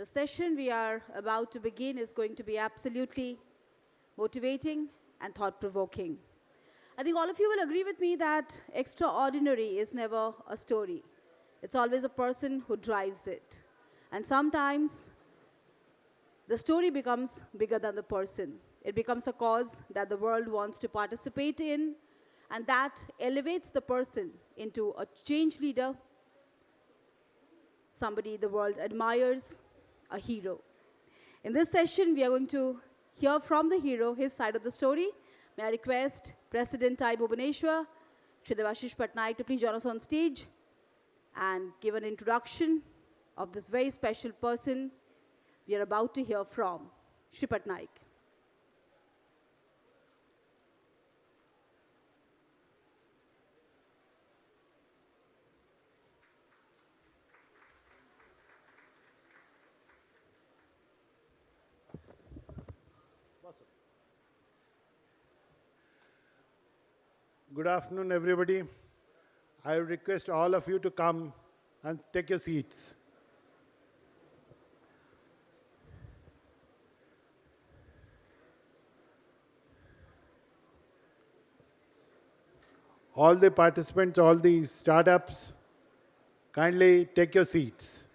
The session we are about to begin is going to be absolutely motivating and thought-provoking. I think all of you will agree with me that extraordinary is never a story. It's always a person who drives it. And sometimes the story becomes bigger than the person. It becomes a cause that the world wants to participate in, and that elevates the person into a change leader, somebody the world admires, a hero. In this session, we are going to hear from the hero, his side of the story. May I request President TiE Bhubaneswar, Shri Devashish Patnaik, to please join us on stage and give an introduction of this very special person we are about to hear from. Shri Patnaik. Good afternoon, everybody. I request all of you to come and take your seats. All the participants, all the startups, kindly take your seats.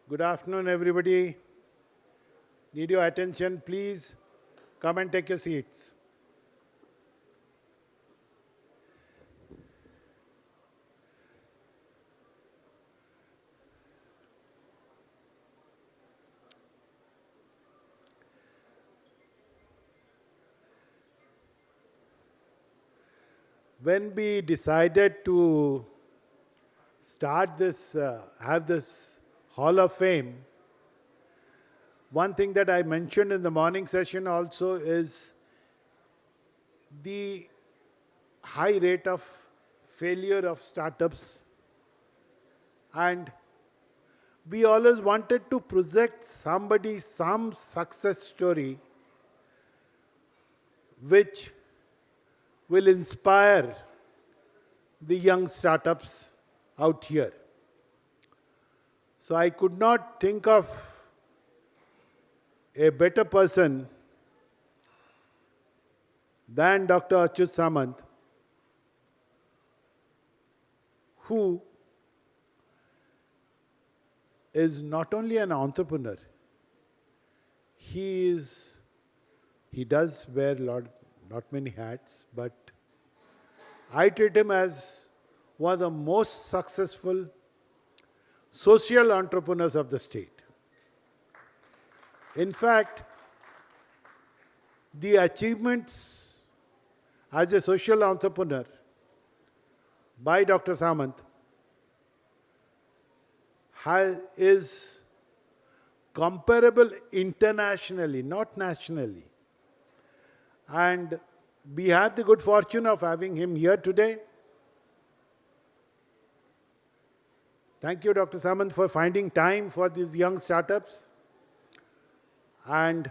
Good afternoon, everybody. Need your attention, please. Come and take your seats. When we decided to start this, have this Hall of Fame, one thing that I mentioned in the morning session also is the high rate of failure of startups. And we always wanted to project somebody, some success story which will inspire the young startups out here. So I could not think of a better person than Dr. Achyut Samant, who is not only an entrepreneur, he does wear not many hats, but I treat him as one of the most successful social entrepreneurs of the state. In fact, the achievements as a social entrepreneur by Dr. Samant is comparable internationally, not nationally. And we have the good fortune of having him here today. Thank you, Dr. Samant, for finding time for these young startups. And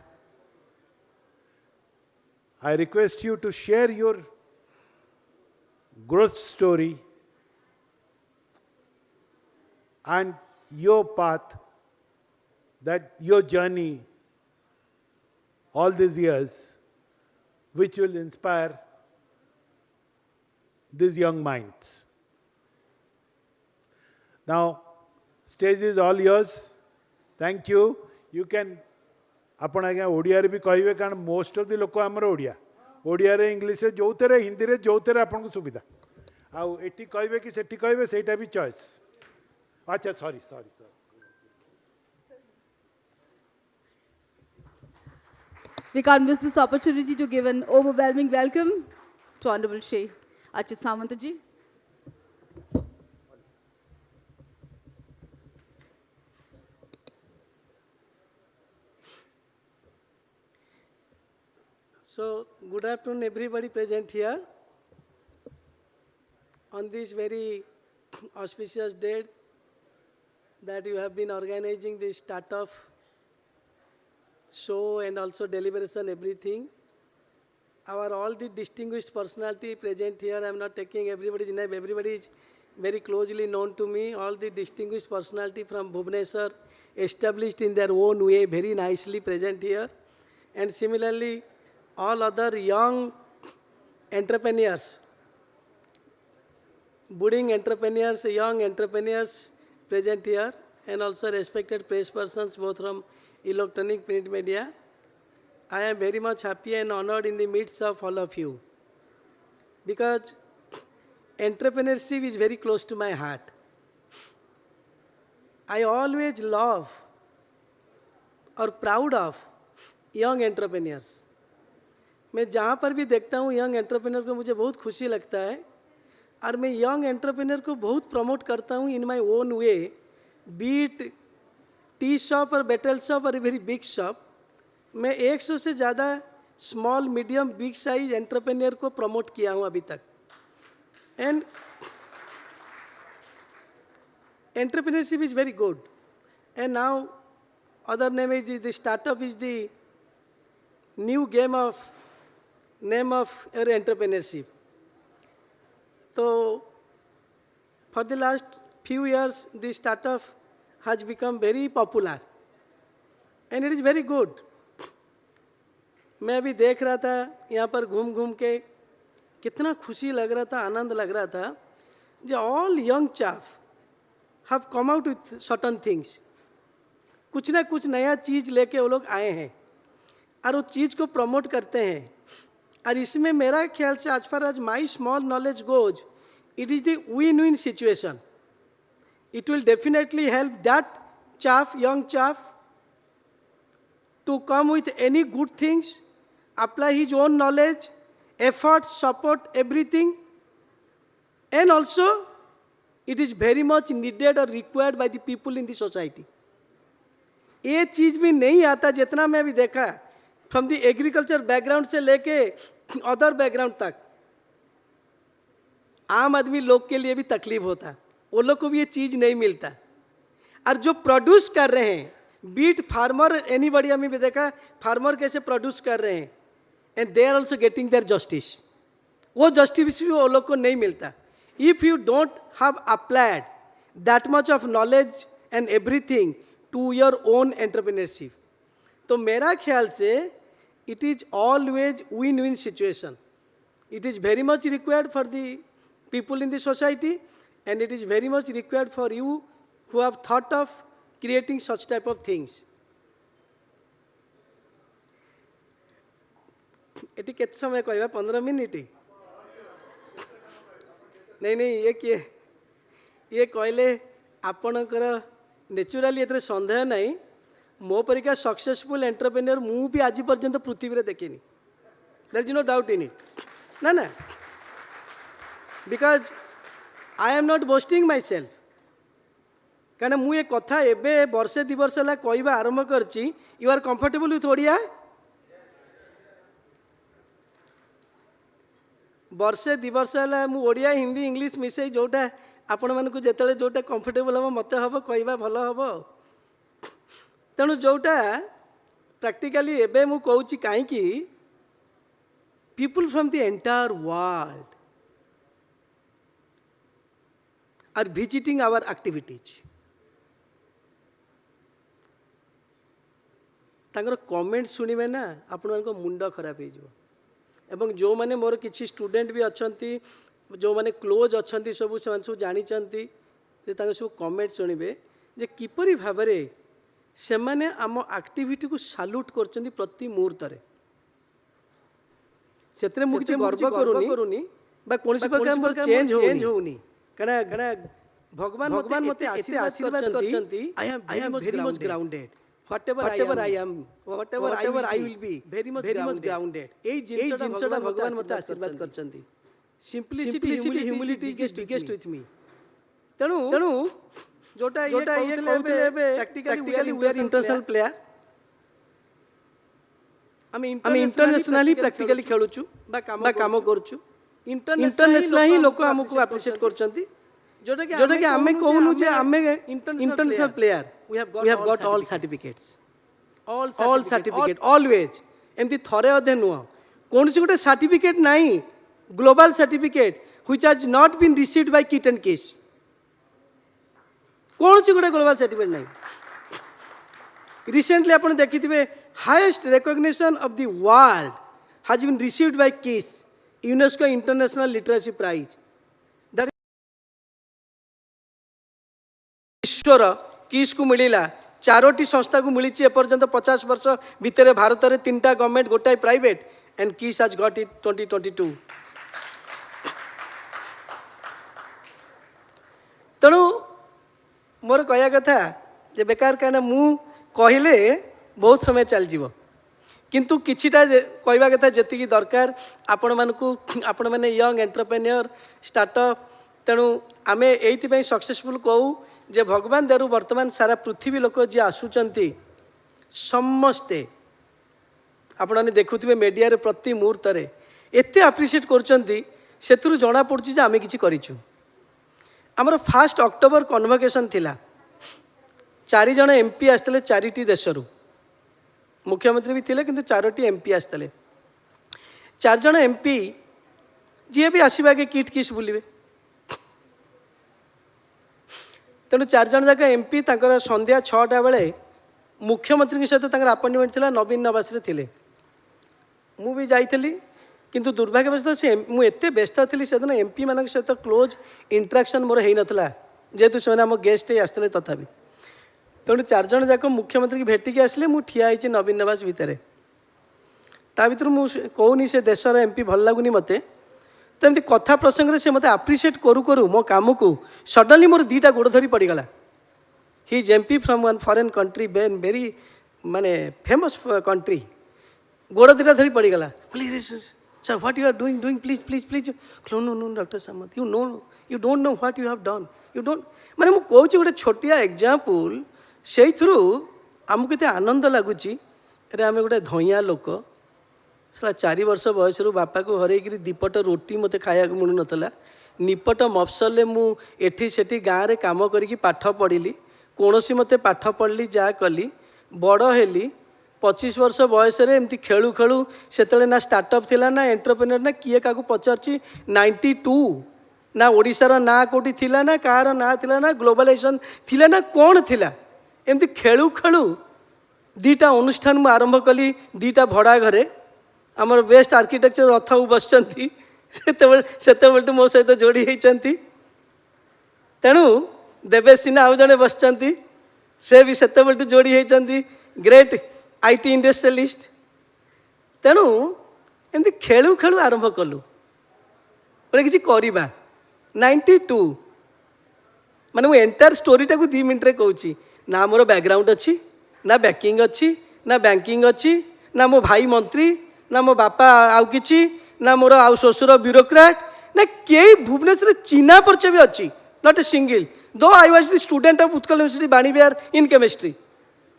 I request you to share your growth story and your path, that your journey all these years, which will inspire these young minds. Now, stage is all yours. Thank you. You can, आपण आज्ञा ओडिया रे भी कहिबे कारण most of the लोक हमर ओडिया ओडिया रे English रे जोतरे हिंदी रे जोतरे आपन को सुविधा आ एटी कहिबे कि सेठी कहिबे सेटा भी चॉइस अच्छा sorry We can't miss this opportunity to give an overwhelming welcome to Honorable Shri Achyut Samant ji. So, good afternoon everybody present here. On this very auspicious date, that you have been organizing this startup show and also deliberation, everything. Our all the distinguished personality present here, I am not taking everybody's name, everybody is very closely known to me. All the distinguished personality from Bhubaneswar, established in their own way, very nicely present here. And similarly, all other young entrepreneurs, budding entrepreneurs, young entrepreneurs present here, and also respected press persons both from electronic print media. I am very much happy and honored in the midst of all of you, because entrepreneurship is very close to my heart. I always love or proud of young entrepreneurs. मैं जहाँ पर भी देखता हूँ young entrepreneur को मुझे बहुत खुशी लगता है, और मैं यंग एंटरप्रेन्योर को बहुत प्रमोट करता हूँ in my own way, beat tea shop और बैटल शॉप और वेरी बिग शॉप. मैं 100 से ज़्यादा small medium big size entrepreneur को प्रमोट किया हूँ अभी तक. And entrepreneurship is very good. And now other name is the startup is the new name of your entrepreneurship. So for the last few years, the startup has become very popular, and it is very good. मैं अभी देख रहा था यहाँ पर घूम घूम के, कितना खुशी लग रहा था, आनंद लग रहा था. जो all young chaff have come out with certain things. कुछ ना कुछ नया चीज़ लेके वो लोग आए हैं और वो चीज़ को प्रमोट करते हैं. और इसमें मेरा ख्याल से as far as my small knowledge goes, it is the win-win situation. It will definitely help that chaff, young chaff, to come with any good things, apply his own knowledge, effort, support, everything. And also, it is very much needed or required by the people in the society. ये चीज़ भी नहीं आता जितना मैं अभी देखा, from the agriculture background से लेके other background तक. आम आदमी लोग के लिए भी तकलीफ होता, वो लोग को भी ये चीज़ नहीं मिलता. और जो प्रोड्यूस कर रहे हैं, बीट फार्मर एनीबडी, हमें भी देखा फार्मर कैसे प्रोड्यूस कर रहे हैं, and they are also getting their justice. वो जस्टिस भी वो लोग को नहीं मिलता. If you don't have applied that much of knowledge and everything to your own entrepreneurship, तो मेरा ख्याल से it is always win-win situation. It is very much required for the people in the society, and it is very much required for you who have thought of creating such type of things. Eighty केते समय कहवा 15 minute नहीं नहीं ये कहले आपणकर नेचुराली एथरे संदेह नहीं. मो परिका सक्सेसफुल एंटरप्रेन्योर मु भी आज पर्यंत पृथ्वी रे देखिनी. There is no doubt in it. ना ना, because I am not boasting myself. कारण मु ये कथा एबे वर्षे 2 वर्ष है कहवा आरंभ करची. You are comfortable with Odia? वर्षे 2 वर्ष है मु ओडिया हिंदी इंग्लिश मिसई जोटा आपण मानकु जेतले जोटा कंफर्टेबल हम मते हम कहवा भल हम. तेणु जोटा प्रैक्टिकली एबे मु कहूची काईकि people from the entire world are visiting our activities. तांकर कमेंट सुनिबे ना आपण मानको मुंड खराब हो जिवो. एवं जो माने मोर किछि स्टूडेंट भी अछंती, जो माने क्लोज अछंती, सब सब जानी चंती जे तांगे सब कमेंट सुनिबे जे किपरि भाबरे से माने आम एक्टिविटी को सैल्यूट करचंती प्रति मुहूर्त रे. सेतरे मु किछि गर्व करूनी बा कोनसी प्रकार चेंज होउनी. कना भगवान मते आशीर्वाद करचंती. I am very much grounded. Whatever I am, whatever I will be, very much grounded. এই জিনিসটা ভগবান মতে আশীর্বাদ করচন্তি. Simplicity, humility is biggest with me. তেণু जोटा ये कहते practically we are international player. আমি इंटरनेशनली प्रैक्टिकली खेलुछु बा काम करछु. इंटरनेशनल ही लोक हमको एप्रिशिएट करचंती. जोटा कि आमे कहूनु जे आमे international player we have got all certificates all certificate always एमती थरे अधे नुह कौन सी गोटे सर्टिफिकेट नहीं global certificate which has not been received by KIIT and KISS कौन सी गोटे ग्लोबल सर्टिफिकेट नहीं रिसेंटली आप देखिए highest recognition of the world has been received by KISS UNESCO international literacy prize that ईश्वर किस को मिलिला चारोटी संस्था को मिली एपर्यंत 50 वर्ष भितर भारत में 3टा गवर्नमेंट गोटाए प्राइवेट एंड किस हैज गॉट इट 2022 तेणु मोर कहया कथा जे बेकार कहना मु कहले बहुत समय चल जीवो किंतु किछिटा कहवा कथा जेतिकी दरकार आपण मानकू आपण माने यंग एंटरप्रेन्योर स्टार्टअप तेणु आमे एइथि सक्सेसफुल कहू जे भगवान दयारू वर्तमान सारा पृथ्वी लोक जी आसुचंती समस्ते आपने देखुथिबे मीडिया रे प्रति मुहूर्त रे एते अप्रिशिएट करचंती सेतुरु जणा पड़ुची जे आमे किछि करिछु हमर 1 अक्टोबर कन्वोकेशन थिला 4 जण एमपी आस्तले 4टी देशरू मुख्यमंत्री भी थिले किंतु 4टी एमपी आस्तले 4 जण एमपी जी भी आसीबा के किट किस बुलिबे तेणु 4 जण जाक एमपी तांकर संध्या 6टा बेले मुख्यमंत्री सहित तांकर अपॉइंटमेंट थिला नवीन नवास रे थिले मु भी जाइथिली किंतु दुर्भाग्यवश से मु एते व्यस्त थी से दिन एमपी मान सहित क्लोज इंटराक्शन मोर हो नाला जेहेतु से आम गेस्ट आसते तथापि तेणु 4 जण जाक मुख्यमंत्री की भेटिकी आसले मु ठिया होइछि नवीन नवास भितर ता भीतर मु कहूनी से देशर एमपी भल लगुनि मते तो एमती कथा प्रसंग से मत आप्रिशिएट करू करू मो काम को सडनली मोर 2टा गोड़ धरी पड़गला he is MP from one foreign country very माने फेमस कंट्री गोड़ 2टा धरी पड़गला sir what you are doing please please please no no doctor Samanta you don't know what you have done you don't माने मु कहूँ गोटे छोटिया एग्जाम्पल से थ्रू आमको केते आनंद लगुच आम गोटे धइया लोक साला 4 वर्ष बयस बापा को हरैकि दीपट रोटी मत खाया मिलू नाला निपट मफसल मु एठी सेठी गाँव में कम करी पाठ पढ़ी कौन मत पाठ पढ़ली जा कली बड़ हेली 25 वर्ष बयस एमती खेलु खेलु से ना स्टार्टअप थिला ना एंटरप्रेन्योर ना किए क्या पचार 92 ना ओडिशार ना कोटी थिला ना कार ना थिला ना ग्लोबलाइजेशन थिला ना कौन थिला एमती खेलु खेलु 2टा अनुष्ठान मु आरंभ कली 2टा भड़ा घरे आमर बेस्ट आर्किटेक्चर रथ बसचंती से मो सहित जोड़ी होती तेणु देवेश सिन्हा आउ जड़े बसचंती से भी से जोड़ी होती ग्रेट आईटी इंडस्ट्रियलिस्ट तेणु एमती खेलु खेलु आरंभ कलु गोटे किसी करवा 92 माने मु एंटायर स्टोरीटा को 2 मिनट कहूँ ना मोर बैकग्राउंड अच्छी ना बैकिंग अच्छी ना बैंकिंग अच्छी ना मो भाई मंत्री ना मो बापा आउ किछि ना मोर आउ ससुर ब्यूरोक्रेट ना कई भुवनेश्वर चिन्हा परिचय भी अच्छी not a single though I was the student of Utkal university Vani Vihar in chemistry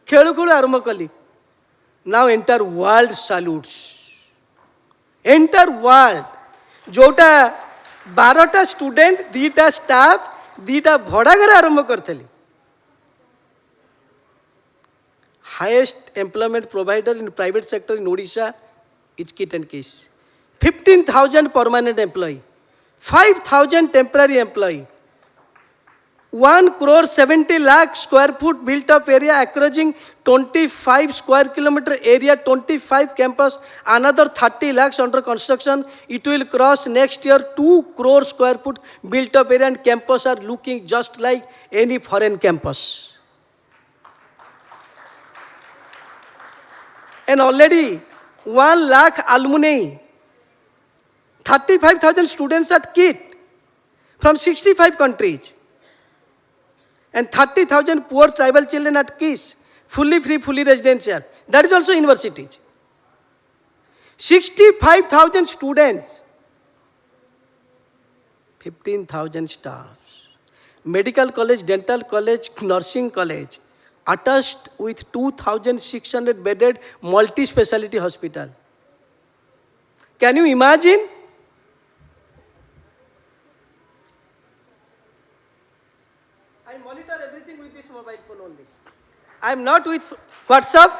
खेलु खेलु आरंभ कली now entire world salutes entire world जोटा 12टा स्टूडेंट 2टा स्टाफ 2टा भड़ा घर आरंभ करथली highest employment provider in private sector in Odisha is KIIT and KISS 15,000 permanent employee 5,000 temporary employee 1 crore 70 lakh square foot built up area acrossing 25 square kilometer area 25 campus another 30 lakhs under construction it will cross next year 2 crore square foot built up area and campus are looking just like any foreign campus and already 1 lakh alumni 35,000 students at KIT from 65 countries and 30,000 poor tribal children at KIS, fully free, fully residential. That is also universities. 65,000 students, 15,000 staffs. Medical college, dental college, nursing college, attached with 2,600 bedded multi-speciality hospital. Can you imagine? mobile phone only. I am not with WhatsApp,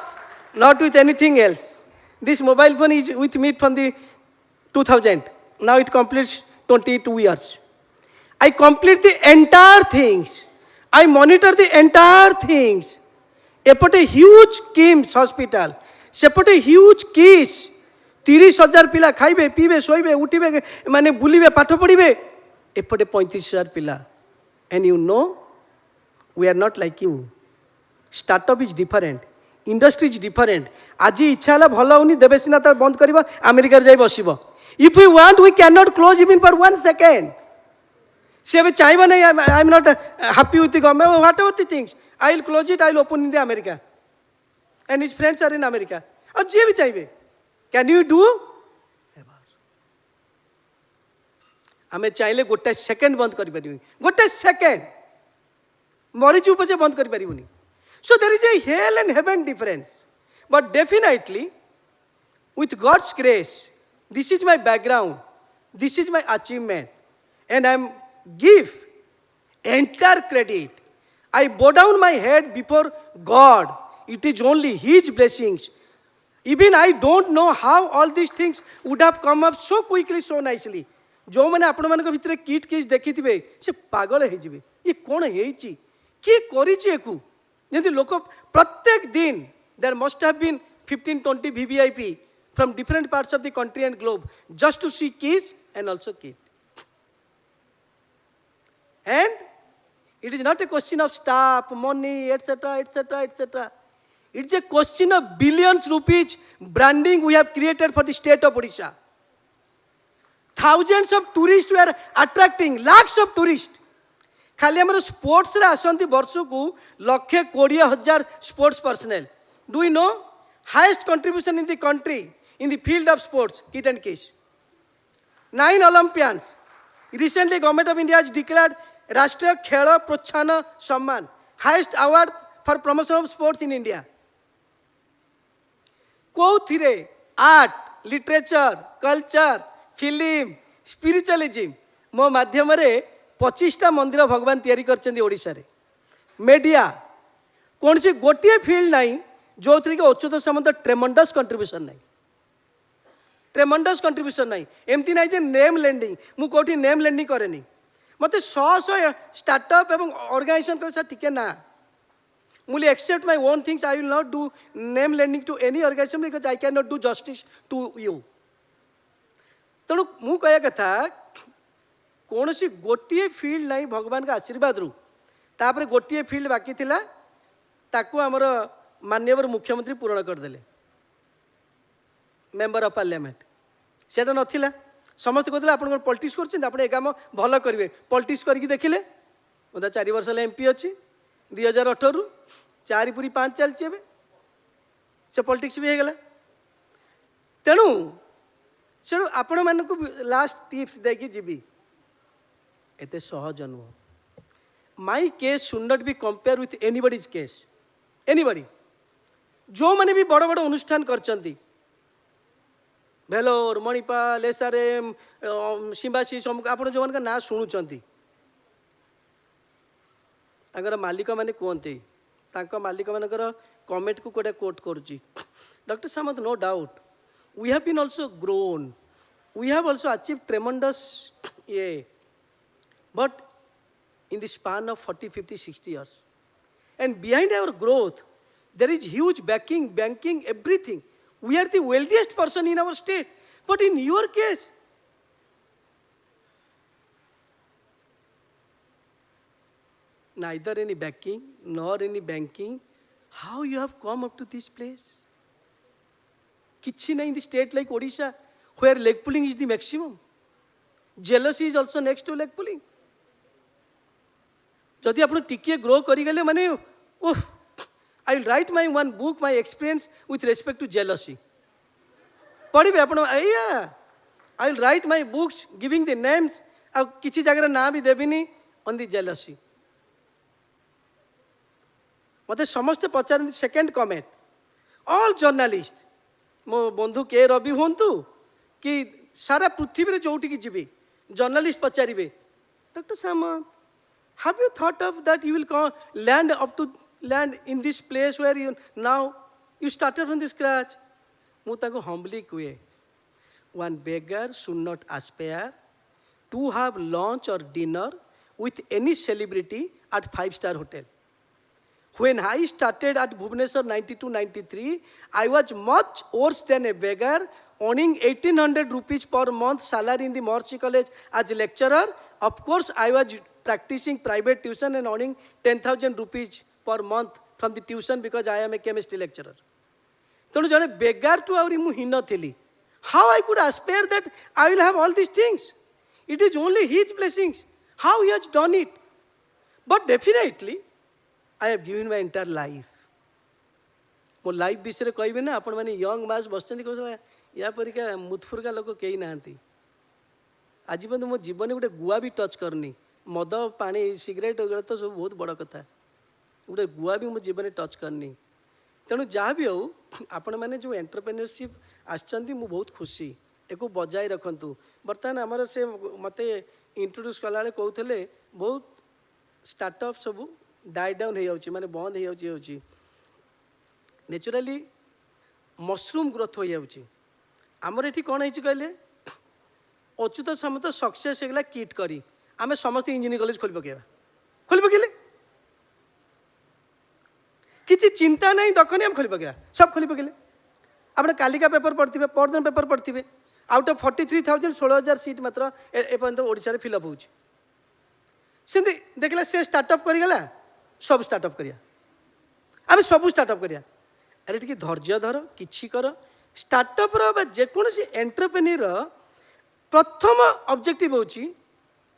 not with anything else. This mobile phone is with me from the 2000. Now it completes 22 years. I complete the entire things. I monitor the entire things. एपटे huge KIMS hospital सेपटे huge KISS 30,000 पिला खाइबे पीबे शोइबे उठिबे माने बुलिबे पाठ पढ़िबे एपटे 35,000 पिला and you know we are not like you startup is different industry is different आज इच्छा है भल होनी देवे सीना तार बंद कर अमेरिका जाई बसिबो if we want we can not close even for 1 second से भी चाहिए नहीं I am not happy with the government whatever the things I will close it I will open in the America and his friends are in America और जी भी चाहिए can you do आम चाहिए गोटे सेकेंड बंद कर गोटे सेकेंड मरीचु पचे बंद कर पारिबुनी so there is a hell and heaven difference but definitely with God's grace this is my background this is my achievement and I am give entire credit I bow down my head before God it is only his blessings even I don't know how all these things would have come up so quickly so nicely जो मैंने आपण मान भितर kit किस देखी से पागल हो जिवे ये कौन है किए करू जमी लोक प्रत्येक दिन there must have been 15-20 VVIP from different parts of the country and globe just to see kiss and also kid. And it is not a question of staff, money, etc., etc., etc. It's a question of billions rupees branding we have created for the state of Odisha. Thousands of tourists we are attracting, lakhs of tourists. खाली आमर sports रे आसंती वर्ष को 1,20,000 sports personal do you know highest contribution in the country in the field of sports kit and kiss 9 Olympians recently government of India has declared राष्ट्रीय खेल प्रोत्साहन सम्मान highest award for promotion of sports in India कोथिरे art literature culture film spiritualism मो माध्यम रे 25टा मंदिर भगवान तैयारी करछन्ती ओडिसा रे मीडिया कौन सी गोटे फील्ड नहीं जो थी अच्युत सामंत ट्रेमेंडस कंट्रीब्यूशन नहीं ट्रेमेंडस कंट्रीब्यूशन नहीं एमती नहीं जे नेम लैंडिंग मु कोठी नेम लैंडिंग करेनी मते 100 स्टार्टअप एवं ऑर्गेनाइजेशन को टिके ना मुली except my own things I will not do name lending to any organization because I can not do justice to you तेणु मु कहया कथा कौन सी गोटे फील्ड नहीं भगवान का आशीर्वाद रु तापर गोटे फील्ड बाकी थिला ताकू आमर माननीय मुख्यमंत्री पूरण करदेले मेंबर ऑफ पार्लियामेंट सेटा नथिला समस्त कहते आप पॉलिटिक्स कर काम भल करेंगे पॉलिटिक्स करके देखिले मतलब 4 वर्ष एमपी अच्छी 2018 रु 4 पूरी 5 चलती से पॉलिटिक्स भी होगला तेणु से आपण मानक लास्ट टिप्स देकी जीवी एते सहज नुह my case should not be compare with anybody's case anybody जो मैंने भी बड़ बड़ अनुष्ठान करचंती भेलोर मणिपाल एसआरएम सिंबासी आप जो मान ना शुणुंट मालिक मैंने कहते मालिक मानकर कमेंट को गोटे कोट करुच्ची doctor Samanta no doubt we have been also grown we have also achieve tremendous ये but in the span of 40, 50, 60 years. And behind our growth, there is huge backing, banking, everything. We are the wealthiest person in our state. But in your case, neither any backing nor any banking. How you have come up to this place? Kichhi nahi in the state like Odisha, where leg pulling is the maximum. Jealousy is also next to leg pulling. जदि आप टिके grow करें माने oh I will write my one book my experience with respect to jealousy पढ़े आप I will write my books giving the names आ किसी जगह ना भी देविनी ऑन द जेलसी मत समस्ते पचार सेकेंड कमेंट ऑल जर्नालिस्ट मो बंधु के रवि हूँ कि सारा पृथ्वी में जोटि जीवी जर्नालिस्ट पचारे doctor Samanta Have you thought of that you will land in this place where you now you started from the scratch? ମୁଁ ତାକୁ humbly କୁହେ, one beggar should not aspire to have lunch or dinner with any celebrity at 5-star hotel. When I started at Bhubaneswar 92-93, I was much worse than a beggar, earning 1800 rupees per month salary in the Mercy College as a lecturer. Of course, I was practicing private tuition and earning 10,000 rupees per month from the tuition because I am a chemistry lecturer. ତେଣୁ ଜଣେ ବେଗାରଠୁ ଆହୁରି ମୁଁ ହୀନ ଥିଲି. How I could aspire that I will have all these things? It is only His blessings. How He has done it. But definitely, I have given my entire life. ମୋ life ବିଷୟରେ କହିବେ ନା ଆପଣମାନେ ୟଙ୍ଗ ମାସ୍ ବସିଛନ୍ତି କହୁଛନ୍ତି ୟା ପରିକା ମୁତଫୁର୍କା ଲୋକ କେହି ନାହାନ୍ତି. ଆଜି ପର୍ଯ୍ୟନ୍ତ ମୋ ଜୀବନରେ ଗୋଟେ ଗୁଆ ବି ଟଚ୍ କରିନି. ମଦ ପାଣି ସିଗାରେଟ୍ ଏଗୁଡ଼ା ତ ସବୁ ବହୁତ ବଡ଼ କଥା. ଗୋଟେ ଗୁଆ ବି ମୋ ଜୀବନରେ ଟଚ୍ କରିନି. ତେଣୁ ଯାହା ବି ହଉ ଆପଣମାନେ ଯେଉଁ ଏଣ୍ଟରପ୍ରେନରସିପ୍ ଆସିଛନ୍ତି ମୁଁ ବହୁତ ଖୁସି. ଏକୁ ବଜାଇ ରଖନ୍ତୁ. ବର୍ତ୍ତମାନ ଆମର ସେ ମୋତେ ଇଣ୍ଟ୍ରୋଡ୍ୟୁସ୍ କଲାବେଳେ କହୁଥିଲେ ବହୁତ ଷ୍ଟାର୍ଟଅପ୍ ସବୁ ଡାଇ ଡାଉନ୍ ହେଇଯାଉଛି, ମାନେ ବନ୍ଦ ହେଇଯାଉଛି. ନ୍ୟାଚୁରାଲି ମସରୁମ୍ ଗ୍ରୋଥ୍ ହୋଇଯାଉଛି. ଆମର ଏଠି କ'ଣ ହେଇଛି କହିଲେ, ଅଚ୍ୟୁତ ସମେତ ସକ୍ସେସ୍ ହେଇଗଲା କିଟ୍ କରି ଆମେ ସମସ୍ତେ ଇଞ୍ଜିନିୟରିଂ କଲେଜ ଖୋଲି ପକାଇଲେ କିଛି ଚିନ୍ତା ନାହିଁ ଦରକାର ନାହିଁ, ଆମେ ଖୋଲି ପକାଇବା, ସବୁ ଖୋଲି ପକାଇଲେ. ଆପଣ କାଲିକା ପେପର ପଢ଼ିଥିବେ, ପରଦିନ ପେପର ପଢ଼ିଥିବେ, ଆଉଟ୍ ଅଫ୍ 43,000 16,000 ସିଟ୍ ମାତ୍ର ଏପର୍ଯ୍ୟନ୍ତ ଓଡ଼ିଶାରେ ଫିଲ୍ଅପ୍ ହେଉଛି. ସେମିତି ଦେଖିଲା ସେ ଷ୍ଟାର୍ଟଅପ୍ କରିଗଲା, ସବୁ ଷ୍ଟାର୍ଟଅପ୍ କରିବା, ଆମେ ସବୁ ଷ୍ଟାର୍ଟଅପ୍ କରିବା. ଆରେ ଟିକେ ଧୈର୍ଯ୍ୟ ଧର, କିଛି କର. ଷ୍ଟାର୍ଟଅପ୍ର ବା ଯେକୌଣସି ଏଣ୍ଟରପ୍ରେନିୟର ପ୍ରଥମ ଅବଜେକ୍ଟିଭ୍ ହେଉଛି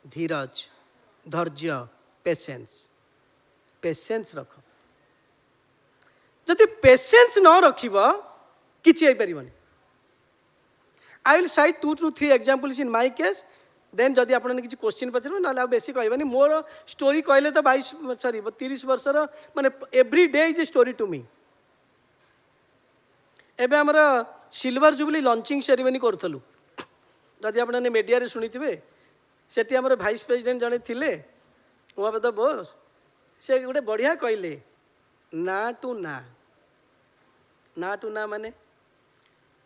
ଧୀରଜ, ଧୈର୍ଯ୍ୟ, ପେସେନ୍ସ ରଖ. ଯଦି ପେସେନ୍ସ ନ ରଖିବ କିଛି ହେଇପାରିବନି. I will cite 2 to 3 examples in my case. ଦେନ୍ ଯଦି ଆପଣମାନେ କିଛି କୋଶ୍ଚିନ୍ ପଚାରିବେ ନହେଲେ ଆଉ ବେଶୀ କହିବାନି. ମୋର ଷ୍ଟୋରି କହିଲେ ତ 30 ବର୍ଷର ମାନେ every day is a story two ମି. ଏବେ ଆମର ସିଲଭର ଜୁବଲି ଲଞ୍ଚିଂ ସେରିମନି କରୁଥିଲୁ. ଯଦି ଆପଣମାନେ ମିଡ଼ିଆରେ ଶୁଣିଥିବେ, ସେଠି ଆମର ଭାଇସ୍ ପ୍ରେସିଡେଣ୍ଟ ଜଣେ ଥିଲେ, ଉମାପଦ ବୋଷ. ସେ ଗୋଟେ ବଢ଼ିଆ କହିଲେ, ନା ଟୁ ନା. ନା ଟୁ ନା ମାନେ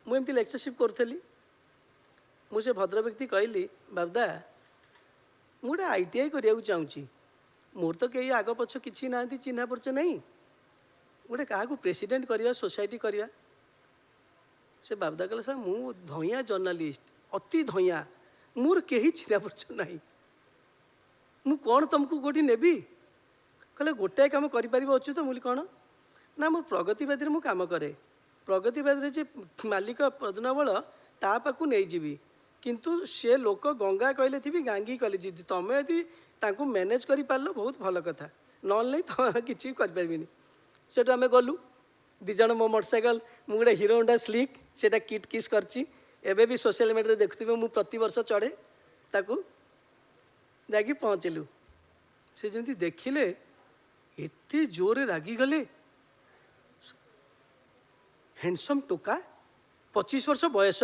ମୁଁ ଏମିତି ଲେକ୍ଚରସିପ୍ କରୁଥିଲି. ମୁଁ ସେ ଭଦ୍ର ବ୍ୟକ୍ତି କହିଲି, ବାବୁଦା ମୁଁ ଗୋଟେ ITI କରିବାକୁ ଚାହୁଁଛି. ମୋର ତ କେହି ଆଗ ପଛ କିଛି ନାହାନ୍ତି, ଚିହ୍ନା ପରିଚୟ ନାହିଁ. ଗୋଟେ କାହାକୁ ପ୍ରେସିଡେଣ୍ଟ କରିବା, ସୋସାଇଟି କରିବା. ସେ ବାବୁଦା କହିଲେ, ସାର୍ ମୁଁ ଧଇଁଆ ଜର୍ଣ୍ଣାଲିଷ୍ଟ, ଅତି ଧଇଁଆ, ମୋର କେହି ଚିହ୍ନା ପରିଚୟ ନାହିଁ, ମୁଁ କ'ଣ ତୁମକୁ କେଉଁଠି ନେବି? କହିଲେ ଗୋଟାଏ କାମ କରିପାରିବ ଅଚ୍ୟୁତ. ମୁଁ କହିଲି କ'ଣ? ନା ମୁଁ ପ୍ରଗତିବାଦୀରେ ମୁଁ କାମ କରେ. ପ୍ରଗତିବାଦୀରେ ଯେ ମାଲିକ ପଦ୍ମବଳ ତା ପାଖକୁ ନେଇଯିବି, କିନ୍ତୁ ସେ ଲୋକ ଗଙ୍ଗା କହିଲେ ଥିବି, ଗାଙ୍ଗି କହିଲେ ଯିବି. ତୁମେ ଯଦି ତାଙ୍କୁ ମ୍ୟାନେଜ୍ କରିପାରିଲ ବହୁତ ଭଲ କଥା, ନହେଲେ ନାହିଁ ତୁମେ କିଛି କରିପାରିବିନି. ସେଠୁ ଆମେ ଗଲୁ 2 ଜଣ. ମୋ ମୋଟରସାଇକେଲ, ମୁଁ ଗୋଟେ ହିରୋ ହୋଣ୍ଡା ସ୍ଲିକ୍, ସେଇଟା କିଟ୍ କିସ୍ କରିଛି. ଏବେ ବି ସୋସିଆଲ ମିଡ଼ିଆରେ ଦେଖୁଥିବେ, ମୁଁ ପ୍ରତିବର୍ଷ ଚଢ଼େ ତାକୁ. ଯାଇକି ପହଞ୍ଚିଲୁ. ସେ ଯେମିତି ଦେଖିଲେ ଏତେ ଜୋରରେ ରାଗିଗଲେ. ହ୍ୟାଣ୍ଡସମ୍ ଟୋକା, 25 ବର୍ଷ ବୟସ,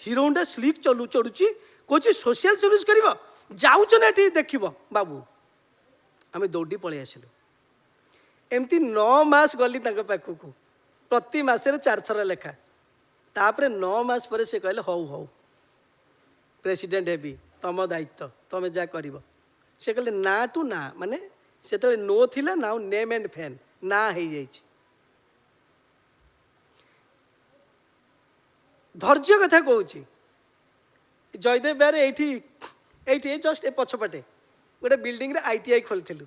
ହିରୋ ହୋଣ୍ଡା ସ୍ଲିକ୍ ଚଢ଼ୁଛି, କହୁଛି ସୋସିଆଲ ସର୍ଭିସ୍ କରିବ, ଯାଉଛ ନା ଏଠି ଦେଖିବ ବାବୁ. ଆମେ ଦୌଡ଼ି ପଳେଇ ଆସିଲୁ. ଏମିତି 9 ମାସ ଗଲି ତାଙ୍କ ପାଖକୁ, ପ୍ରତି ମାସରେ 4 ଥର ଲେଖା. ତାପରେ 9 ମାସ ପରେ ସେ କହିଲେ ହଉ ପ୍ରେସିଡେଣ୍ଟ ହେବି, ତମ ଦାୟିତ୍ୱ, ତମେ ଯାହା କରିବ. ସେ କହିଲେ ନା ଟୁ ନା, ମାନେ ସେତେବେଳେ ନୋ ଥିଲା, ନାଉ ନେମ୍ ଆଣ୍ଡ ଫେମ୍, ନା ହେଇଯାଇଛି. ଧୈର୍ଯ୍ୟ କଥା କହୁଛି. ଜୟଦେବ ବିହାରରେ ଏଇଠି ଜଷ୍ଟ ଏ ପଛପଟେ ଗୋଟେ ବିଲ୍ଡିଂରେ ITI ଖୋଲିଥିଲୁ.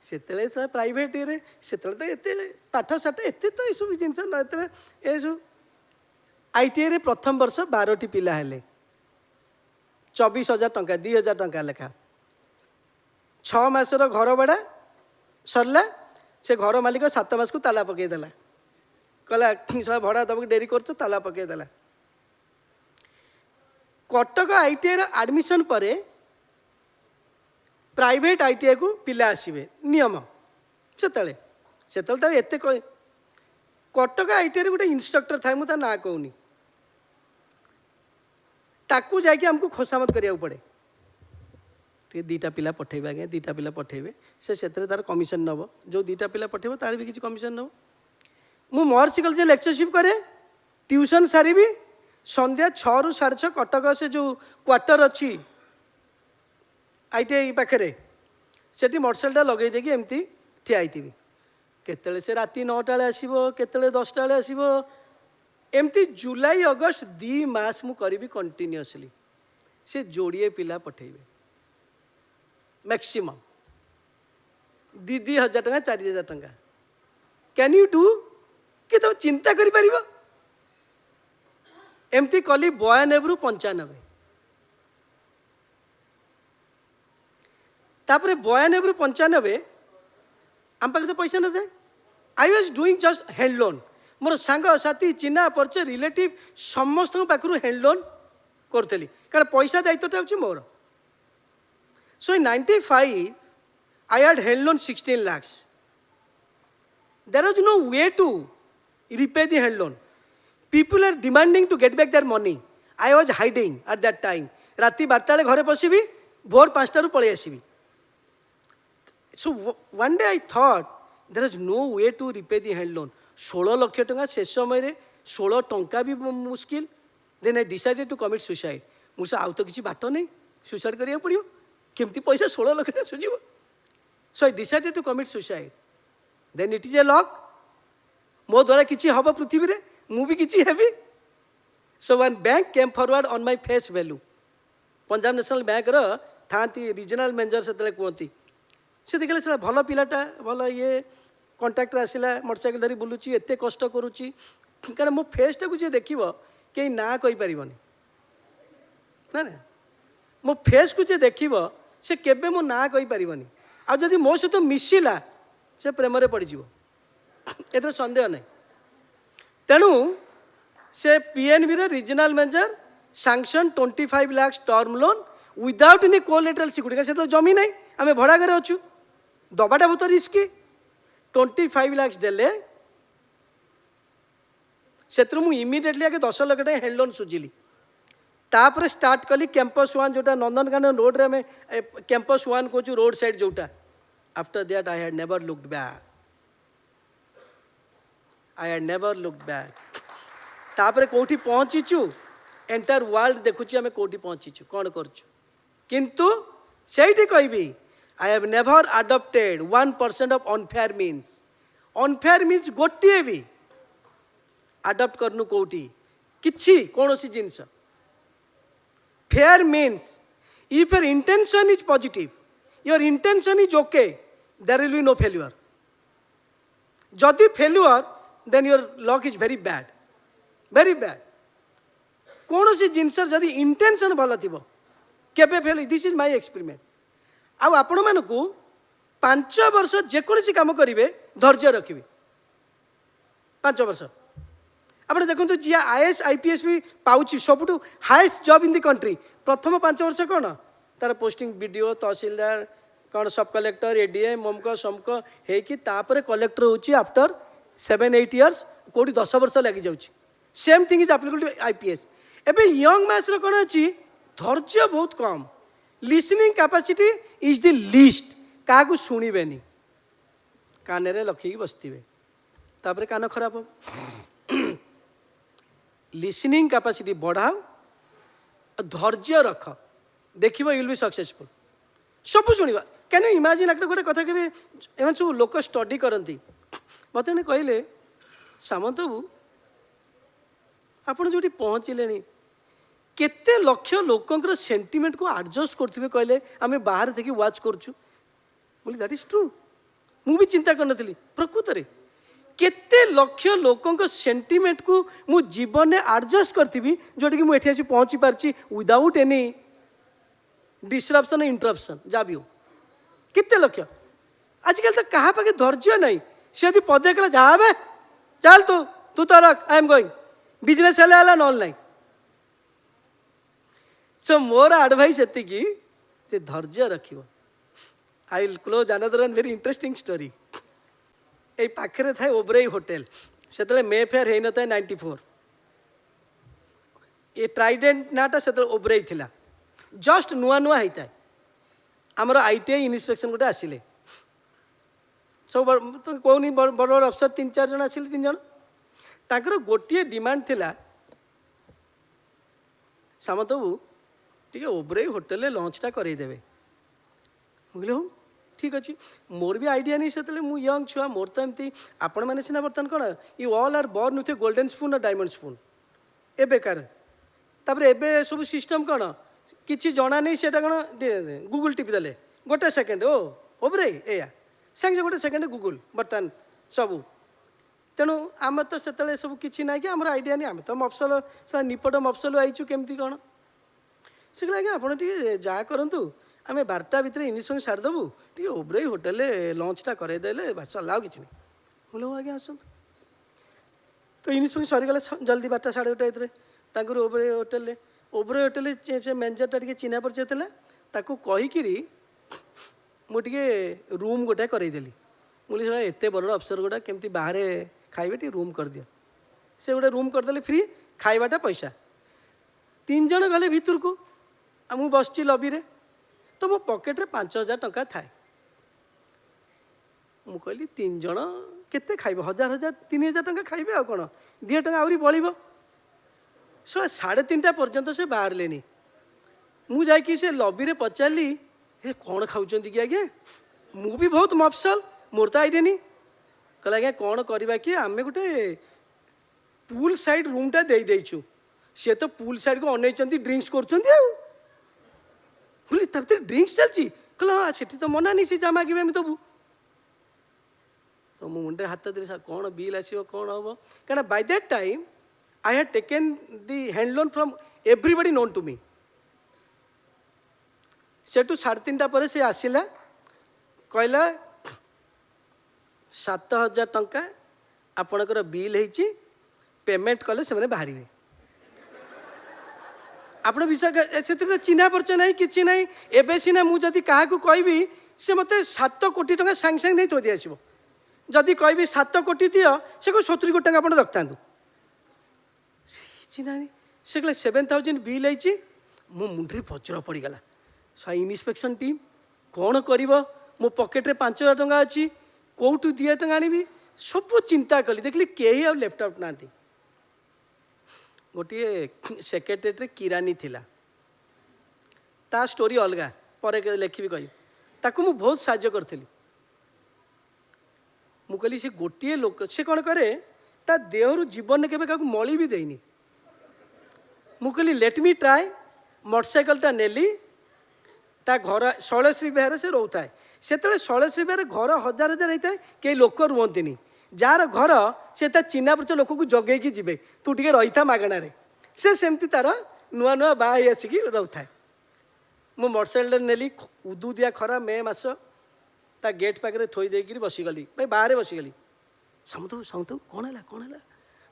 ସେତେବେଳେ ସାର୍ ପ୍ରାଇଭେଟ୍ରେ, ସେତେବେଳେ ତ ଏତେ ପାଠଶାଠ ଏତେ ତ ଏସବୁ ଜିନିଷ ନ, ଏତେବେଳେ ଏସବୁ. ITIରେ ପ୍ରଥମ ବର୍ଷ 12ଟି ପିଲା ହେଲେ, 24,000 ଟଙ୍କା, 2,000 ଟଙ୍କା ଲେଖା. 6 ମାସର ଘର ଭଡ଼ା ସରିଲା. ସେ ଘର ମାଲିକ 7 ମାସକୁ ତାଲା ପକାଇଦେଲା. କହିଲା ସାର୍ ଭଡ଼ା ଦେବାକୁ ଡେରି କରୁଛ, ତାଲା ପକାଇଦେଲା. କଟକ ITIର ଆଡ଼ମିସନ୍ ପରେ ପ୍ରାଇଭେଟ୍ ITIକୁ ପିଲା ଆସିବେ, ନିୟମ ସେତେବେଳେ ତ ଏତେ. କଟକ ITIରେ ଗୋଟେ ଇନ୍ଷ୍ଟ୍ରକ୍ଟର ଥାଏ, ମୁଁ ତା ନାଁ କହୁନି, ତାକୁ ଯାଇକି ଆମକୁ ଖୋସାମତ କରିବାକୁ ପଡ଼େ. टे दीटा पिला पठेबे आगे दीटा पिला पठेबे से तार कमिशन नब जो दीटा पिला पठेबो तार भी किसी कमिशन नब मु महर्षि कॉलेज लेक्चरशिप करे ट्यूशन सारी संध्या 6 ରୁ 6:30 कटक से जो क्वार्टर अच्छी ITI पाखे से मोटरसाइकेलटा लगे देकी एमती ठिया होती केतले से राति 9टा आसो केतले 10टा आसो एमती जुलाई अगस्त 2 मास मु करी कंटिन्यूअसली से जोड़िए पिला पठेबे मैक्सिमम 2,000 टंका 4,000 टंका कैन यू डू कि तुम चिंता करि परिबो एमती कली 92 ରୁ 95 तापरे 92 ରୁ 95 आम पाखे तो पैसा न था I was doing just hand loan मोर सांग साथी चिन्हा परिचय रिलेटिव समस्त पाखु हैंड लोन करी कारण पैसा दायित्वटा हूँ more so in 95 I had hand loan 16 lakhs there was no way to repay the hand loan people are demanding to get back their money I was hiding at that time राति 12टा घरे पशिबी भोर 5टा ରୁ पळै आसीबी so one day I thought there is no way to repay the hand loan 16 lakh टंका से समय 16 टंका भी मुश्किल then I decided to commit suicide मुझे आउ तो किसी बाट नहीं सुसाइड करिया पड़ियो केमती पैसा 16 लाख टंका सुझिबो so I decided to commit suicide then it is a luck मो द्वारा किसी हम पृथ्वी रे मु भी किसी हेबी so one bank came forward on my face value Punjab national bank रो थांती रीजनल मैनेजर से कहती से देखले से भल पिलाटा भल ये कॉन्ट्रैक्टर आसिला मोटरसाइकिल धरी बुलुची एते कष्ट करूची कारण मो फेसटा को जे देखिबो के ना कहि परिबनी ना ना मो फेस को जे देखिबो से केबे मो ना कहि परिबनी आ जदी मो से तो मिसिला से प्रेम रे पड़ी जीवो एथर संदेह नहीं तेणु से पीएनबी रे regional manager sanction 25 lakhs term loan without any collateral security से तो जमी नहीं आम भड़ा घरे अच्छु दबाटा बहुत रिस्की 25 lakhs देले से इमिडिएटली आगे 10 लाख टका हैंड लोन सुझिली तापर स्टार्ट कली कैंपस 1 जोटा नंदनकानन रोड रे में कैंपस 1 को रोड साइड जोटा after that I had never looked back I had never looked back तापर कोठी पहुँचीचु एंटायर वर्ल्ड देखुची आमे कोठी पहुँचीचु कौन करचु किंतु सेठी कहबी I have never adopted 1% of unfair means गोटे भी adopt करनु कोठी किछि कोनोसी जिंस fair means if your intention is positive your intention is okay there will be no failure जदि failure then your luck is very bad कौन सी जिनस जदि intention भल थी केबे fail this is my experiment आपण मानक 5 वर्ष जेकोसी काम करेंगे धैर्य रखिए 5 वर्ष आप देखो जी IAS IPS भी पाँच सबुठ highest job in the country प्रथम 5 वर्ष कौन तार पोस्टिंग बीडीओ तहसीलदार कौन सब कलेक्टर एडीएम ममको समको है कलेक्टर होची आफ्टर 7-8 years कोटी 10 वर्ष लगी जाउची same thing is applicable to IPS एबे यंग मैथ्स रो कोन अछि धैर्य बहुत कम listening capacity is the least का को सुनिबेनी कान रे लखी बसतिबे तापरे कान खराब हो लिसनिंग कैपेसिटी बढ़ाओ धैर्य रख देखिबो यू विल बी सक्सेसफुल सब सुनिबा कैन यू इमेजिन एक गोटे कथा केबे एमन सब लोक स्टडी करंती मत कहले सामंत बाबू आपड़ जो पहुँचले केते लक्ष लोकंर सेंटिमेंट को एडजस्ट करते कहले आम बाहर थी वाच करुँ बोली दैट इज ट्रू मु भी चिंता कर प्रकृत में केते लक्ष लोकंर सेंटिमेंट को मु जीवन में एडजस्ट करी जोटि मुझे आसी पहुँची पार्ची विदाउट एनी डिस्ट्रप्शन इंटरप्शन जहाँ भी हो केते लक्ष आजकल तो कहा पाखे धैर्य नहीं सी यदि पदे कहला जा चल तू तो रख आई एम गोइंग बिजनेस है नॉन सो मोर एडवाइस ये धैर्य रख आई will close another one very interesting story ये पाखे थाए ओबराई होटेल से मेफेयर हो न 94 ये ट्राइडेंट नाटा से ओबराई थिला जस्ट नुआ नुआ होता है आमर ITI इन्स्पेक्शन गोटे आसिले सब तो कहूनी बड़ बड़ अफसर 3-4 जन आसिले 3 जन तांकर गोटे डिमांड थिला सामंत बाबू टी ओब्राई होटेल लंचटा करदेवे मुझे हो ठीक अच्छे मोर भी आइडिया नहीं से मु यंग छुआ मोर तो एमती आपण मैंने सीना बर्तमान कौन you all are born with golden spoon और डायमंड स्पून ए बेकार तापर एबे सब सिस्टम कौन किसी जना नहीं से कौन गूगल टिपी देले गोटे सेकेंड ओ ओब्राई एया सांगे गोटे सेकेंड गूगल बर्तमान सबू तेणु आम तो से सब किसी ना कि आम आइडिया नहीं आम तो मफसल निपट मफसल आईचु केमती कौन से कहला आप जहाँ करूँ आम 12टा भितर इन्स्पेक्शन सारिदेबू टी ओब्राई होटेल लंचटा करदेले बास सरला कि नहीं बोले आज्ञा आसतु तो इन्स्पेक्शन सरीगला जल्दी 12टा 12:30 तांकर ओब्राई होटेल से मैनेजरटा टी चिन्हा परिचय था ताकू कहीकि मुझे रूम गोटे करदेली मुझे एत बड़ अफसर गुड़ा केमती बाहर खाइबे टी रूम कर दियो से गोटे रूम करदे फ्री खाइबाटा पैसा 3 जन गले भितर को मुझे बस लबी रे तो मो पकेट रे 5,000 टंका थाए मु कहली 3 जन केते खाइबो 1,000 3,000 टंका खाइबे आ कोन 2 टंका आउरी बळिबो सो 3:30 पर्यंत से बाहर लेनी मु जाई से लॉबी रे पचारली ए कौन खाउचंती कि आगे मु भी बहुत मफसल मोर तो आइडिया नहीं कहला आज्ञा कौन करवा कि आमे गोटे पूल साइड रूमटा दे देइछु से तो पूल साइड को अनैचंती ड्रिंक्स करचंती आ बोली तब तो ड्रिंक्स चलची कहला हाँ सेठी तो मना नहीं से जा मागे आम दबू तो मु मुंडे हाथ दे कौन बिल आसो कौन हम क्या by that time I had taken the hand loan from everybody known to me सेठू 3:30 पर से आसला कहला 7,000 टंका आपणकर बिल होती पेमेंट कले से बाहर आप विषय से चिन्हा परिचय ना कि ना एवं सीना मुझे क्या कहबी से मत 7 कोटी टंका सांगे सांगे नहीं थोड़ी आसो जदि कहबी 7 कोटी दियो से को 70 कोटी टंका आप रखता चिन्हा नहीं से कहला 7,000 बिल होती मो मुंडे पचर पड़गला इन्स्पेक्शन टीम कौन कर मो पकेट रे 5,000 टंका अच्छी कौटू 2 टंका आनी सब चिंता कली देखली कहीं लेफ्ट आउट ना गोटे सेक्रेटेरी किरानी थिला ता स्टोरी अलगा पर लिखी कही ताकू मु बहुत साहाय्य करी मु कहली से गोटे लोक से कौन करे ता देहरु जीवन में केबे काकू मली भी देनी मु कहली लेट मी ट्राए मोटरसाइकलटा नेली ता घर शैलश्री विहार से रोता है से शैलश्री विहार घर 1,000 होता है कई लोक रुहंती जार घर से चिन्हा परिचय लोक को जगेगी जीवे तू टे रही था मागणारे से सेमती तार नुआ नुआ बाहर आसिक रोता है मु मोटरसाइकेल नेली उदुदिया खरा मे मास ता गेट पाखे थोई देकर बसीगली भाई बाहर बसीगली सामंत सामंत कौन है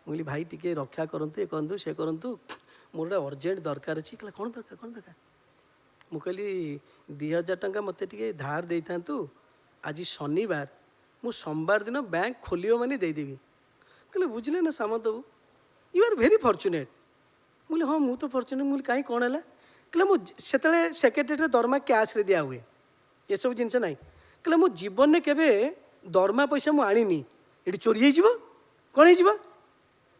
मुझे भाई टी रक्षा करूँ ये करूँ से करूँ मोर गोटे अर्जेंट दरकार अच्छी कहला कौन दरकार मु कहली 2,000 टंका मत धार दे था आज शनिवार मु सोमवार दिन बैंक खोलियो माने देदेवी कहले बुझले ना सामंत बाबू यू आर वेरी फॉर्चुनेट मुझे हाँ मु तो फॉर्चुनेट मुझे कहीं कौन है कहले मुझे सेक्रेटेरी दरमा कैश रे दिया हुए ये सब जिनस ना कहले मो जीवन में केबे दरमा पैसा मु आनी ये चोरी हो कौन हो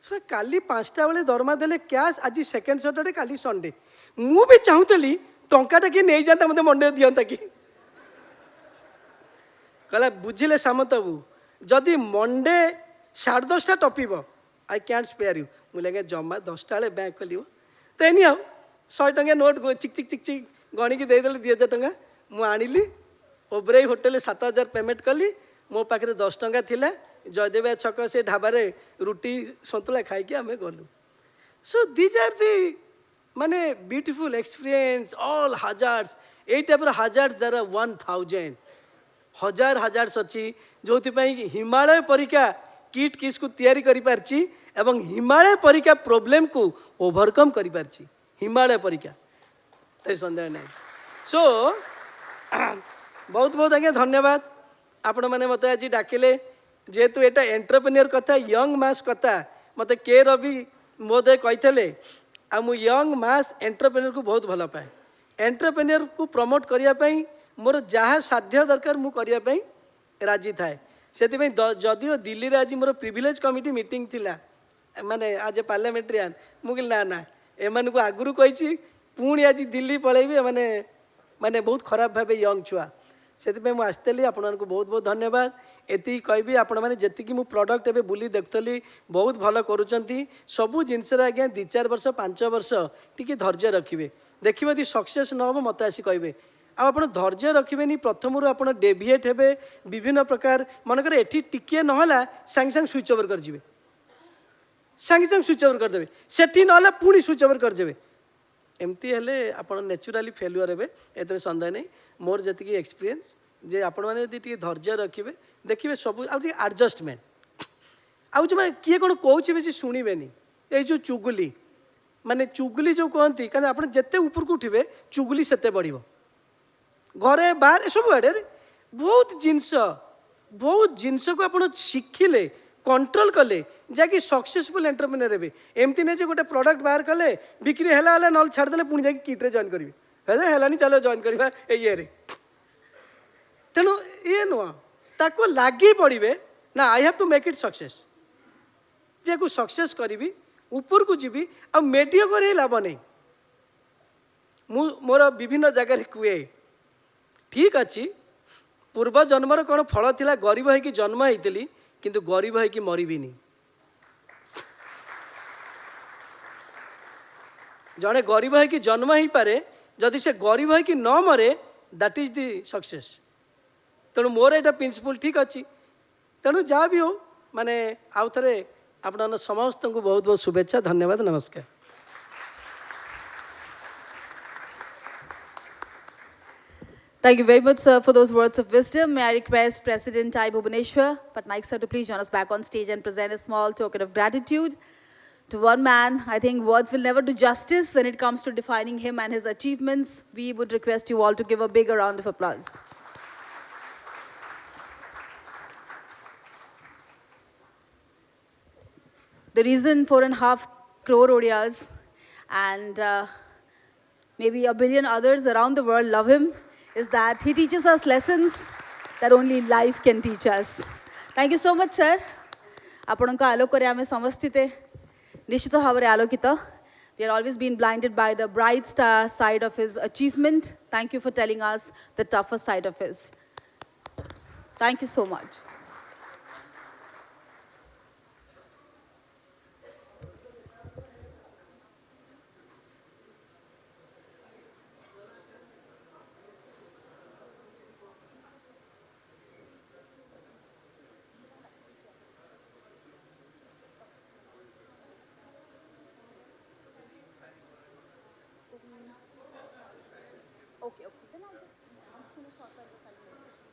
सर काली 5टा बेले दरमा देले कैश आज सेकेंड सैटरडे काली संडे मु भी चाहूली टंकाटा किए नहीं जाता मत मंडे दिंता कि कहला बुझिले सामंत बाबू जदि मंडे 10:30 टपिब आई कैंट स्पेयर यू मुझे लगे जमा 10टा बेले बैंक खोल तो एनी आओ 100 टंका नोट चिक चिक चिक चिक गणिकी देदेली 2,000 टंका मु आनिली ओब्राई होटेल 7,000 पेमेंट कली मो पाखे 10 टंका थिला जयदेव छक से ढाबारे रुटी सतुला खाई आम गलु सो दिज आर दि माने beautiful experience all hazards a type hazards there are 1,000 हजार हजार्ड्स अच्छी जो हिमालय परीक्षा किट किस को तैयारी करि पारची एवं हिमालय परीक्षा प्रॉब्लम को ओवरकम करि पारची हिमालय परीक्षा तो संदेह नहीं सो बहुत बहुत आज्ञा धन्यवाद आपण मैंने मत आज डाकिले जेहेतु एटा एंटरप्रेन्योर कथा यंग मास कथा मत के रवि महोदय कही आ मु यंग मास एंटरप्रेन्योर को बहुत भल पाए एंटरप्रेन्योर को प्रमोट करने मोर जहाँ साध्य दरकार मु करिया पई राजी थाए से जदिओ दिल्ली रे आज मोर प्रिविलेज कमिटी मीटिंग थिला माने आज पार्लियामेंट्रियन मु कहली ना ना एमान को आगुरु कही पुणी आज दिल्ली पलैबी माने माने बहुत खराब भावे यंग छुआ से मुझे आसती आपण बहुत बहुत धन्यवाद एति कहबी आपण मैंने जी मु प्रडक्ट एवं बुली देखली बहुत भल करुँच सबू जिनस आज्ञा 2-4 वर्ष 5 वर्ष टी धैर्य रखिए देखिए यदि सक्सेस न हो मत आसी कहे आप धैर्य रखिए प्रथम आप डेविएट हे विभिन्न प्रकार मनकर एटी टिके नहला सांगे सांगे स्विच ओवर करजे सांगे सांगे स्विच ओवर करदे सेठी नहला पुणी स्विच ओवर करजे एमती हेले आप नेचुराली फेलुअर हे एत सन्देह नहीं मोर जी एक्सपीरियंस जे आपण मैंने टी धैर्य रखिए देखिए सब आडजस्टमेंट आउ जो किए कौन कौच बेसी शुणवे ये जो चुगुली माने चुगुली जो कहती कारण आप जिते ऊपर को उठे चुगुली सेते बढ़ घरे बाहर सब आड़े बहुत जिनस को आप शिखिले कंट्रोल कले जैकि सक्सेसफुल एंटरप्रेन्योर हे एमती नहीं गोटे प्रोडक्ट बाहर कले बिक्री है ना छाड़दे पुणी जाकि किट्रे जॉइन करी है चलो जॉइन करवा ये तेणु ये नुह ताको लगी पड़े ना I have to make it success जे को सक्सेस करी ऊपर को जीवी आ मेडियोकर ही लाभ नहीं मोर विभिन्न जगह कहे ठीक अच्छी पूर्व जन्मर कौन फल थिला गरीब है कि जन्म होती किंतु गरीब है कि मरबिनी जड़े गरीब है कि जन्म हो पारे जदि से गरीब है कि न मरे दैट इज दी सक्सेस तेणु मोर यहाँ प्रिंसिपल ठीक अच्छी तेणु जहाँ भी हो माने आउ थे आप समस्त को बहुत बहुत शुभेच्छा धन्यवाद नमस्कार Thank you very much, sir, for those words of wisdom. May I request President TiE Bhubaneswar, Patnaik sir, to please join us back on stage and present a small token of gratitude to one man. I think words will never do justice when it comes to defining him and his achievements. We would request you all to give a big round of applause. The reason 4.5 crore Odias and maybe a billion others around the world love him is that he teaches us lessons that only life can teach us. Thank you so much, sir. Apanka alokore ame samastite nishito bhavare alokita. We are always been blinded by the bright side of his achievement. Thank you for telling us the tougher side of his. Thank you so much. Okay, then I'll just finish off by this organization.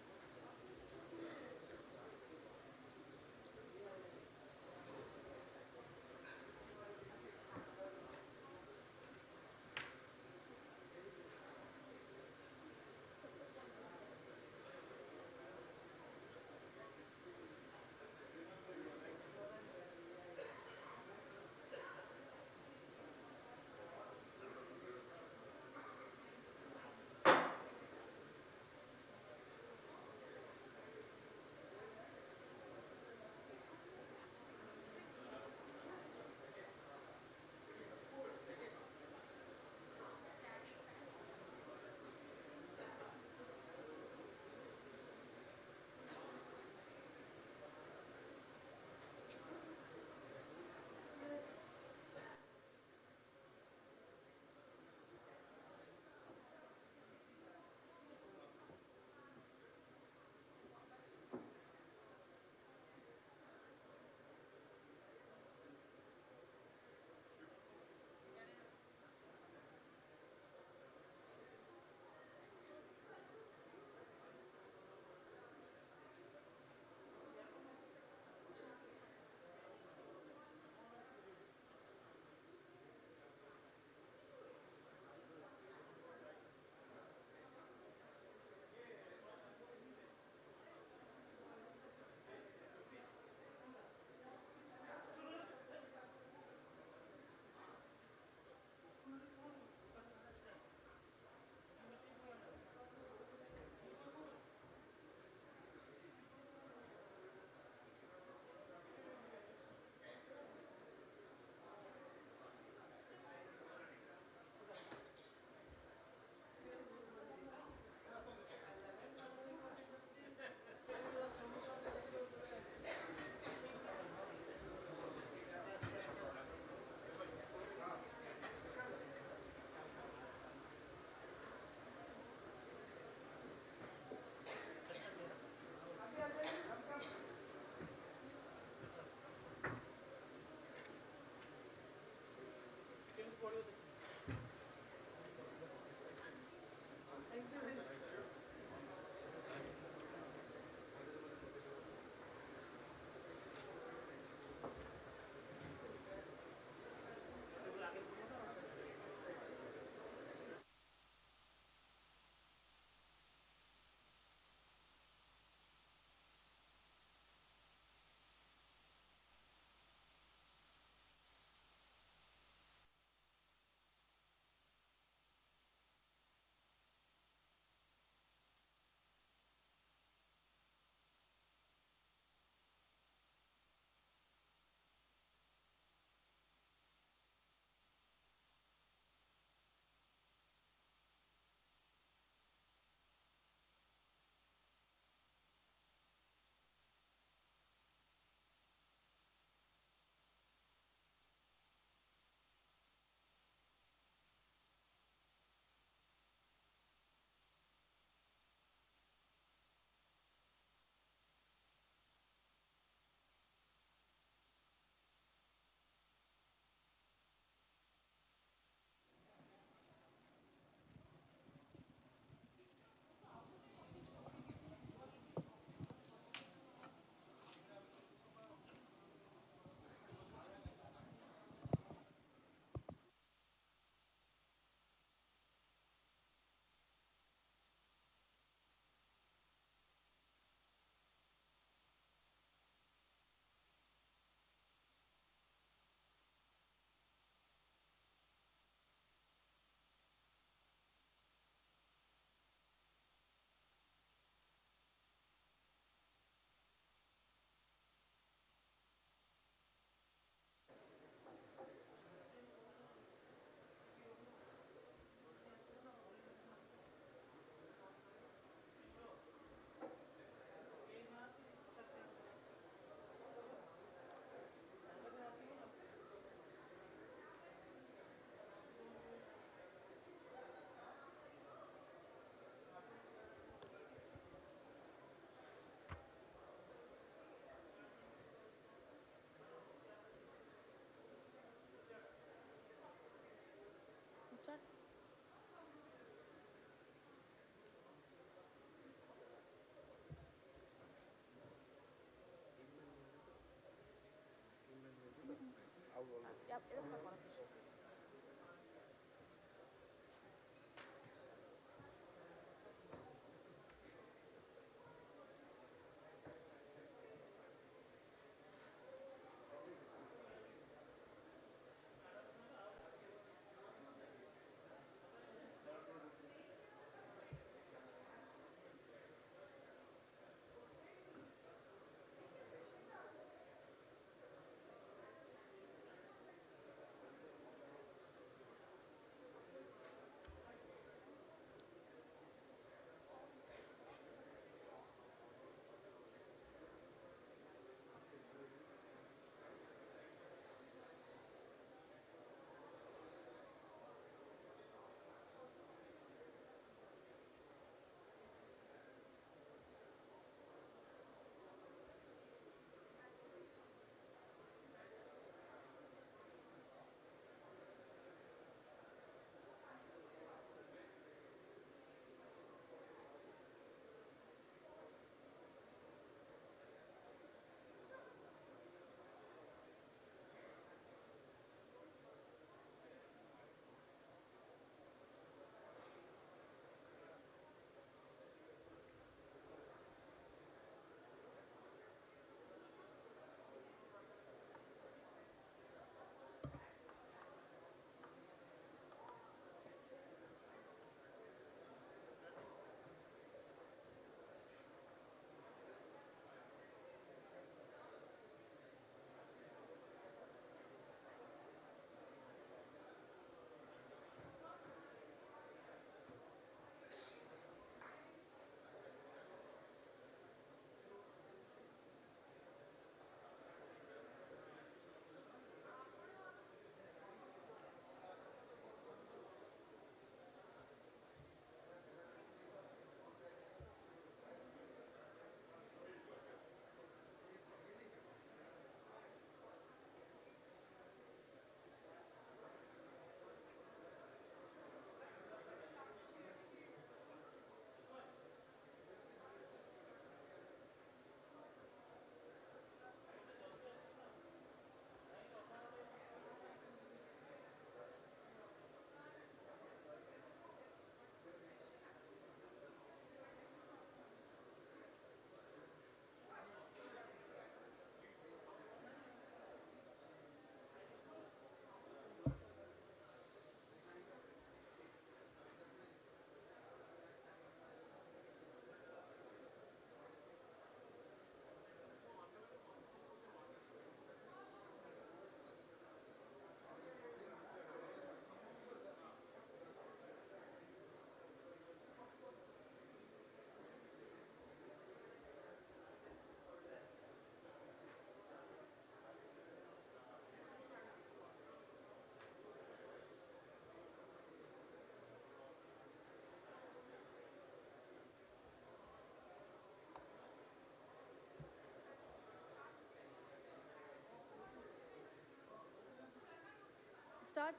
Start.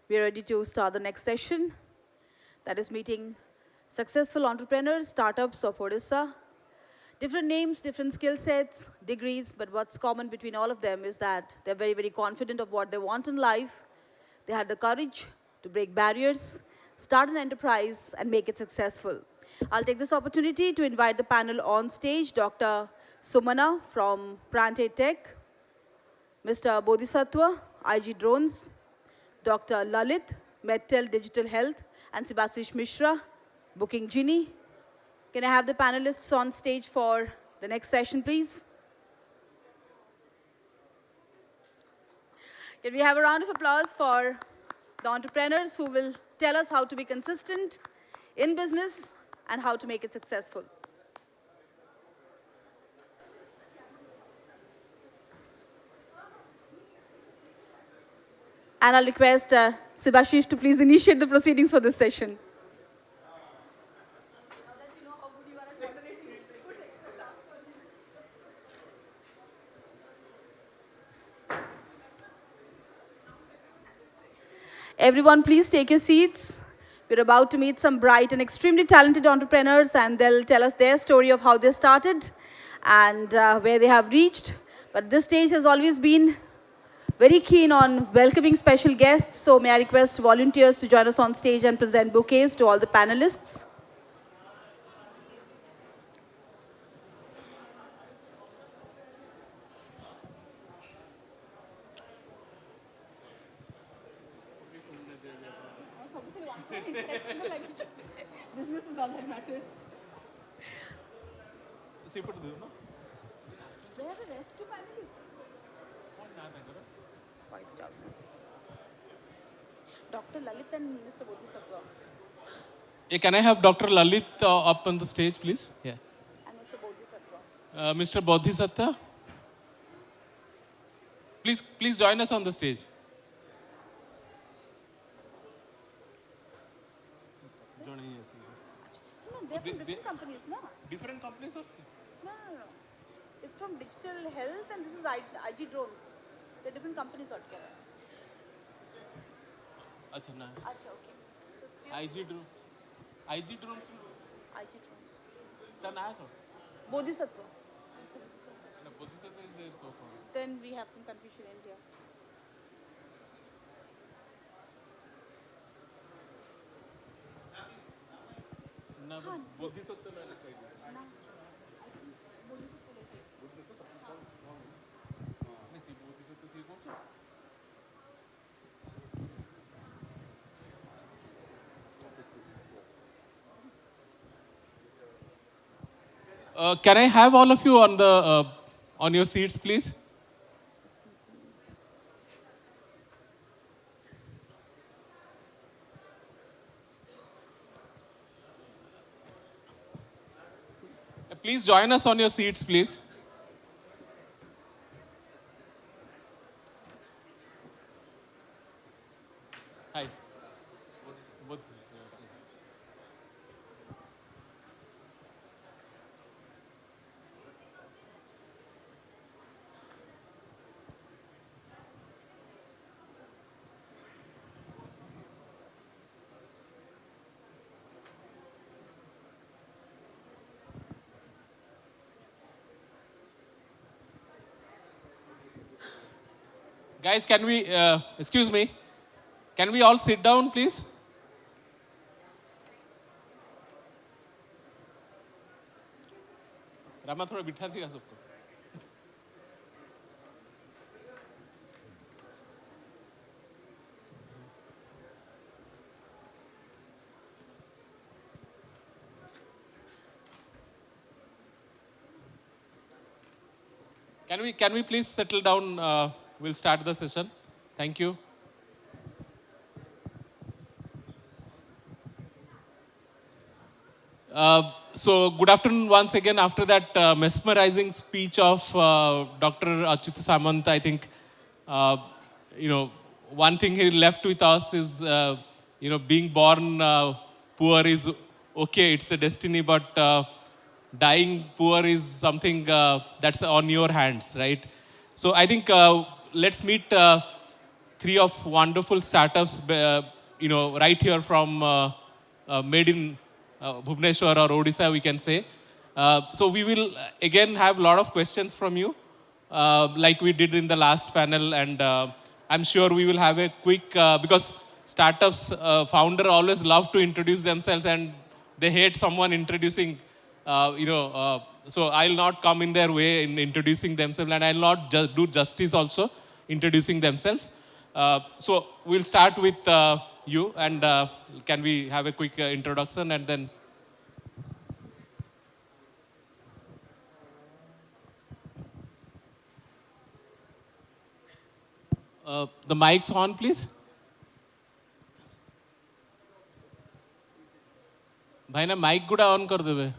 We are ready to start the next session. That is meeting successful entrepreneurs, startups of Odisha. Different names, different skill sets, degrees, but what's common between all of them is that they're very, very confident of what they want in life. They had the courage to break barriers, start an enterprise, and make it successful. I'll take this opportunity to invite the panel on stage, Dr. Sumana from Prante Tech, Mr. Bodhisattva, IG Drones, Dr. Lalit, Medtel Digital Health, and Subhashish Mishra, Booking Genie. Can I have the panelists on stage for the next session, please? Can we have a round of applause for the entrepreneurs who will tell us how to be consistent in business and how to make it successful? And I'll request Subhashish to please initiate the proceedings for this session. Everyone, please take your seats. We're about to meet some bright and extremely talented entrepreneurs, and they'll tell us their story of how they started and where they have reached. But this stage has always been very keen on welcoming special guests, so may I request volunteers to join us on stage and present bouquets to all the panelists. Business is all that matters. Where are the rest two panelists? Dr. Lalit and Mr. Bodhisattva. Yeah, can I have Dr. Lalit up on the stage, please? Yeah. And Mr. Bodhisattva. Mr. Bodhisattva, please join us on the stage. No, they're from different companies, no? Different companies or? No. It's from Digital Health and this is IG Drones. They're different companies altogether. Acha, na. Acha, okay. So IG drones. IG drones. IG Drones. Then I have. Bodhisattva. Mr. Bodhisattva. Bodhisattva is their co-founder. Then we have some confusion in India. No, Bodhisattva na like No. I think Bodhisattva like it. see Bodhisattva see kौन Can I have all of you on the on your seats, please? Please join us on your seats, please. Hi. Guys, can we, excuse me, can we all sit down, please? Rama थोड़ा बिठा देगा सबको. Can we please settle down? We'll start the session. Thank you. So good afternoon once again. After that mesmerizing speech of Dr. Achyut Samant, I think one thing he left with us is being born poor is okay, it's a destiny, but dying poor is something that's on your hands, right? So I think let's meet three of wonderful startups, right here from made in Bhubaneswar or Odisha, we can say. So we will again have a lot of questions from you, like we did in the last panel, and I'm sure we will have a quick, because startups founder always love to introduce themselves and they hate someone introducing, so I'll not come in their way in introducing themselves, and I'll not do justice also introducing themselves. So we'll start with you, and can we have a quick introduction and then. The mic's on, please. भाई ना mic गुड़ा on कर देवे.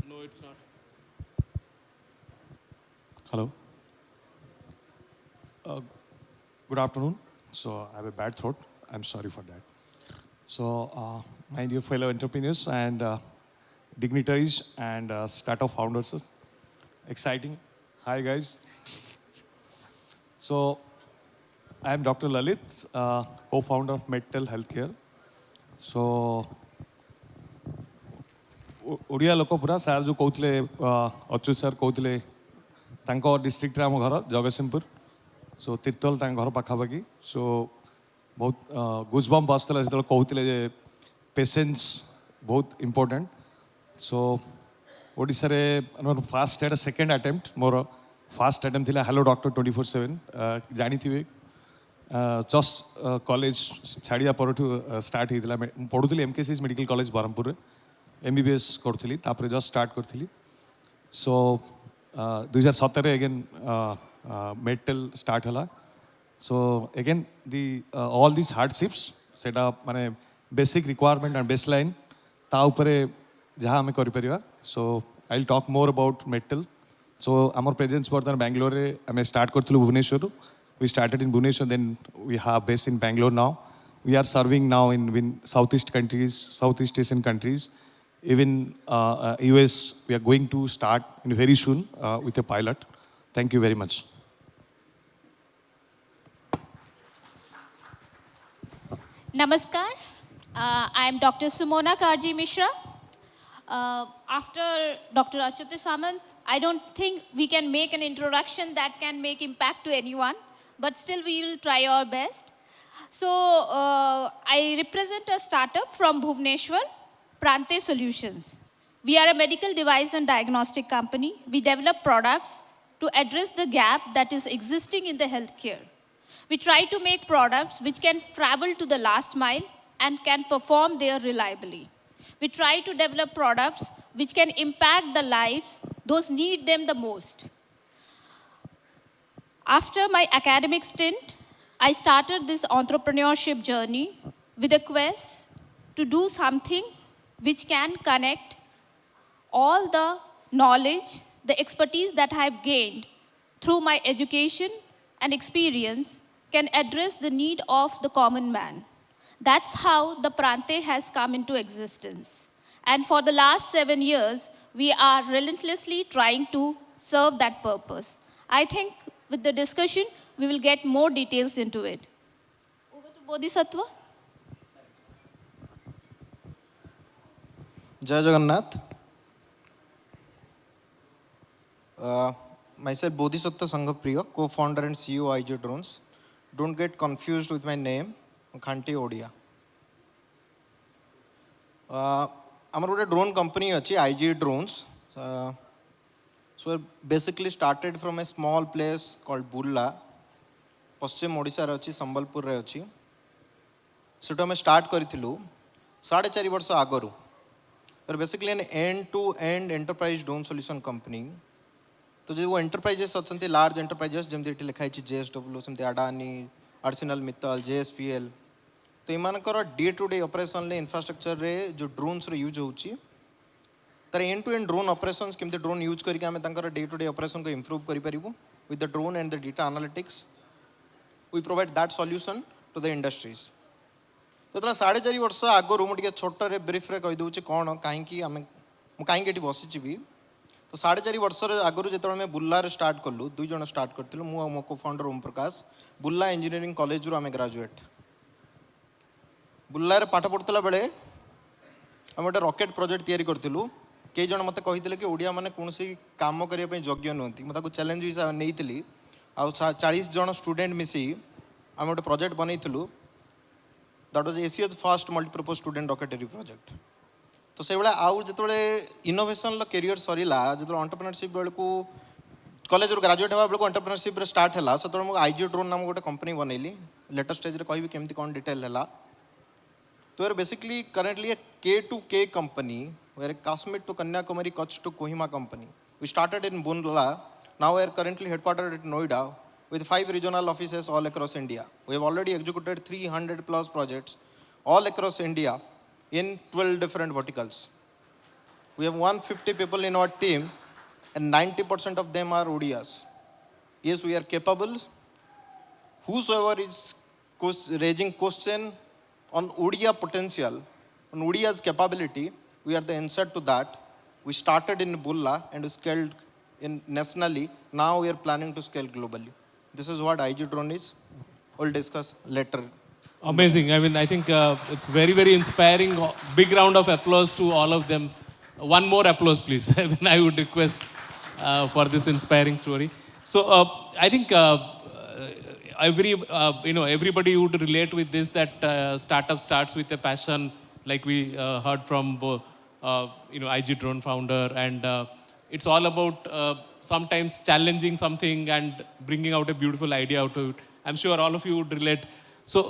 No, it's not. Hello. Good afternoon. So I have a bad throat. I'm sorry for that. So my dear fellow entrepreneurs and dignitaries and startup founders, exciting. Hi guys. So I am Dr. Lalit, co-founder of MedTel Healthcare. So Odia लोक पूरा सार जो कहते अच्युत सार कहते district आम घर जगतसिंहपुर सो तीर्तल घर पाखापाखि सो बहुत गुजबम्प आसला जो कहते पेशेंस बहुत इम्पोर्टेंट सो ओडिशा रे fast at second attempt more fast attempt थिला हेलो डॉक्टर 24/7 जानी थी जस्ट कॉलेज छाड़िया पर स्टार्ट होता पढ़ुली एमकेसीएस मेडिकल कॉलेज ब्रह्मपुर MBBS करी तापर जस्ट स्टार्ट करी सो 2017 अगेन मेडटेल स्टार्ट है so again the all this hardships सेटा माने बेसिक रिक्वायरमेंट एंड बेसलाइन ता उपरे जहाँ आम कर so I will talk more about मेडटेल सो आमर प्रेजेंस बर्तमान बैंगलोर रे आम स्टार्ट करूँ Bhubaneswar we started in Bhubaneswar then we have base in Bangalore now we are serving now in south east countries south east Asian countries even US we are going to start in very soon with a pilot. Thank you very much. Namaskar. I am Dr. Sumona Karji Mishra. After Dr. Achyut Samant, I don't think we can make an introduction that can make impact to anyone, but still we will try our best. So I represent a startup from Bhubaneswar, Prante Solutions. We are a medical device and diagnostic company. We develop products to address the gap that is existing in the healthcare. We try to make products which can travel to the last mile and can perform there reliably. We try to develop products which can impact the lives those need them the most. After my academic stint, I started this entrepreneurship journey with a quest to do something which can connect all the knowledge, the expertise that I have gained through my education and experience can address the need of the common man. That's how the Prante has come into existence. And for the last 7 years, we are relentlessly trying to serve that purpose. I think with the discussion, we will get more details into it. Over to Bodhisattva. Jai Jagannath. Myself Bodhisattva Sanghapriya, co-founder and CEO IG Drones. Don't get confused with my name, Khanti Odia. Amar gote drone company achi IG Drones. So we basically started from a small place called Bulla, Paschim Odisha re achi, Sambalpur re achi. Seto ame start karithilu 4.5 वर्ष आगरू. Basically an end to end enterprise drone solution company तो जो वो enterprises अच्छा large enterprises जमी ये लिखाई JSW सेमती अडानी आर्सेनल मित्तल JSPL तो इमानकर डे टू डे ऑपरेशन ले इंफ्रास्ट्रक्चर रे जो ड्रोन्स रे यूज होची तर end to end drone operations केमते ड्रोन यूज करके आमे तांकर डे टू डे ऑपरेशन को इंप्रूव करि परिबो with the drone and the data analytics we provide that solution to the industries तो 4.5 वर्ष आगु मुझे छोटे ब्रीफ रे कहीदे कौन कहीं आम कहीं बसी भी तो 4.5 वर्ष आगु जो आम बुल्ला स्टार्ट कलु 2 जन स्टार्ट करूँ मो को फाउंडर ओम प्रकाश बुल्ला इंजीनियरिंग कॉलेज रू आम ग्रेजुएट बुल्ला पाठ पढ़ुला बेले आम गोटे रॉकेट प्रोजेक्ट तैयारी करूँ कई जन मत कही कि ओडिया मैंने कौन काम करने योग्य नुहति मुझे चैलेंज हिसाब से नहीं आ 40 जन स्टूडेंट मिसी आम गोटे प्रोजेक्ट बनईलु that was Asia's first multipurpose student rocketry project तो से भाई आउ जो इनोवेशन कैरियर सरला जो एंटरप्रेन्योरशिप बेलू कॉलेज ग्रेजुएट होगा बेलू एंटरप्रेन्योरशिप स्टार्ट है से मुझे IG ड्रोन नाम गोटे कंपनी बनैली लेटर स्टेज कहि केमती कौन डिटेल है तो basically currently K2K company where Kashmir to Kanyakumari Kutch to Kohima company we started in बुनला now we are currently headquartered at Noida with 5 regional offices all across India. We have already executed 300 plus projects all across India in 12 different verticals. We have 150 people in our team and 90% of them are ODIAs. Yes, we are capable. Whosoever is raising question on ODIA potential, on ODIA's capability, we are the answer to that. We started in Bulla and we scaled in nationally. Now we are planning to scale globally. this is what IG drone is. We'll discuss later. Amazing. I mean, I think it's very, very inspiring. Big round of applause to all of them. One more applause, please. I mean, I would request for this inspiring story. So I think everybody would relate with this, that startup starts with a passion, like we heard from IG Drone founder, and it's all about sometimes challenging something and bringing out a beautiful idea out of it. I'm sure all of you would relate. So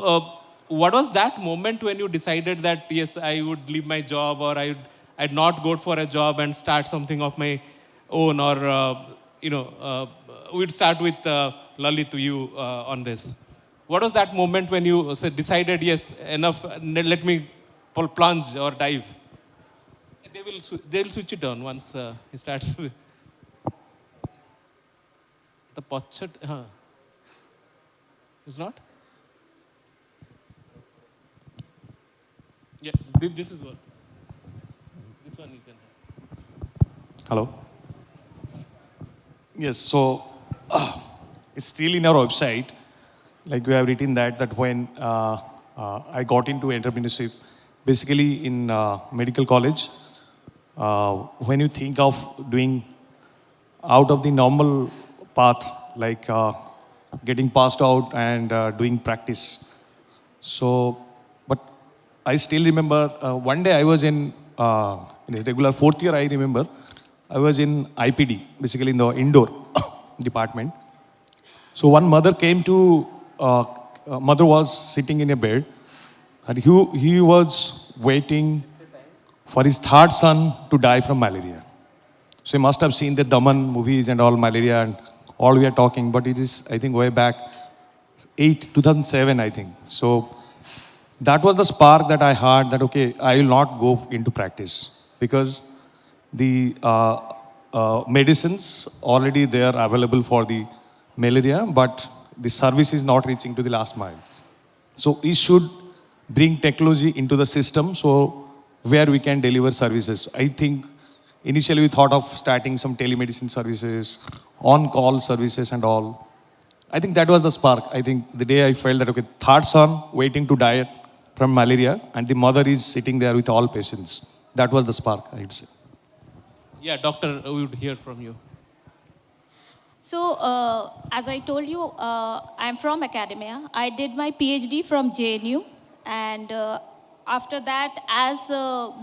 what was that moment when you decided that, yes, I would leave my job, or I'd not go for a job and start something of my own, or, we'd start with Lalit, to you on this. What was that moment when you decided, yes, enough, let me plunge or dive? They will switch it on once he starts with the potchet. It's not? Yeah, this is what. This one you can have. Hello. Yes, so it's still in our website. Like we have written that when I got into entrepreneurship, basically in medical college, when you think of doing out of the normal path, like getting passed out and doing practice. So, but I still remember one day I was in a regular fourth year, I remember, I was in IPD, basically in the indoor department. So one mother came to, mother was sitting in a bed, and he was waiting for his third son to die from malaria. So you must have seen the Daman movies and all, malaria and all we are talking, but it is, I think, way back 2007, I think. So that was the spark that I had that, okay, I will not go into practice because the medicines already there available for the malaria, but the service is not reaching to the last mile. So we should bring technology into the system so where we can deliver services. I think initially we thought of starting some telemedicine services, on-call services and all. I think that was the spark. I think the day I felt that, okay, third son waiting to die from malaria and the mother is sitting there with all patients. That was the spark, I would say. Yeah, doctor, we would hear from you. So, as I told you, I'm from academia. I did my PhD from JNU, and after that, as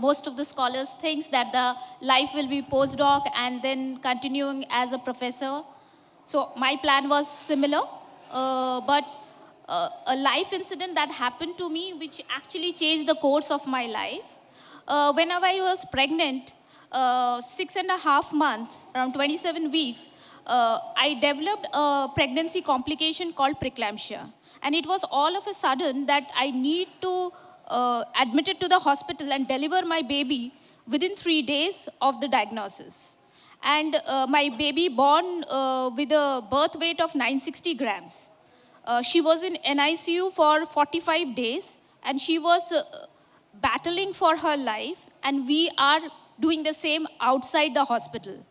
most of the scholars think that the life will be postdoc and then continuing as a professor. So my plan was similar, but a life incident that happened to me, which actually changed the course of my life. Whenever I was pregnant, 6.5 months, around 27 weeks, I developed a pregnancy complication called preeclampsia. And it was all of a sudden that I need to admit it to the hospital and deliver my baby within 3 days of the diagnosis. And my baby born with a birth weight of 960 grams. She was in NICU for 45 days, and she was battling for her life, and we are doing the same outside the hospital.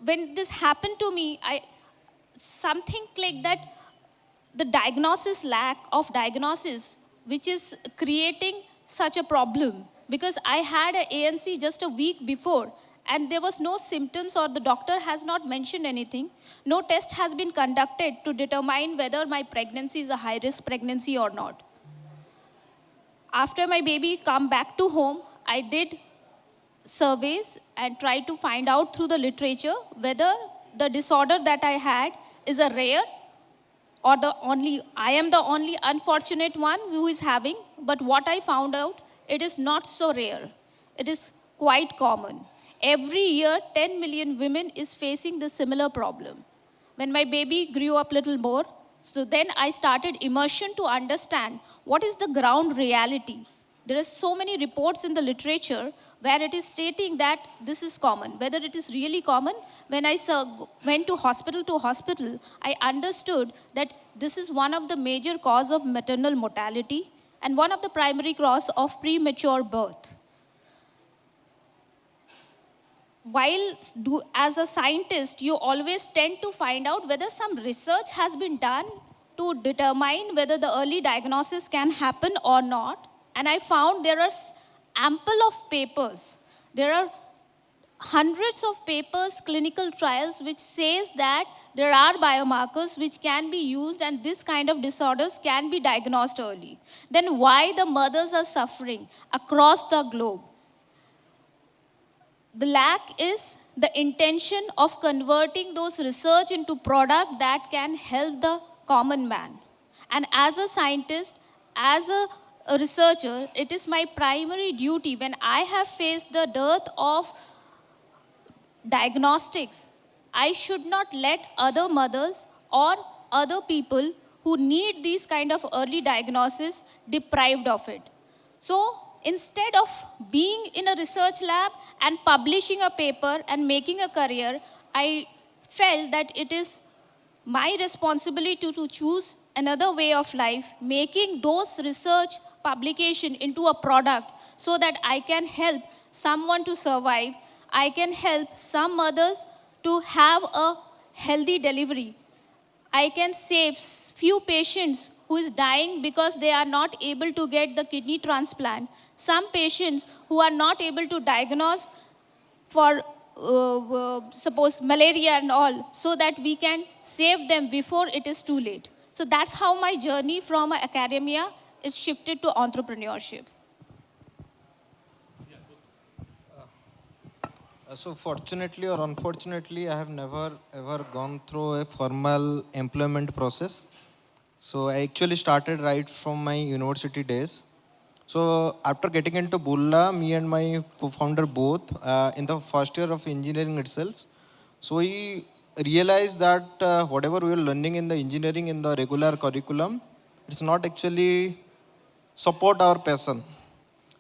When this happened to me, something clicked that the lack of diagnosis, which is creating such a problem. Because I had an ANC just a week before, and there was no symptoms or the doctor has not mentioned anything. No test has been conducted to determine whether my pregnancy is a high-risk pregnancy or not. After my baby come back to home, I did surveys and tried to find out through the literature whether the disorder that I had is a rare or I am the only unfortunate one who is having. But what I found out, it is not so rare. It is quite common. Every year, 10 million women is facing this similar problem. When my baby grew up a little more, so then I started immersion to understand what is the ground reality. There are so many reports in the literature where it is stating that this is common. Whether it is really common, when I went to hospital, I understood that this is one of the major cause of maternal mortality and one of the primary cause of premature birth. as a scientist, you always tend to find out whether some research has been done to determine whether the early diagnosis can happen or not. And I found there are ample of papers. There are hundreds of papers, clinical trials, which says that there are biomarkers which can be used and this kind of disorders can be diagnosed early. Then why the mothers are suffering across the globe? The lack is the intention of converting those research into product that can help the common man. And as a scientist, as a researcher, it is my primary duty when I have faced the dearth of diagnostics, I should not let other mothers or other people who need these kind of early diagnosis deprived of it. So instead of being in a research lab and publishing a paper and making a career, I felt that it is my responsibility to choose another way of life, making those research publication into a product so that I can help someone to survive. I can help some mothers to have a healthy delivery. I can save few patients who is dying because they are not able to get the kidney transplant. Some patients who are not able to diagnose for suppose malaria and all, so that we can save them before it is too late. So that's how my journey from academia is shifted to entrepreneurship. So fortunately or unfortunately, I have never ever gone through a formal employment process. So I actually started right from my university days. So after getting into Bulla, me and my co-founder both, in the first year of engineering itself, so we realized that whatever we were learning in the engineering in the regular curriculum, it's not actually support our passion.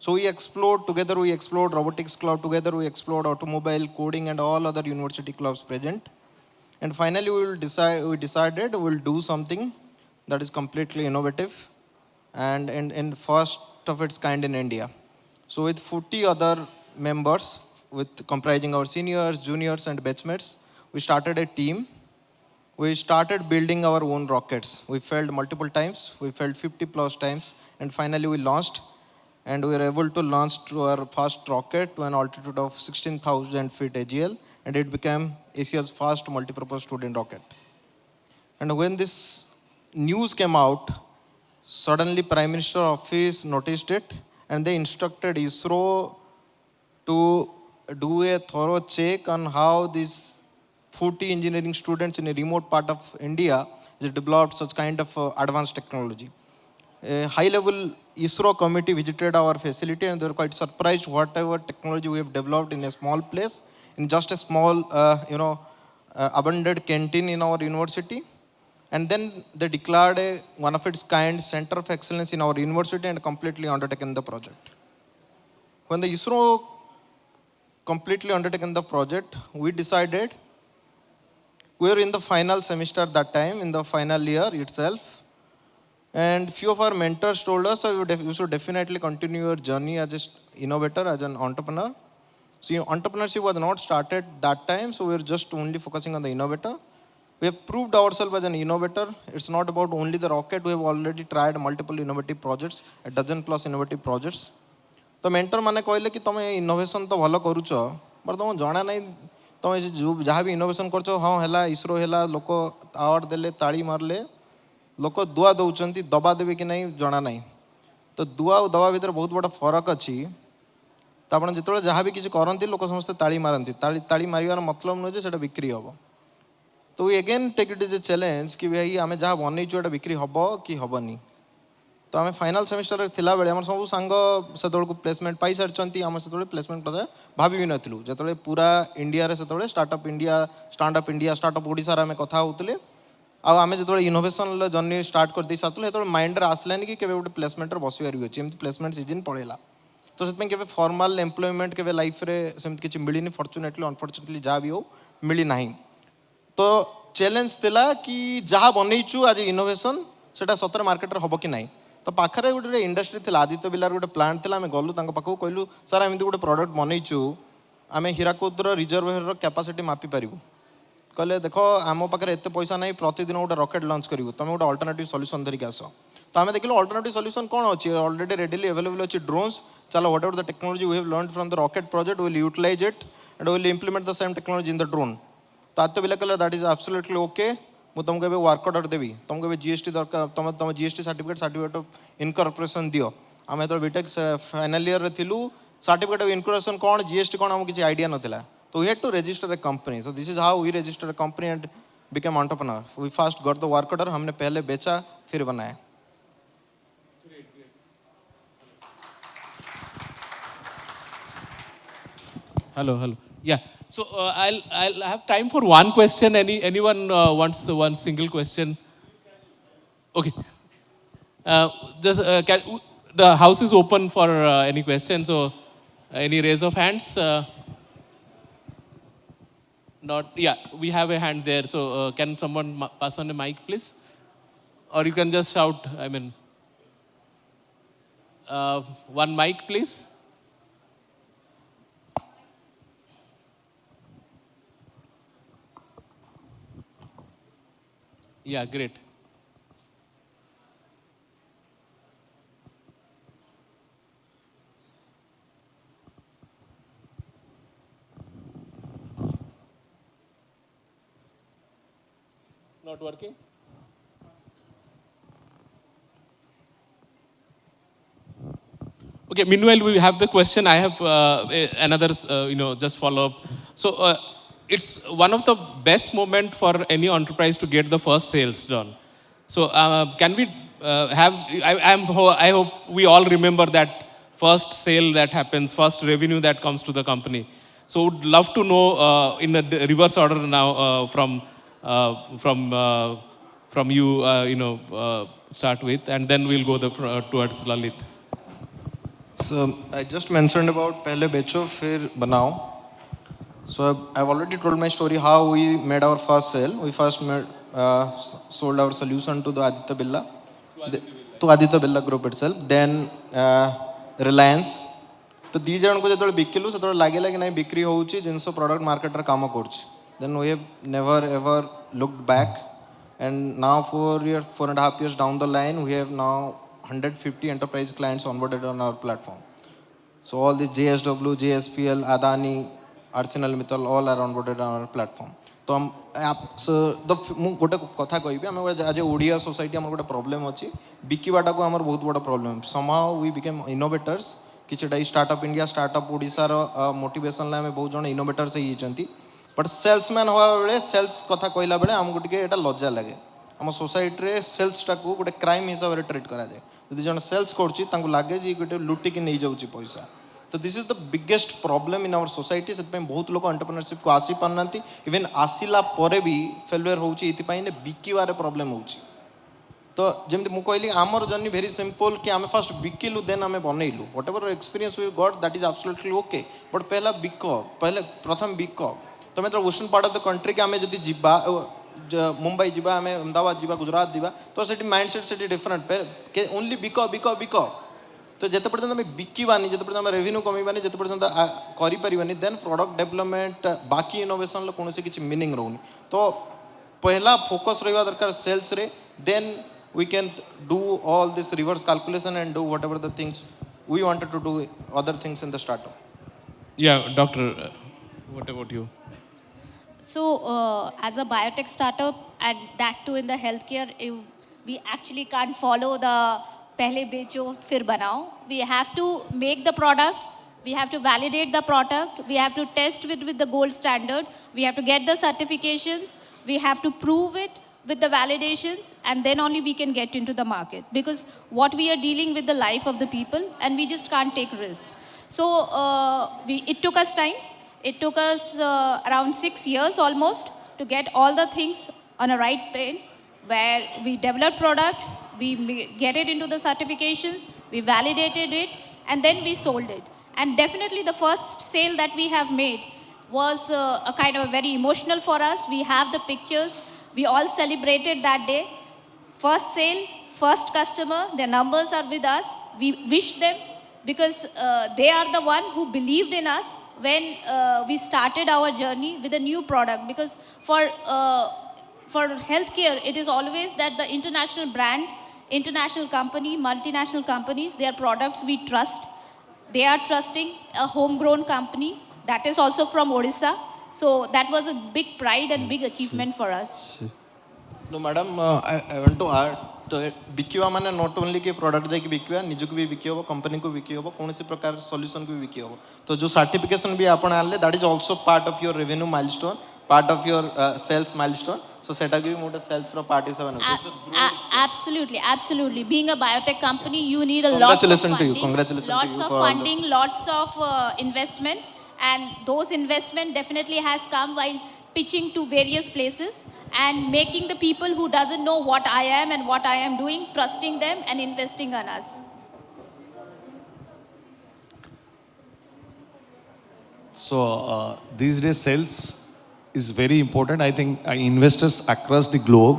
So we explored together, we explored robotics club together, we explored automobile, coding and all other university clubs present. And finally we decided we will do something that is completely innovative and first of its kind in India. So with 40 other members, with comprising our seniors, juniors and batchmates, we started a team. We started building our own rockets. We failed multiple times, we failed 50 plus times, and finally we launched. And we were able to launch to our first rocket to an altitude of 16,000 feet AGL, and it became Asia's first multipurpose student rocket. And when this news came out, suddenly Prime Minister Office noticed it, and they instructed ISRO to do a thorough check on how these 40 engineering students in a remote part of India has developed such kind of advanced technology. A high-level ISRO committee visited our facility and they were quite surprised whatever technology we have developed in a small place, in just a small, abandoned canteen in our university. And then they declared a one of its kind center of excellence in our university and completely undertaken the project. When the ISRO completely undertaken the project, we decided, we were in the final semester that time, in the final year itself. And few of our mentors told us that you should definitely continue your journey as an innovator, as an entrepreneur. So entrepreneurship was not started that time, so we were just only focusing on the innovator. We have proved ourselves as an innovator. It's not about only the rocket. We have already tried multiple innovative projects, a dozen plus innovative projects. तो mentor माने कहले कि तुम innovation तो भल करूच but तुम जना ना तुम जहाँ भी इनोवेशन कर हाँ है इसरो है लोक अवार्ड देले ताली मारले लोक दुआ दौरान दबा देवे कि नहीं जना ना तो दुआ और दबा भितर बहुत बड़ा फरक अच्छी तो आप जो जहाँ भी किसी करती लोक समस्ते ताली मारती ताली मारियार मतलब नुहे से बिक्री हम तो we again take it is a challenge कि भाई आम जहाँ बनईचु बिक्री हम कि हेनी तो आम फाइनाल सेमिस्टर थिला बेले आम सब सांग से प्लेसमेंट पाई सारी आम से प्लेसमेंट कदा भाभी भी नथिलु जो पूरा इंडिया रे से स्टार्टअप इंडिया स्टार्टअप ओडिशा रे आम कथा होतले आम जो इनोवेशन जर्नी स्टार्ट कर दे साथु जो माइंड रे आसलानी कि केबे गोटे प्लेसमेंट बस अच्छी एमती प्लेसमेंट सीजन पड़ेगा तो से केबे फॉर्मल एम्प्लॉयमेंट केबे लाइफ रे सेमती किछि मिलिनी फॉर्चुनेटली अनफॉर्चुनेटली जहाँ भी हो मिली नाही तो चैलेंज थिला कि जहाँ बनईचु आज इनोवेशन सेटा सतरे मार्केट रे हबो कि नाही तो पाखरे गोटे इंडस्ट्री थी आदित्य बिलार गोटे प्लांट थी आम गलु पाखक कहलु सर एमती गोटे प्रोडक्ट बनईचु आम हीराकुदर रिजर्वेयर कैपेसिटी मापी पारू कहले देख आम पाखे एत पैसा ना प्रतिदिन गोटे रॉकेट लॉन्च करूँ तुम गोटे अल्टरनेटिव सॉल्यूशन धरिक आस तो आम देखिलु अल्टरनेटिव सॉल्यूशन कौन अच्छी ऑलरेडी रेडिली अवेलेबल अच्छी ड्रोन्स चलो whatever the technology we have learn from the rocket project will utilize it and will implement the same technology in the drone तो आते बेला कहले दैट इज एब्सोल्युटली ओके मुझे तुमको ए work order देवी तुमको ए GST दरकार तुम GST certificate of incorporation दियो आम जो बीटेक फाइनल ईयर रे थिलु सर्टिफिकेट ऑफ इनकॉर्पोरेशन कौन जीएसटी कौन हमको किसी आइडिया नथिला तो we had to register a company so this is how we register a company and become entrepreneur we first got the work order हमने पहले बेचा फिर बनाया Hello, hello. Yeah. So I'll have time for one question. Anyone wants one single question? Okay. The house is open for any question. So any raise of hands? Not. Yeah. We have a hand there. So can someone pass on the mic, please? Or you can just shout. I mean, one mic, please. Yeah, great. Not working? Okay, meanwhile, we have the question. I have another, just follow up. So it's one of the best moment for any enterprise to get the first sales done. So can we I hope we all remember that first sale that happens, first revenue that comes to the company. So would love to know in the reverse order now from you, start with, and then we'll go towards Lalit. So I just mentioned about pehle becho fir banao. So I've already told my story how we made our first sale. We first sold our solution to the Aditya Birla, to Aditya Birla Group itself. Then Reliance. तो दी जन को जो बिकिलु से लगे कि नहीं बिक्री होची जिनसो प्रोडक्ट मार्केट रे काम करछि then we have never ever looked back and now 4.5 years down the line we have now 150 enterprise clients onboarded on our platform. So all the JSW, JSPL, Adani, Arsenal Mittal all are onboarded on our platform. तो हम गोटे कथा कहबी आम आज Odia society आम गोटे problem अच्छी बिकवाटा को आम बहुत बड़ा problem somehow we became innovators किछटा स्टार्टअप इंडिया स्टार्टअप ओडिशार मोटिवेशन आम बहुत जन इनोवेटर्स होती बट सेल्समैन हवा बेले सेल्स कथा कहला बेले आमको टिके एटा लज्जा लगे आम सोसाइटी रे सेल्सटा को गोटे क्राइम हिसाब से ट्रीट करा जाए यदि जन सेल्स करछि तांको लागे जे गोटे लुटिकी नहीं जाउछि पैसा तो this is the biggest problem in our society से बहुत लोग एंटरप्रेन्योरशिप को आसी पाना इवेन आसिला परे भी फेलुअर होउछि इतिपाई ने बिकिवारे प्रॉब्लम होउछि तो जमती मुझे कहली आमर जर्नी वेरी सिंपल कि आम फास्ट बिकिलु देन आम बनइलु whatever experience we got that is absolutely okay but पहला बिक पहले प्रथम बिक तो मैं western part of the country के आम जदि जिबा मुंबई जिबा आम अहमदाबाद जिबा गुजरात जिबा तो सेठी माइंडसेट सेठी डिफरेंट ओनली बिक बिक बिक तो जिते पर्यंत आम बिकवानी जिते पर्यंत आम रेवेन्यू कमेबानी जिते पर्यंत करिपारिबानी देन प्रोडक्ट डेवलपमेंट बाकी इनोवेशन कौन से किसी मीनिंग रोनी तो पहला फोकस रहा दरकार सेल्स रे then we can do all this reverse calculation and do whatever the things we wanted to do other things in the startup. Yeah, doctor, what about you? So as a biotech startup and that too in the healthcare, we actually can't follow the pehle becho fir banao. We have to make the product, we have to validate the product, we have to test with the gold standard, we have to get the certifications, we have to prove it with the validations, and then only we can get into the market, because what we are dealing with the life of the people and we just can't take risks. So it took us time. It took us around 6 years almost to get all the things on a right plane, where we developed product, we get it into the certifications, we validated it, and then we sold it. And definitely the first sale that we have made was a kind of very emotional for us. We have the pictures. We all celebrated that day. First sale, first customer, their numbers are with us. We wish them, because they are the one who believed in us when we started our journey with a new product. Because for healthcare, it is always that the international brand, international company, multinational companies, their products we trust. They are trusting a homegrown company that is also from Odisha. So that was a big pride and big achievement for us. No, madam, I want to add. तो बिकिवा माने not only कि product जाकि बिकिवा निजको भी बिकी हो company को बिकी हो कौन सी प्रकार सॉल्यूशन को भी बिकी हो तो जो सर्टिफिकेशन भी आपण आले that is also part of your revenue milestone part of your sales milestone so सेटा भी मोटा सेल्स रो part is Absolutely. Being a biotech company, you need a Congratulations to you. Lots of funding, lots of investment, and those investment definitely has come while pitching to various places and making the people who doesn't know what I am and what I am doing, trusting them and investing on us. So these days sales is very important. I think investors across the globe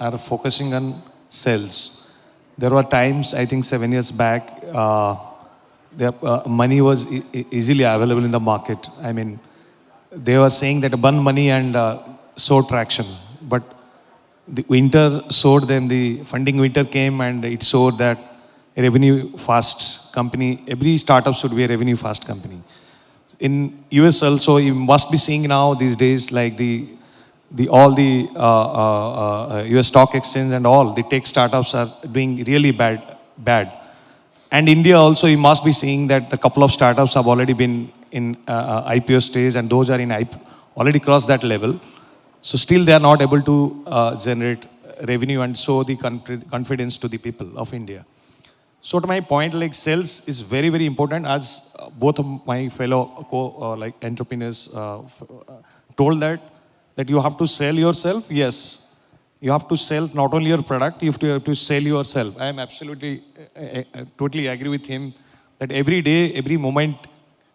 are focusing on sales. There were times, I think 7 years back, money was easily available in the market. I mean, they were saying that burn money and show traction. But the winter showed, then the funding winter came and it showed that a revenue fast company, every startup should be a revenue fast company. In US also, you must be seeing now these days like all the US stock exchange and all, the tech startups are doing really bad. And India also, you must be seeing that a couple of startups have already been in IPO stage and those are already crossed that level. So still they are not able to generate revenue and show the confidence to the people of India. So to my point, like sales is very, very important. As both of my fellow entrepreneurs told that you have to sell yourself. Yes, you have to sell not only your product, you have to sell yourself. I am absolutely, totally agree with him that every day, every moment,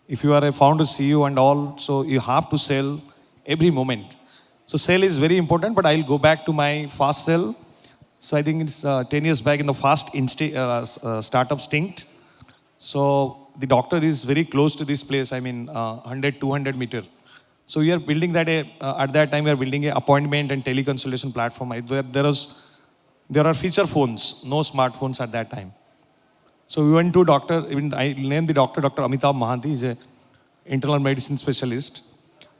if you are a founder, CEO and all, so you have to sell every moment. So sale is very important, but I'll go back to my fast sell. So I think it's 10 years back in the fast startup stint. So the doctor is very close to this place, I mean 100, 200 meter. So we are building that, at that time we are building an appointment and teleconsultation platform. There are feature phones, no smartphones at that time. So we went to doctor, even I named the doctor, Dr. Amitabh Mahanti, he's an internal medicine specialist.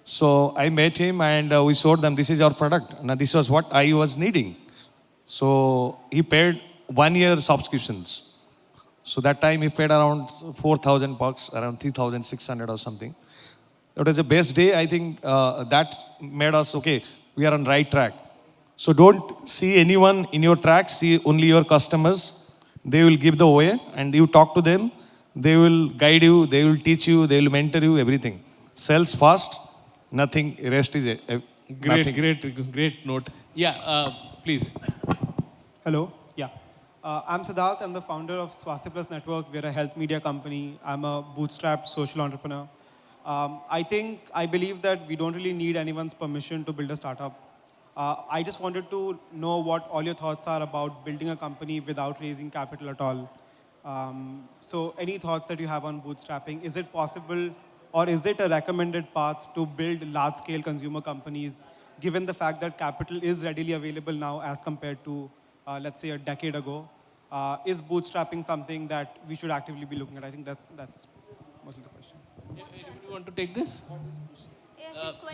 So I met him and we showed them, this is our product. Now this was what I was needing. So he paid 1 year subscriptions. So that time he paid around $4,000, around 3,600 or something. That was the best day. I think that made us, okay, we are on right track. So don't see anyone in your track, see only your customers. They will give the way and you talk to them. They will guide you, they will teach you, they will mentor you, everything. Sales fast. Nothing, rest is Great note. Yeah, please. Hello, yeah. I'm Siddharth, I'm the founder of Swasthya Plus Network. We're a health media company. I'm a bootstrapped social entrepreneur. I believe that we don't really need anyone's permission to build a startup. I just wanted to know what all your thoughts are about building a company without raising capital at all. So any thoughts that you have on bootstrapping? Is it possible? Or is it a recommended path to build large-scale consumer companies, given the fact that capital is readily available now as compared to, let's say, a decade ago? Is bootstrapping something that we should actively be looking at? I think that's mostly the question. Anybody want to take this?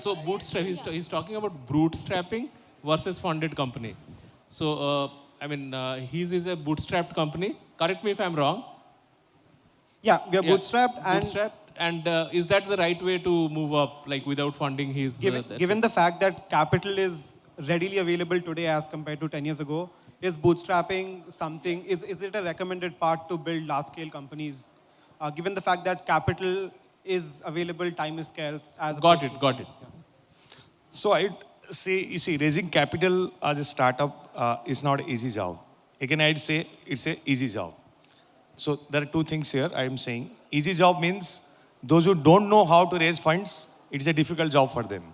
So bootstrap, he's talking about bootstrapping versus funded company. So, I mean, his is a bootstrapped company. Correct me if I'm wrong. Yeah, we are bootstrapped. And is that the right way to move up, like without funding his... Given the fact that capital is readily available today as compared to 10 years ago, is bootstrapping something, is it a recommended part to build large-scale companies? Given the fact that capital is available, time is scarce. Got it. Yeah. So I'd say, you see, raising capital as a startup is not an easy job. Again, I'd say it's an easy job. So there are two things here I am saying. Easy job means those who don't know how to raise funds, it is a difficult job for them.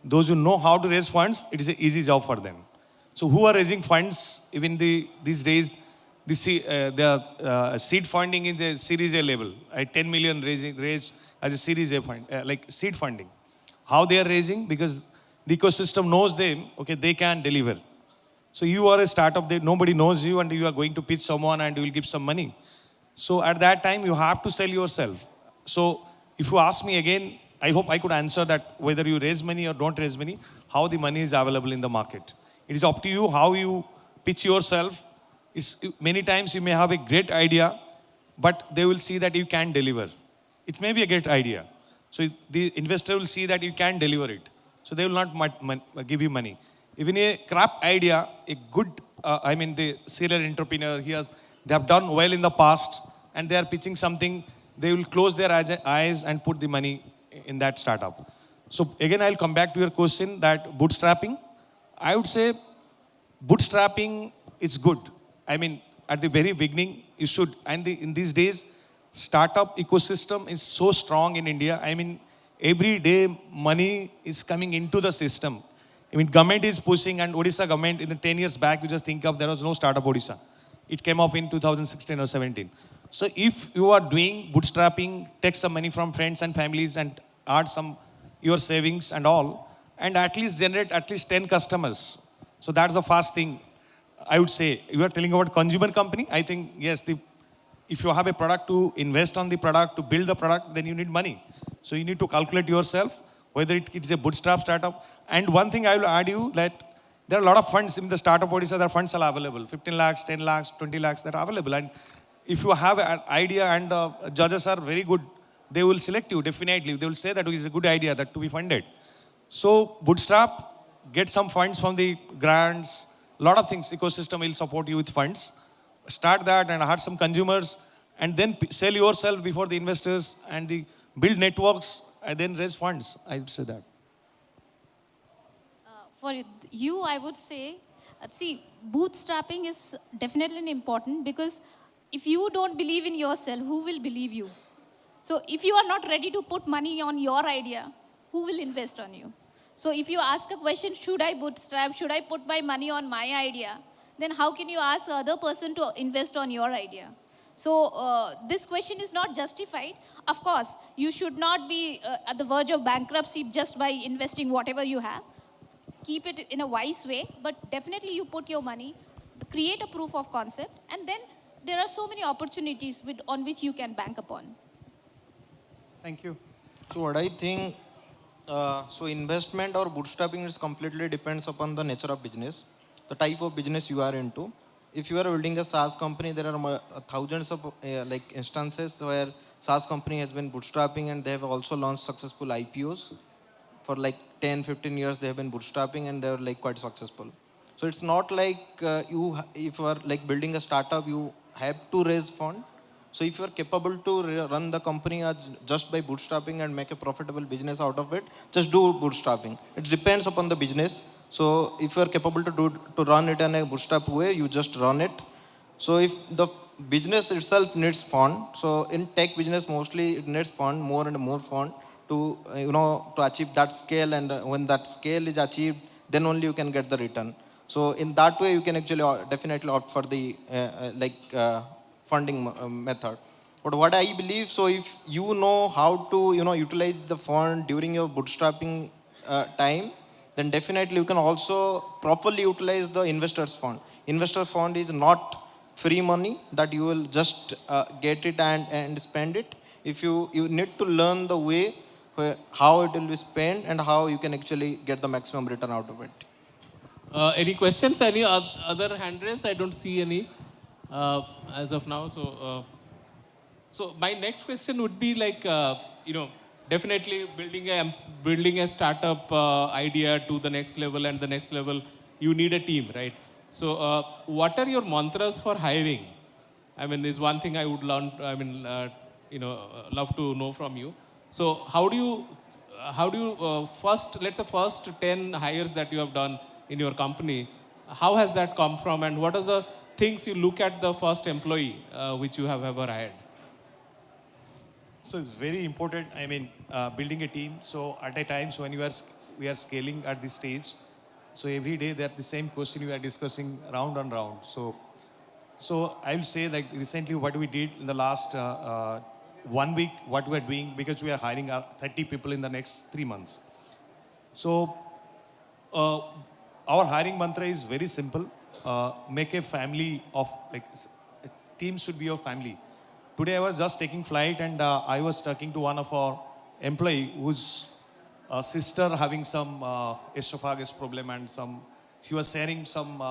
Those who know how to raise funds, it is an easy job for them. So who are raising funds? Even these days, the seed funding in the Series A level, 10 million raised as a Series A fund, like seed funding. How they are raising? Because the ecosystem knows them, okay, they can deliver. So you are a startup, nobody knows you, and you are going to pitch someone and you will give some money. So at that time, you have to sell yourself. So if you ask me again, I hope I could answer that whether you raise money or don't raise money, how the money is available in the market. It is up to you how you pitch yourself. Many times you may have a great idea, but they will see that you can deliver. It may be a great idea. So the investor will see that you can deliver it. So they will not give you money. Even a crap idea, a good, the serial entrepreneur, they have done well in the past and they are pitching something, they will close their eyes and put the money in that startup. So again, I'll come back to your question that bootstrapping. I would say bootstrapping is good. At the very beginning, you should. And in these days, startup ecosystem is so strong in India. Every day money is coming into the system. Government is pushing, and Odisha government, in the 10 years back, you just think of there was no startup Odisha. It came up in 2016 or 17. So if you are doing bootstrapping, take some money from friends and families and add some your savings and all, and at least generate at least 10 customers. So that's the first thing I would say. You are telling about consumer company. I think, yes, if you have a product, to invest on the product, to build the product, then you need money. So you need to calculate yourself whether it is a bootstrap startup. And one thing I will add you that there are a lot of funds in the startup Odisha. There are funds are available. 15 lakhs, 10 lakhs, 20 lakhs, that are available. And if you have an idea and the judges are very good, they will select you definitely. They will say that it is a good idea that to be funded. So bootstrap, get some funds from the grants, a lot of things, ecosystem will support you with funds. Start that and hire some consumers and then sell yourself before the investors and build networks and then raise funds. I would say that. For you, I would say, see, bootstrapping is definitely important because if you don't believe in yourself, who will believe you? So if you are not ready to put money on your idea, who will invest on you? So if you ask a question, should I bootstrap, should I put my money on my idea, then how can you ask other person to invest on your idea? So this question is not justified. Of course, you should not be at the verge of bankruptcy just by investing whatever you have. Keep it in a wise way, but definitely you put your money, create a proof of concept, and then there are so many opportunities on which you can bank upon. Thank you. So what I think, so investment or bootstrapping is completely depends upon the nature of business, the type of business you are into. If you are building a SaaS company, there are thousands of instances where SaaS company has been bootstrapping and they have also launched successful IPOs. For 10, 15 years, they have been bootstrapping and they're quite successful. So it's not like if you are building a startup, you have to raise fund. So if you are capable to run the company just by bootstrapping and make a profitable business out of it, just do bootstrapping. It depends upon the business. So if you are capable to run it in a bootstrap way, you just run it. So if the business itself needs fund, so in tech business mostly it needs fund, more and more fund to to achieve that scale, and when that scale is achieved, then only you can get the return. So in that way, you can actually definitely opt for the funding method. But what I believe, so if you know how to utilize the fund during your bootstrapping time, then definitely you can also properly utilize the investor's fund. Investor fund is not free money that you will just get it and spend it. If you need to learn the way how it will be spent and how you can actually get the maximum return out of it. Any questions? Any other hand raise? I don't see any as of now. So my next question would be definitely building a startup idea to the next level and the next level, you need a team, right? So what are your mantras for hiring? Is one thing I would learn. Love to know from you. So how do you first 10 hires that you have done in your company, how has that come from, and what are the things you look at the first employee which you have ever hired? So it's very important, building a team. So at a times when we are scaling at this stage, so every day that the same question we are discussing round and round. So So I will say like recently what we did in the last 1 week, what we are doing, because we are hiring 30 people in the next 3 months. So uh, our hiring mantra is very simple. Make a family of, like, a team should be a family. Today I was just taking flight and I was talking to one of our employee whose sister having some esophagus problem and she was sharing some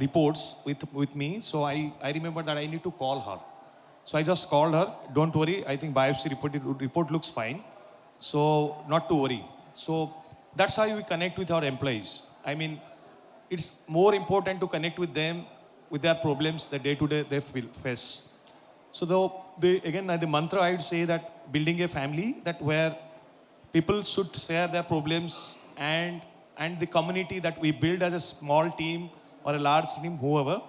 reports with me. So I remember that I need to call her. So I just called her. Don't worry, I think biopsy report looks fine. So not to worry. So that's how we connect with our employees. I mean, it's more important to connect with them with their problems, the day-to-day they face. So the mantra I would say that building a family that where people should share their problems and the community that we build as a small team or a large team, whoever,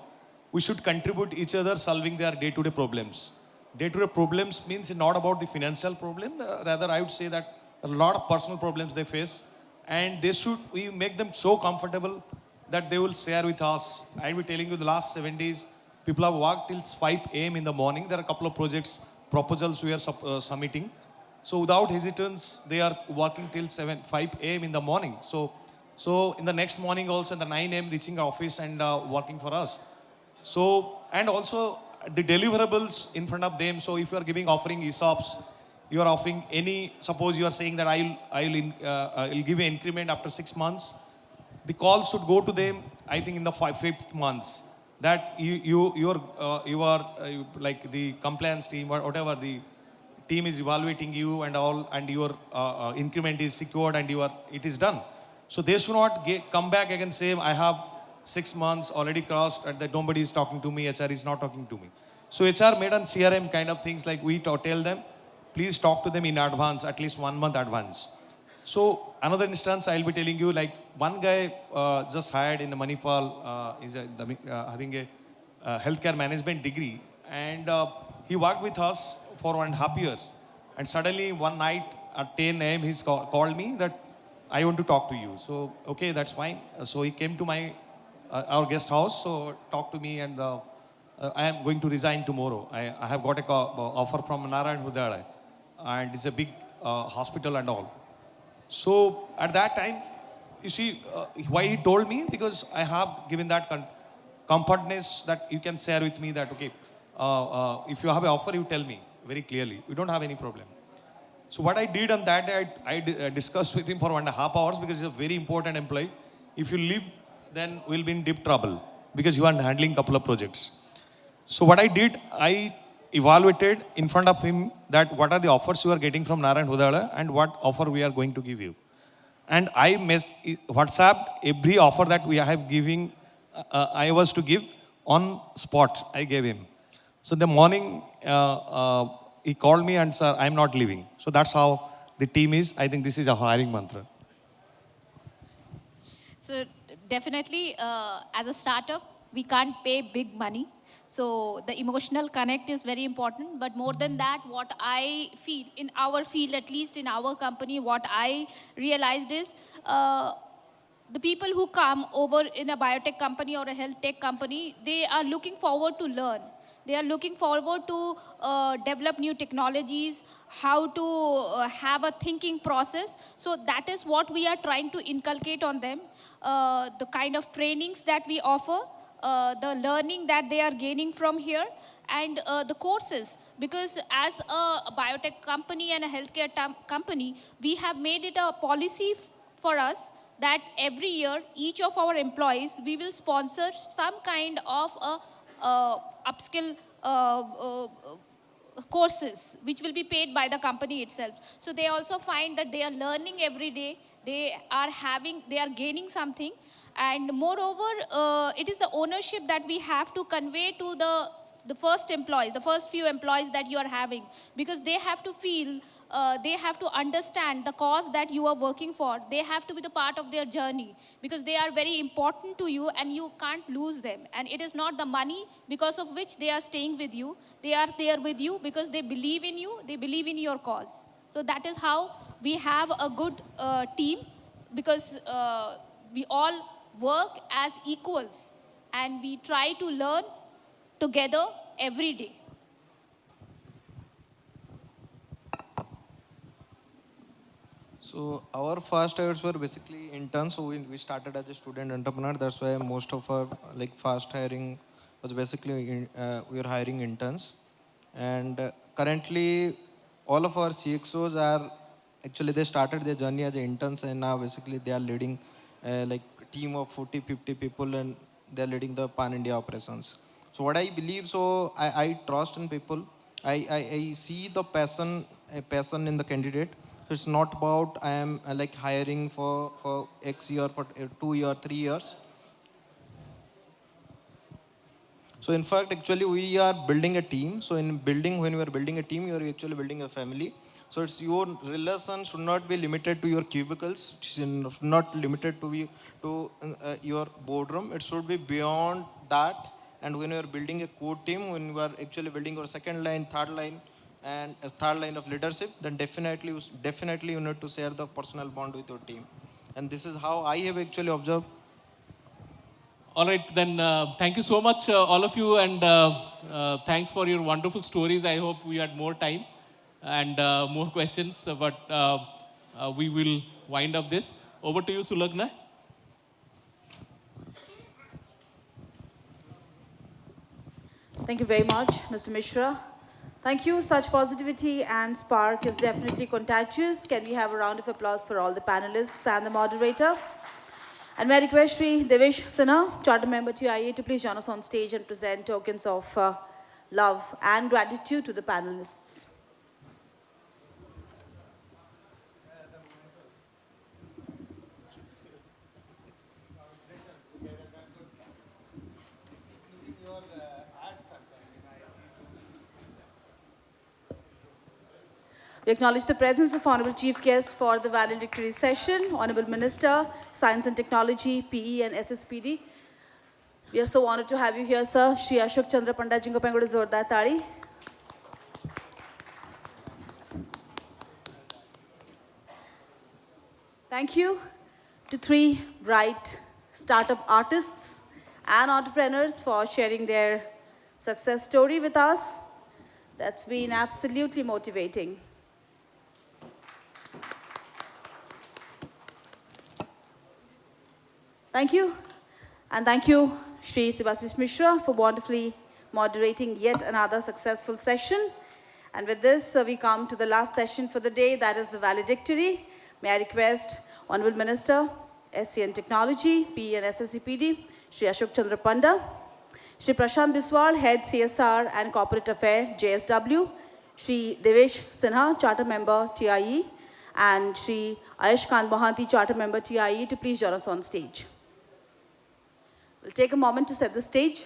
we should contribute each other solving their day-to-day problems. Day-to-day problems means not about the financial problem, rather I would say that a lot of personal problems they face, and we make them so comfortable that they will share with us. I'll be telling you the last 7 days, people have worked till 5 a.m. in the morning. There are a couple of proposals we are submitting. So without hesitance, they are working till 5 a.m. in the morning. So in the next morning also in the 9 a.m. reaching office and working for us. So, and also the deliverables in front of them. So if you are offering ESOPs, you are offering suppose you are saying that I'll give an increment after 6 months. The call should go to them, I think in the 5th months, that you are like the compliance team or whatever, the team is evaluating you and all, and your increment is secured and it is done. So they should not come back again and say, I have 6 months already crossed and that nobody is talking to me, HR is not talking to me. So HR made on CRM kind of things, like we tell them, please talk to them in advance, at least 1 month advance. So another instance I'll be telling you, like one guy just hired in the Manipal, is having a healthcare management degree, and he worked with us for 1.5 years. And suddenly one night at 10 a.m. he's called me that I want to talk to you. So okay, that's fine. So he came to our guest house, so talked to me, and I am going to resign tomorrow. I have got a offer from Narayan Hudayalaya, and it's a big hospital and all. So at that time, you see, why he told me? Because I have given that comfortness that you can share with me that, okay, if you have an offer, you tell me very clearly. We don't have any problem. So what I did on that day, I discussed with him for 1.5 hours, because he's a very important employee. If you leave, then we'll be in deep trouble because you are handling a couple of projects. So what I did, I evaluated in front of him that what are the offers you are getting from Narayan Hudayalaya and what offer we are going to give you. And I WhatsApped every offer that we have giving, I was to give on spot, I gave him. So the morning, he called me and said, I'm not leaving. So that's how the team is. I think this is a hiring mantra. So definitely, as a startup, we can't pay big money. So the emotional connect is very important. But more than that, what I feel, in our field, at least in our company, what I realized is the people who come over in a biotech company or a health tech company, they are looking forward to learn. They are looking forward to develop new technologies, how to have a thinking process. So that is what we are trying to inculcate on them. The kind of trainings that we offer, the learning that they are gaining from here, and the courses. Because as a biotech company and a healthcare company, we have made it a policy for us that every year, each of our employees, we will sponsor some kind of a upskill courses, which will be paid by the company itself. So they also find that they are learning every day, they are gaining something. And moreover, it is the ownership that we have to convey to the first employee, the first few employees that you are having, because they have to feel, they have to understand the cause that you are working for. They have to be the part of their journey, because they are very important to you and you can't lose them. And it is not the money because of which they are staying with you. They are there with you because they believe in you, they believe in your cause. So that is how we have a good team, because we all work as equals. and we try to learn together every day. So our first hires were basically interns. So we started as a student entrepreneur. That's why most of our like fast hiring was basically we are hiring interns. And currently, all of our CXOs are actually they started their journey as interns, and now basically they are leading like a team of 40, 50 people, and they're leading the pan India operations. So what I believe, so I trust in people. I see the passion, a passion in the candidate. So it's not about I am like hiring for X year, for 2 year, 3 years. So in fact, actually, we are building a team. So in building, when you are building a team, you are actually building a family. So it's your relation should not be limited to your cubicles. It should not limited to be to your boardroom. It should be beyond that. And when you are building a core team, when you are actually building your second line, third line, and a third line of leadership, then definitely you need to share the personal bond with your team. And this is how I have actually observed. All right, then thank you so much, all of you, and thanks for your wonderful stories. I hope we had more time and more questions, but we will wind up this. Over to you, Sulagna. Thank you very much, Mr. Mishra. Thank you. Such positivity and spark is definitely contagious. Can we have a round of applause for all the panelists and the moderator? And may I request Shri Devesh Sinha, Charter Member TiE, to please join us on stage and present tokens of love and gratitude to the panelists. We acknowledge the presence of Honorable Chief Guest for the valedictory session, Honorable Minister, Science and Technology, PE and SSPD. We are so honored to have you here, sir. Shri Ashok Chandra Pandit ji ko pengodu zordar tali. Thank you to three bright startup artists and entrepreneurs for sharing their success story with us. That's been absolutely motivating. Thank you. And thank you, Shri Sivasish Mishra, for wonderfully moderating yet another successful session. And with this, we come to the last session for the day, that is the valedictory. May I request Honorable Minister, SC and Technology, PE and SSCPD, Shri Ashok Chandra Panda, Shri Prashant Biswal, Head CSR and Corporate Affairs, JSW, Shri Devesh Sinha, Charter Member, TiE, and Shri Ayush Kant Mohanty, Charter Member, TiE, to please join us on stage. We'll take a moment to set the stage.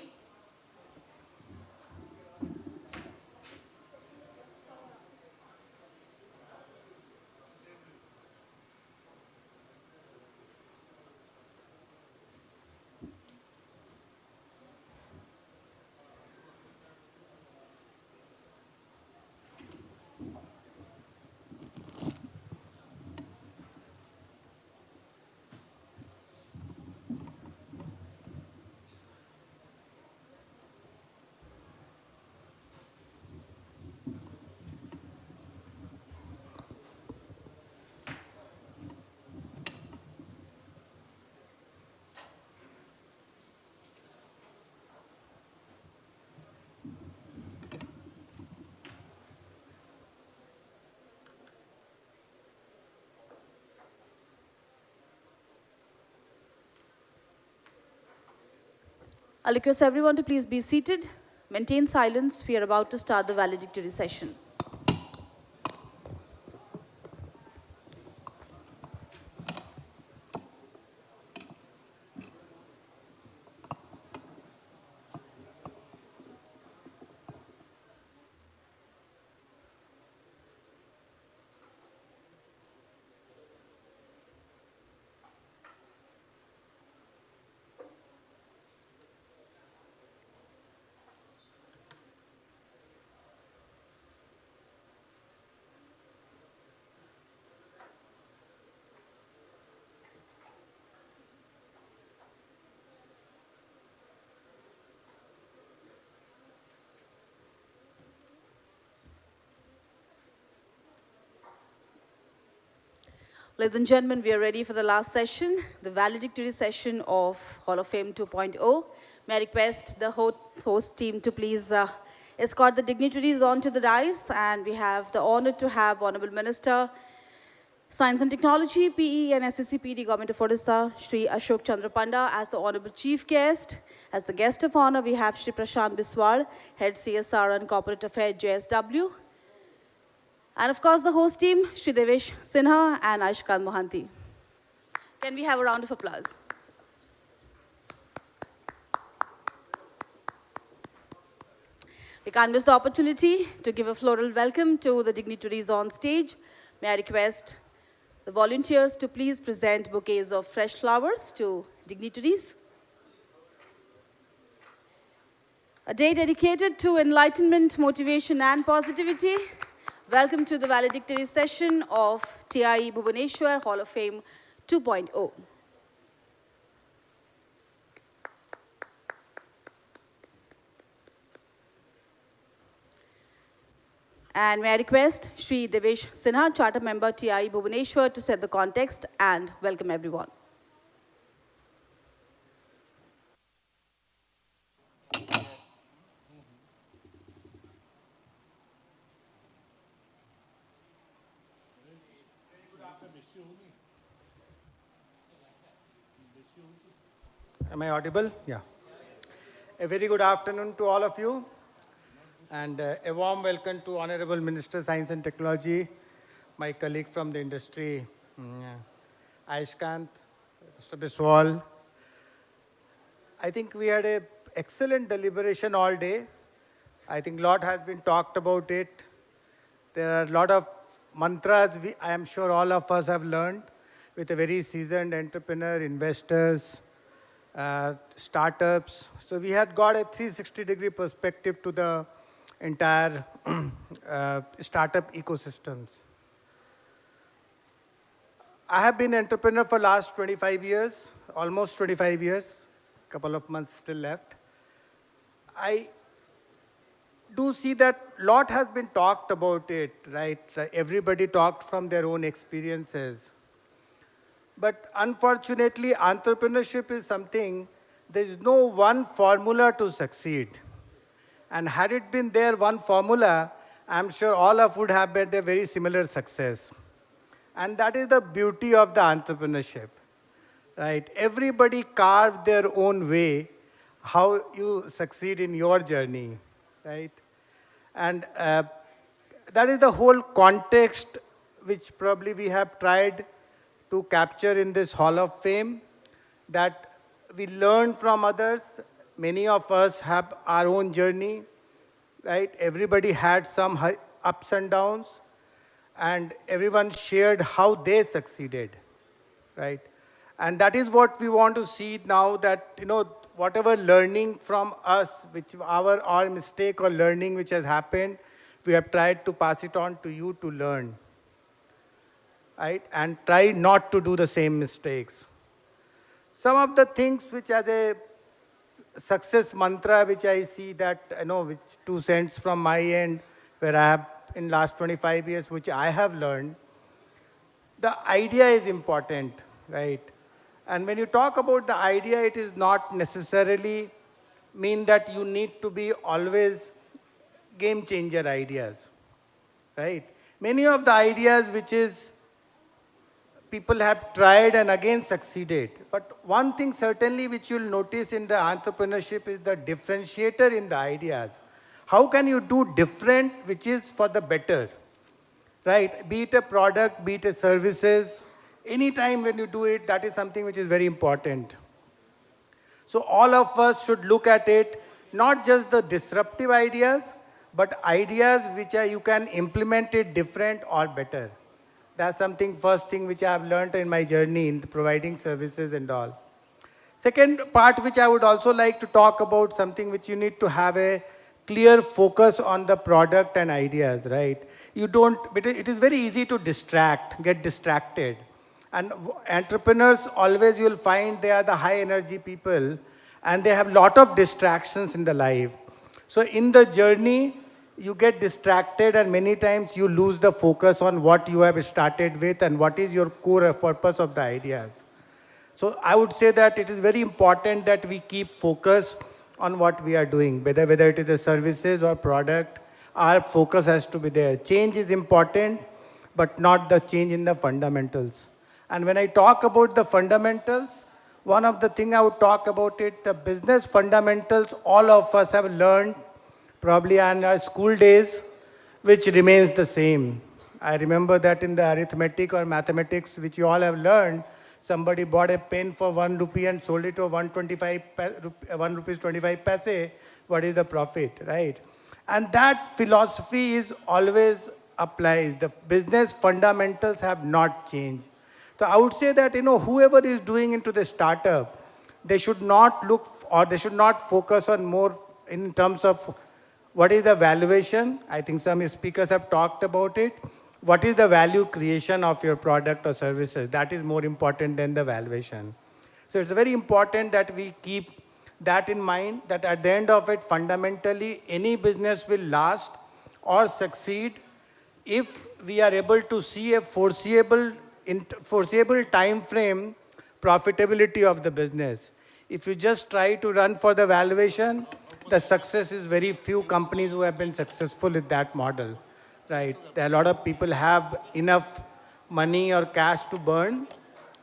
I'll request everyone to please be seated. Maintain silence. We are about to start the valedictory session. Ladies and gentlemen, we are ready for the last session, the valedictory session of Hall of Fame 2.0. May I request the host team to please escort the dignitaries onto the dais, and we have the honor to have Honorable Minister, Science and Technology, PE and SSCPD, Government of Odisha, Shri Ashok Chandra Panda, as the Honorable Chief Guest. As the guest of honor, we have Shri Prashant Biswal, Head CSR and Corporate Affairs, JSW. And of course, the host team, Shri Devesh Sinha and Aishkan Mohanty. Can we have a round of applause? We can't miss the opportunity to give a floral welcome to the dignitaries on stage. May I request the volunteers to please present bouquets of fresh flowers to dignitaries. A day dedicated to enlightenment, motivation, and positivity. Welcome to the valedictory session of TiE Bhubaneswar Hall of Fame 2.0. And may I request Shri Devesh Sinha, Charter Member, TiE Bhubaneswar, to set the context and welcome everyone. Am I audible? Yeah. A very good afternoon to all of you, and a warm welcome to Honorable Minister Science and Technology, my colleague from the industry, Aishkant, Mr. Biswal. I think we had an excellent deliberation all day. I think a lot has been talked about it. There are a lot of mantras I am sure all of us have learned with a very seasoned entrepreneur, investors, startups. So we had got a 360-degree perspective to the entire startup ecosystems. I have been an entrepreneur for last 25 years, almost 25 years, couple of months still left. I do see that a lot has been talked about it, right? Everybody talked from their own experiences. But unfortunately, entrepreneurship is something, there is no one formula to succeed. And had it been there one formula, I'm sure all of would have had a very similar success. And that is the beauty of the entrepreneurship, right? Everybody carved their own way how you succeed in your journey, right? And that is the whole context which probably we have tried to capture in this Hall of Fame, that we learn from others. Many of us have our own journey, right? Everybody had some ups and downs, and everyone shared how they succeeded, right? And that is what we want to see now, that, you know, whatever learning from us, which our mistake or learning which has happened, we have tried to pass it on to you to learn, right? And try not to do the same mistakes. Some of the things which as a success mantra, which I see that, you know, which 2 cents from my end, where I have in last 25 years, which I have learned, the idea is important, right? And when you talk about the idea, it is not necessarily mean that you need to be always game changer ideas, right? Many of the ideas which is people have tried and again succeeded. But one thing certainly which you'll notice in the entrepreneurship is the differentiator in the ideas. How can you do different which is for the better, right? Be it a product, be it a services, anytime when you do it, that is something which is very important. So all of us should look at it, not just the disruptive ideas, but ideas which you can implement it different or better. That's something, first thing which I have learned in my journey in providing services and all. Second part which I would also like to talk about, something which you need to have a clear focus on the product and ideas, right? You don't, it is very easy to get distracted. And entrepreneurs, always you'll find they are the high energy people, and they have lot of distractions in the life. So in the journey, you get distracted and many times you lose the focus on what you have started with and what is your core purpose of the ideas. So I would say that it is very important that we keep focus on what we are doing, whether it is a services or product, our focus has to be there. Change is important, but not the change in the fundamentals. And when I talk about the fundamentals, one of the things I would talk about it, the business fundamentals, all of us have learned probably in our school days, which remains the same. I remember that in the arithmetic or mathematics, which you all have learned, somebody bought a pen for 1 rupee and sold it for 1 rupees 25 paise. What is the profit, right? And that philosophy is always applies. The business fundamentals have not changed. So I would say that, whoever is doing into the startup, they should not look or they should not focus on more in terms of what is the valuation. I think some speakers have talked about it. What is the value creation of your product or services? That is more important than the valuation. So it's very important that we keep that in mind, that at the end of it, fundamentally, any business will last or succeed if we are able to see a foreseeable time frame profitability of the business. If you just try to run for the valuation, the success is very few companies who have been successful with that model, right? There are a lot of people have enough money or cash to burn.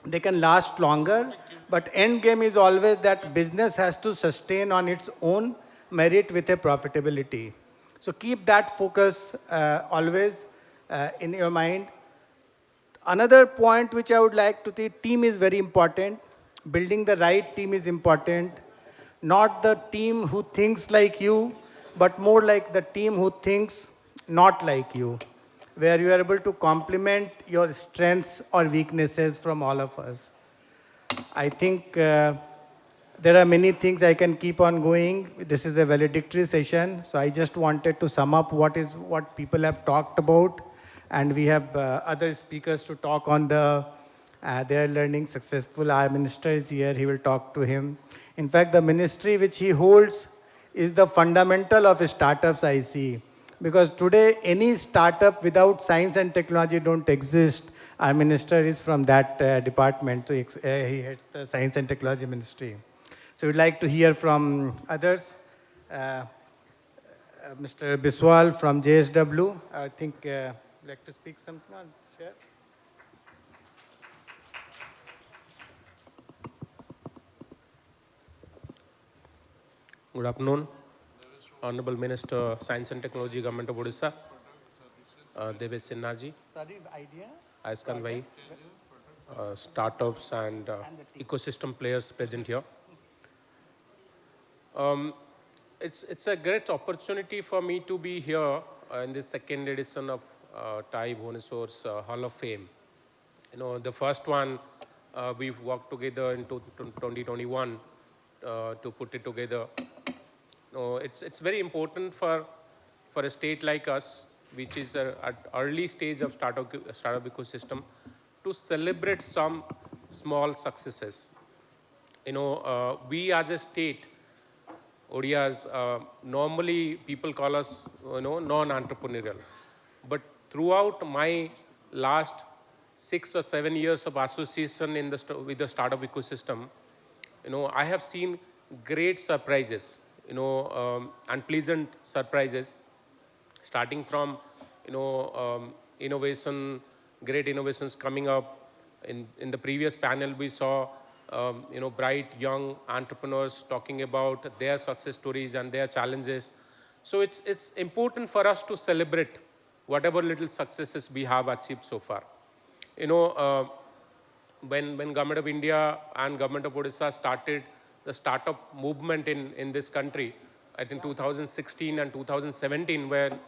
They can last longer, but end game is always that business has to sustain on its own merit with a profitability. So keep that focus always in your mind. Another point which I would like to say, team is very important. Building the right team is important. Not the team who thinks like you, but more like the team who thinks not like you, where you are able to complement your strengths or weaknesses from all of us. I think there are many things I can keep on going. This is a valedictory session, so I just wanted to sum up what people have talked about, and we have other speakers to talk on their learning successful. Our minister is here, he will talk to him. In fact, the ministry which he holds is the fundamental of startups, I see. Because today, any startup without science and technology don't exist. Our minister is from that department, so he heads the science and technology ministry. So we'd like to hear from others. Mr. Biswal from JSW, I think you'd like to speak something on share. Good afternoon, Honorable Minister, Science and Technology, Government of Odisha, Devesh Sinha ji, Aiskan Bhai, startups and ecosystem players present here. It's a great opportunity for me to be here in the second edition of TiE Bhubaneswar's Hall of Fame. The first one we worked together in 2021 to put it together. It's very important for a state like us, which is at early stage of startup ecosystem, to celebrate some small successes. We as a state, Odias, normally people call us, non-entrepreneurial. But throughout my last 6 or 7 years of association with the startup ecosystem, I have seen great surprises, unpleasant surprises, starting from, innovation, great innovations coming up. In the previous panel, we saw, bright young entrepreneurs talking about their success stories and their challenges. So it's important for us to celebrate whatever little successes we have achieved so far. When Government of India and Government of Odisha started the startup movement in this country, I think 2016 and 2017, where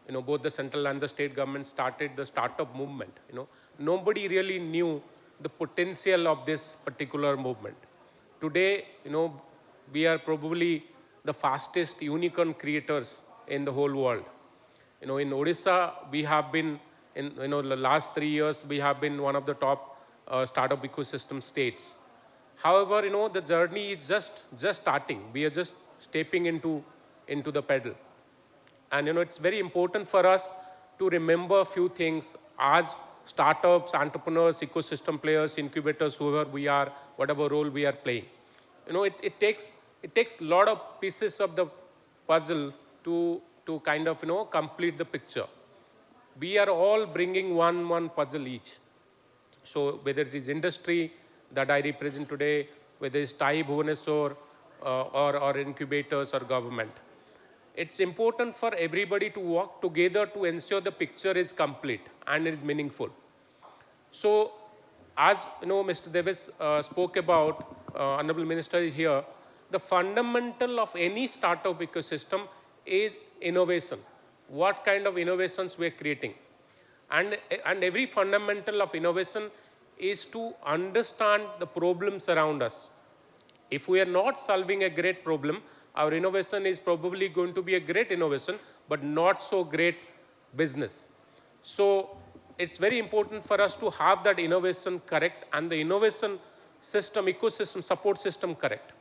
both the central and the state government started the startup movement. Nobody really knew the potential of this particular movement. Today, we are probably the fastest unicorn creators in the whole world. In Odisha, we have been in the last 3 years, we have been one of the top startup ecosystem states. However, the journey is just starting. We are just stepping into the pedal. And it's very important for us to remember a few things as startups, entrepreneurs, ecosystem players, incubators, whoever we are, whatever role we are playing. It takes a lot of pieces of the puzzle to kind of complete the picture. We are all bringing one puzzle each. So whether it is industry that I represent today, whether it's TiE, Bhubaneswar, or incubators or government, it's important for everybody to work together to ensure the picture is complete and it is meaningful. So as Mr. Devis spoke about, Honorable Minister is here, the fundamental of any startup ecosystem is innovation. What kind of innovations we are creating. And every fundamental of innovation is to understand the problems around us. If we are not solving a great problem, our innovation is probably going to be a great innovation, but not so great business. So it's very important for us to have that innovation correct and the innovation system, ecosystem, support system correct.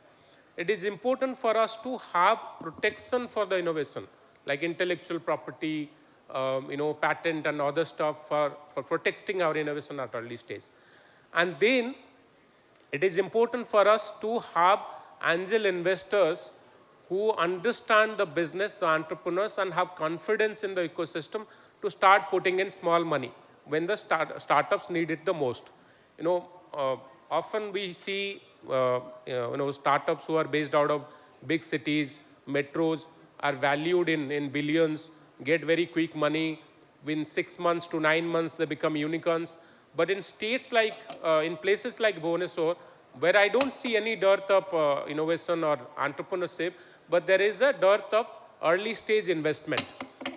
It is important for us to have protection for the innovation, like intellectual property, patent and other stuff for protecting our innovation at early stage. And then it is important for us to have angel investors who understand the business, the entrepreneurs, and have confidence in the ecosystem to start putting in small money when the startups need it the most. Often we see startups who are based out of big cities, metros, are valued in billions, get very quick money. Within 6 months to 9 months, they become unicorns. But in states like, in places like Bhubaneswar, where I don't see any dearth of innovation or entrepreneurship, but there is a dearth of early stage investment.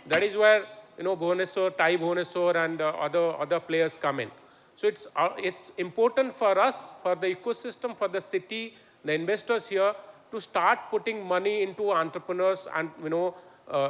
That is where Bhubaneswar, TiE Bhubaneswar, and other players come in. So it's important for us, for the ecosystem, for the city, the investors here, to start putting money into entrepreneurs and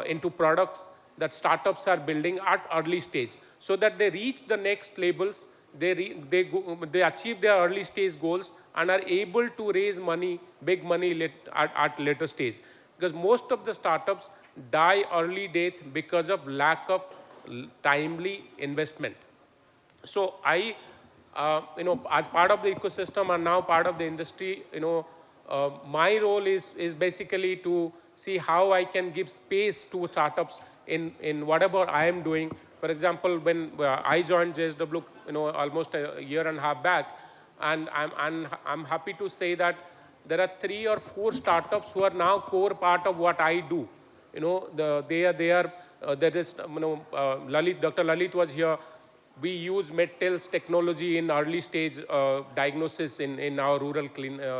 into products that startups are building at early stage, so that they reach the next labels, they achieve their early stage goals and are able to raise money, big money at later stage. Because most of the startups die early death because of lack of timely investment. So I, as part of the ecosystem and now part of the industry, my role is basically to see how I can give space to startups in whatever I am doing. For example, when I joined JSW, almost a year and a half back, and I'm happy to say that there are 3 or 4 startups who are now core part of what I do. There is, Lalit, Dr. Lalit was here. We use MedTel's technology in early stage diagnosis in our rural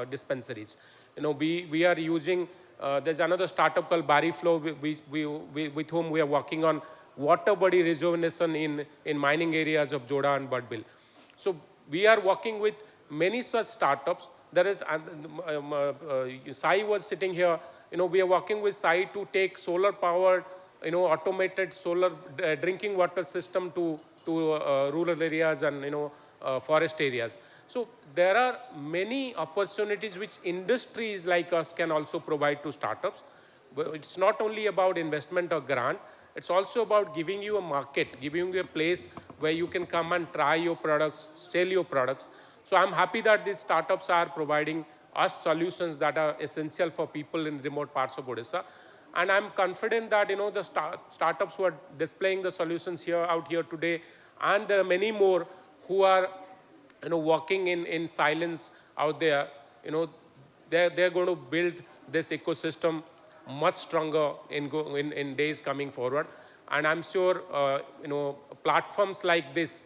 dispensaries. We are using, there's another startup called Bariflow, with whom we are working on water body rejuvenation in mining areas of Joda and Budbil. So we are working with many such startups. There is, Sai was sitting here. We are working with Sai to take solar powered, automated solar drinking water system to rural areas and forest areas. So there are many opportunities which industries like us can also provide to startups. It's not only about investment or grant. It's also about giving you a market, giving you a place where you can come and try your products, sell your products. So I'm happy that these startups are providing us solutions that are essential for people in remote parts of Odisha. And I'm confident that the startups who are displaying the solutions out here today, and there are many more who are working in silence out there, they're going to build this ecosystem much stronger in days coming forward. And I'm sure platforms like this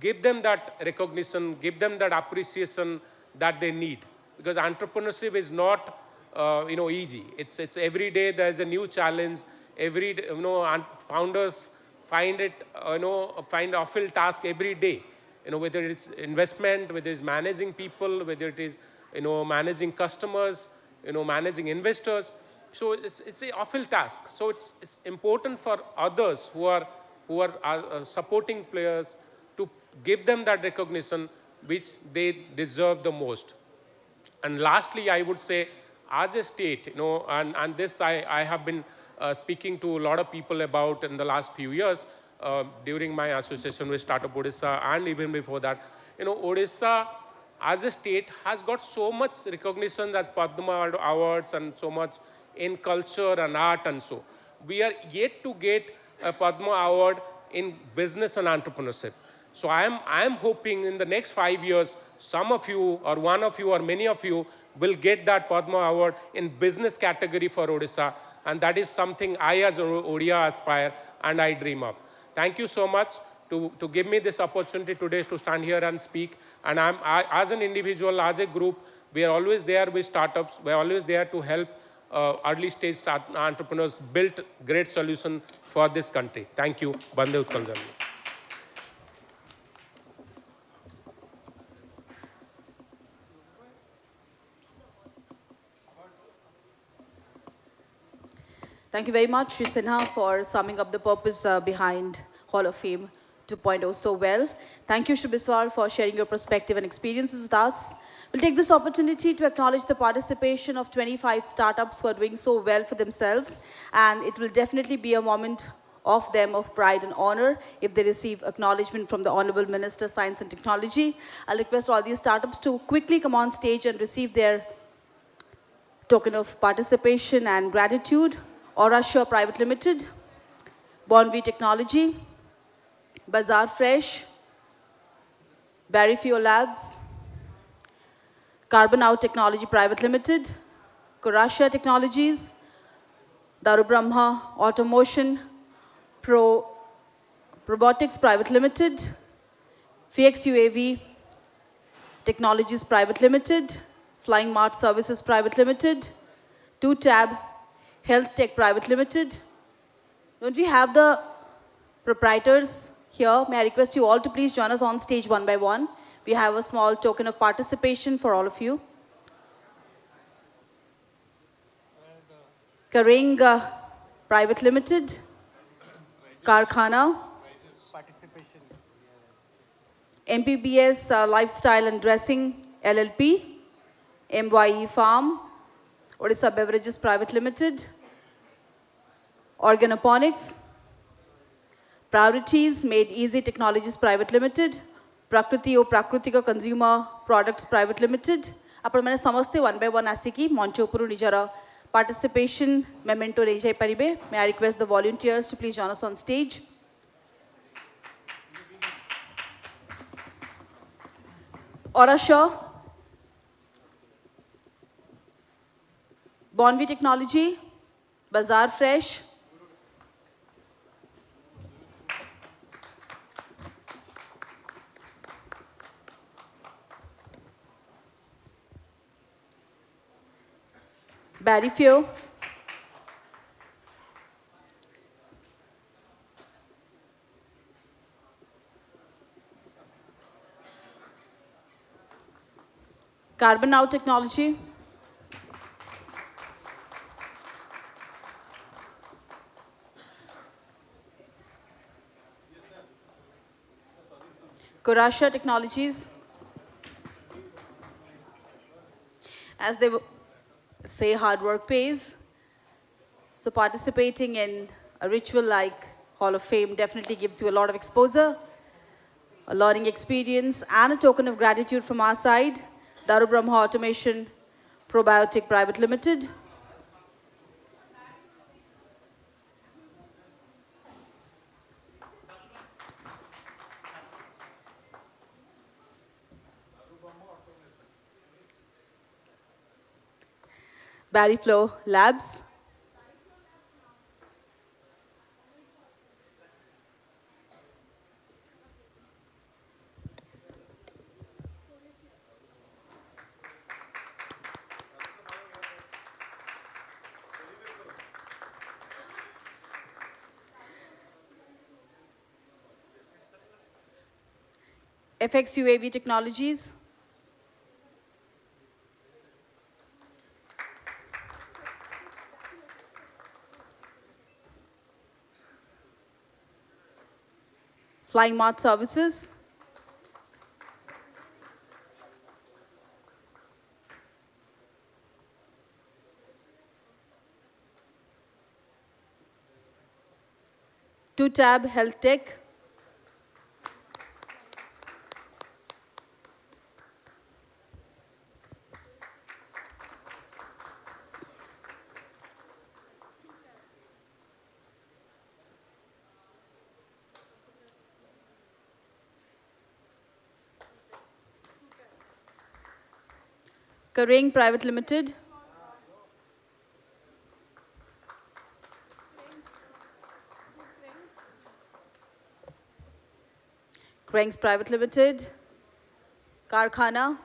give them that recognition, give them that appreciation that they need. Because entrepreneurship is not easy. It's every day there's a new challenge. Every day, and founders find it find awful task every day. Whether it's investment, whether it's managing people, whether it is managing customers, managing investors. So it's an awful task. So it's important for others who are supporting players to give them that recognition which they deserve the most. And lastly, I would say, as a state, and this I have been speaking to a lot of people about in the last few years during my association with Startup Odisha and even before that. Odisha as a state has got so much recognition as Padma Awards and so much in culture and art and so. We are yet to get a Padma Award in business and entrepreneurship. So I am hoping in the next 5 years, some of you or one of you or many of you will get that Padma Award in business category for Odisha. And that is something I as Odia aspire and I dream of. Thank you so much to give me this opportunity today to stand here and speak. And as an individual, as a group, we are always there with startups. We are always there to help early stage entrepreneurs build great solution for this country. Thank you. Bande Utkal Janani. Thank you very much, Shri Sinha, for summing up the purpose behind Hall of Fame 2.0 so well. Thank you, Shri Biswar, for sharing your perspective and experiences with us. We'll take this opportunity to acknowledge the participation of 25 startups who are doing so well for themselves, and it will definitely be a moment of them of pride and honor if they receive acknowledgement from the Honorable Minister, Science and Technology. I'll request all these startups to quickly come on stage and receive their token of participation and gratitude. Aurasure Private Limited, Bonvi Technology, Bazaar Fresh, Barry Fuel Labs, Carbon Out Technology Private Limited, Kurasha Technologies, Daru Brahma Automotion, Robotics Private Limited, FX UAV Technologies Private Limited, Flying Mart Services Private Limited, 2Tab Health Tech Private Limited. Don't we have the proprietors here? May I request you all to please join us on stage one by one. We have a small token of participation for all of you. Karing Private Limited, Karkhana, MPBS Lifestyle and Dressing LLP, MYE Farm, Odisha Beverages Private Limited, Organoponics, Priorities Made Easy Technologies Private Limited, Prakriti o Prakritika Consumer Products Private Limited. ଆପଣ ମାନେ ସମସ୍ତେ one by one ଆସିକି ମଞ୍ଚ ଉପରୁ ନିଜର participation memento ନେଇଯାଇ ପାରିବେ. May I request the volunteers to please join us on stage. Aurasure, Bonvi Technology, Bazaar Fresh, Barry Fuel, Carbon Out Technology, Kurasha Technologies. As they say, hard work pays. So participating in a ritual like Hall of Fame definitely gives you a lot of exposure, a learning experience, and a token of gratitude from our side. Daru Brahma Automation Probiotic Private Limited, Barry Flow Labs, FX UAV Technologies, Flying Mart Services, 2Tab Health Tech, Karing Private Limited, Cranks Private Limited, Karkhana,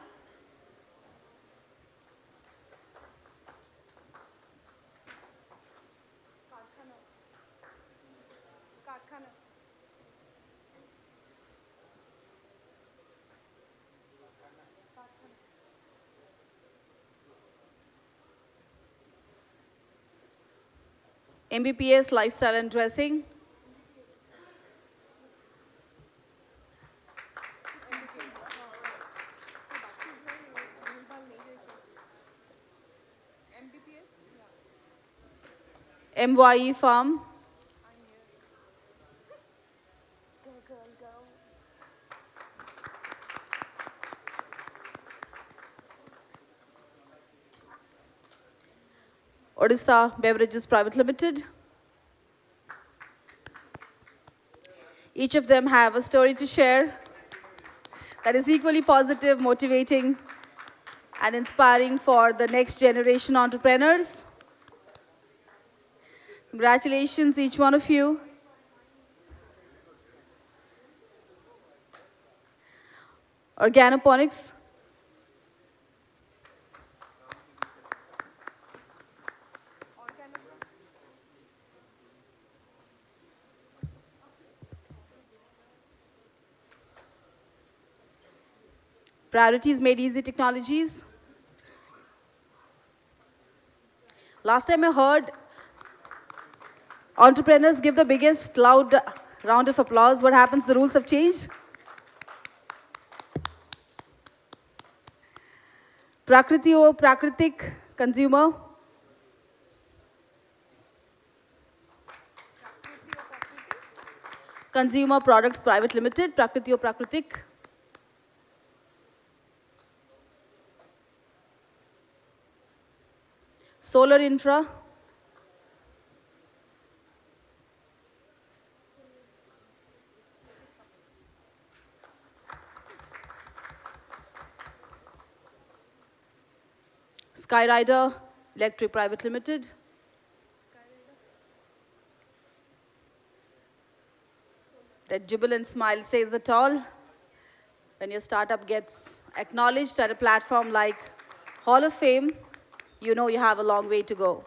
MBPS Lifestyle and Dressing, MYE Farm, Odisha Beverages Private Limited. Each of them have a story to share that is equally positive, motivating, and inspiring for the next generation entrepreneurs. Congratulations, each one of you. Organoponics. Priorities Made Easy Technologies. Last time I heard entrepreneurs give the biggest loud round of applause. What happens? The rules have changed. Prakriti or Prakritik Consumer. Consumer Products Private Limited, Prakriti or Prakritik. Solar Infra. Skyrider Electric Private Limited. That jubilant smile says it all. When your startup gets acknowledged at a platform like Hall of Fame, you know you have a long way to go.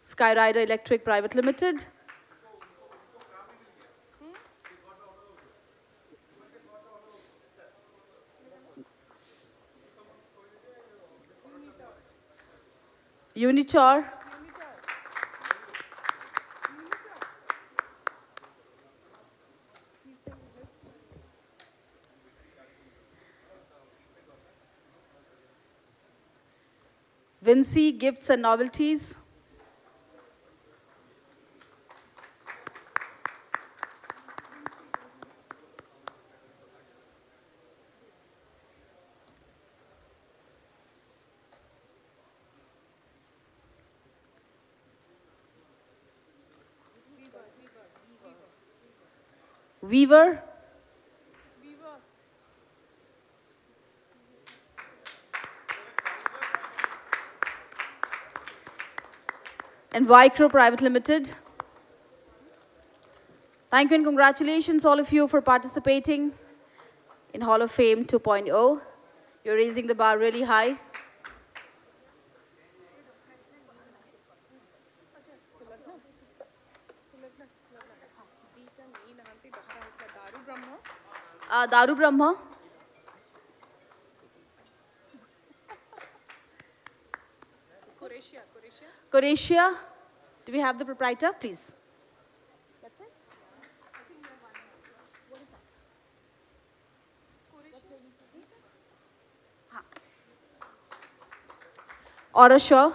Skyrider Electric Private Limited. Unitor. Vinci Gifts and Novelties. Weaver. And Vicro Private Limited. Thank you and congratulations all of you for participating in Hall of Fame 2.0. You're raising the bar really high. Daru Brahma. Koresia. Do we have the proprietor, please? That's it? I think we have one more. What is that? Orashaw.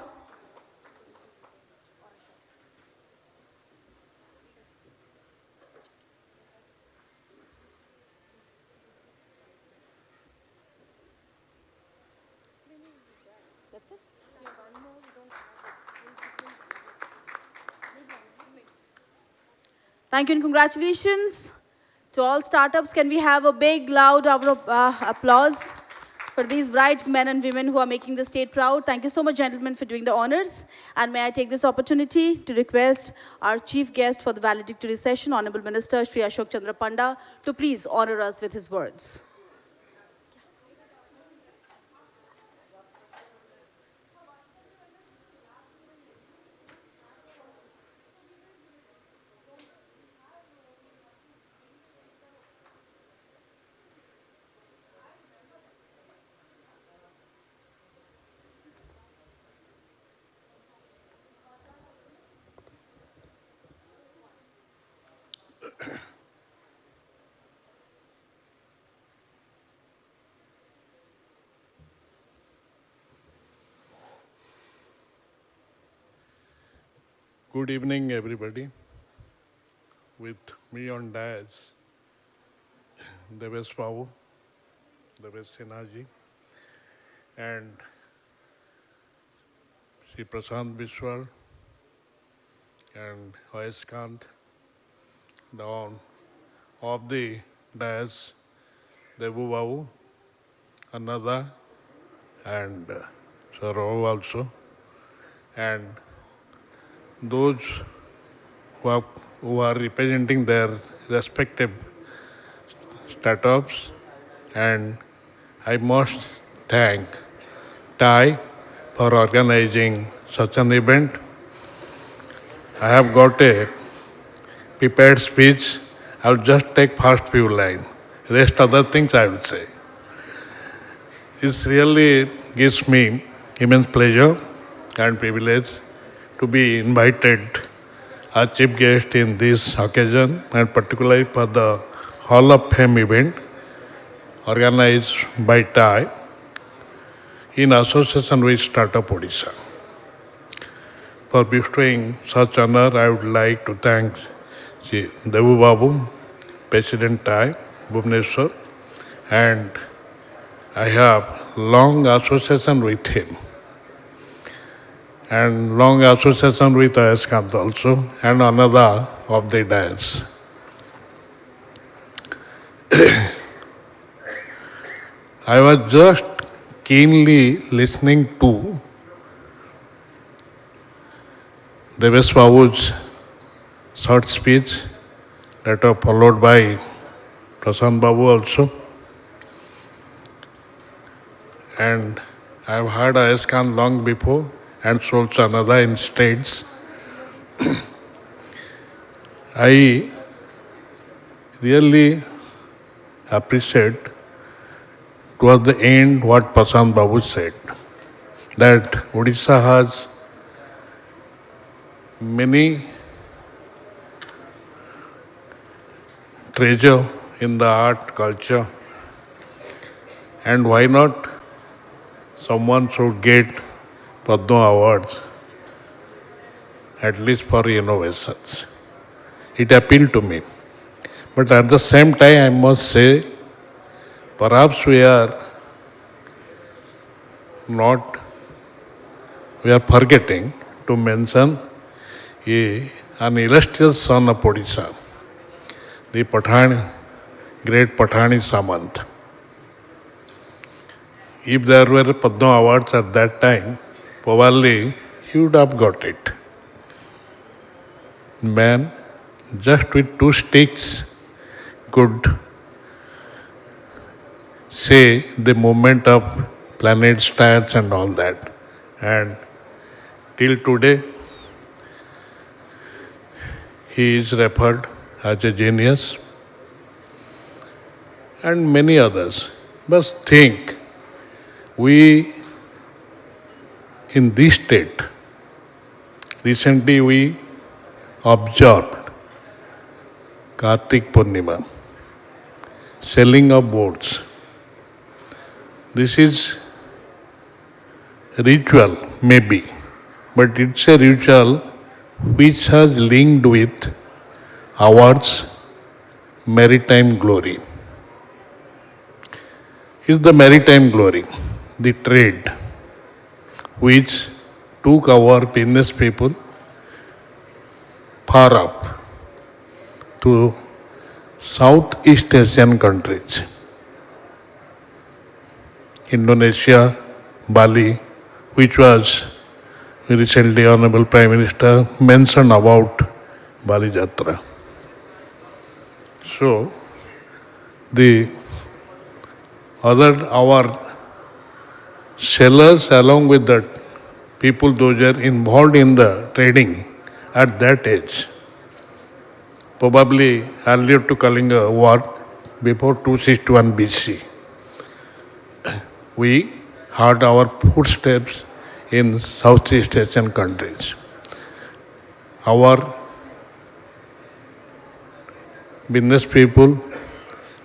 Thank you and congratulations to all startups. Can we have a big, loud applause for these bright men and women who are making the state proud? Thank you so much, gentlemen, for doing the honors. And may I take this opportunity to request our chief guest for the valedictory session, Honorable Minister Shri Ashok Chandra Panda, to please honor us with his words. Good evening, everybody. With me on dais, Devesh Babu, Devesh Sinhaji, and Sri Prashant Vishwal and Hoyes Kant. Down of the dais, Devu Babu, Anada, and Saurav also, and those who are representing their respective startups, and I must thank TiE for organizing such an event. I have got a prepared speech. I'll just take first few lines. Rest other things I will say. This really gives me immense pleasure and privilege to be invited as chief guest in this occasion, and particularly for the Hall of Fame event organized by TiE in association with Startup Odisha. For bestowing such honor, I would like to thank Sri Devu Babu, President TiE, Bhubaneswar, and I have long association with him, and long association with Ayashkant also, and another of the dais. I was just keenly listening to Devesh Babu's short speech, that was followed by Prashant Babu also. And I have heard Ayashkant long before, and so another in states. I really appreciate towards the end what Prashant Babu said, that Odisha has many treasure in the art culture, and why not someone should get Padma Awards, at least for innovations. It appealed to me. But at the same time, I must say, perhaps we are forgetting to mention an illustrious son of Odisha, the great Pathani Samant. If there were Padma Awards at that time, probably he would have got it. Man, just with 2 sticks, could say the movement of planet stars and all that. And till today, he is referred as a genius, and many others. But think, we in this state, recently we observed Kartik Purnima, selling of boats. This is ritual, maybe, but it's a ritual which has linked with our maritime glory. It's the maritime glory, the trade, which took our business people far up. to Southeast Asian countries. Indonesia, Bali, which was recently Honorable Prime Minister mentioned about Bali Jatra. So, our sellers along with the people those are involved in the trading at that age, probably earlier to Kalinga war before 261 BC, we heard our footsteps in Southeast Asian countries. Our business people,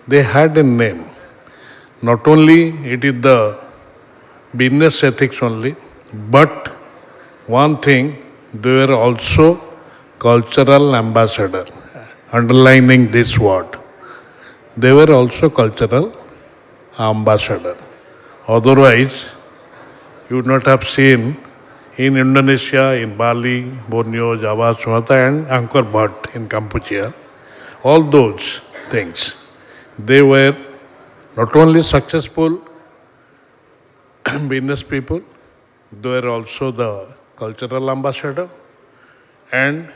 they had a name. Not only it is the business ethics only, but one thing, they were also cultural ambassador, underlining this word. They were also cultural ambassador. Otherwise, you would not have seen in Indonesia, in Bali, Borneo, Java, Sumatra, and Angkor Wat in Cambodia, all those things. They were not only successful business people, they were also the cultural ambassador, and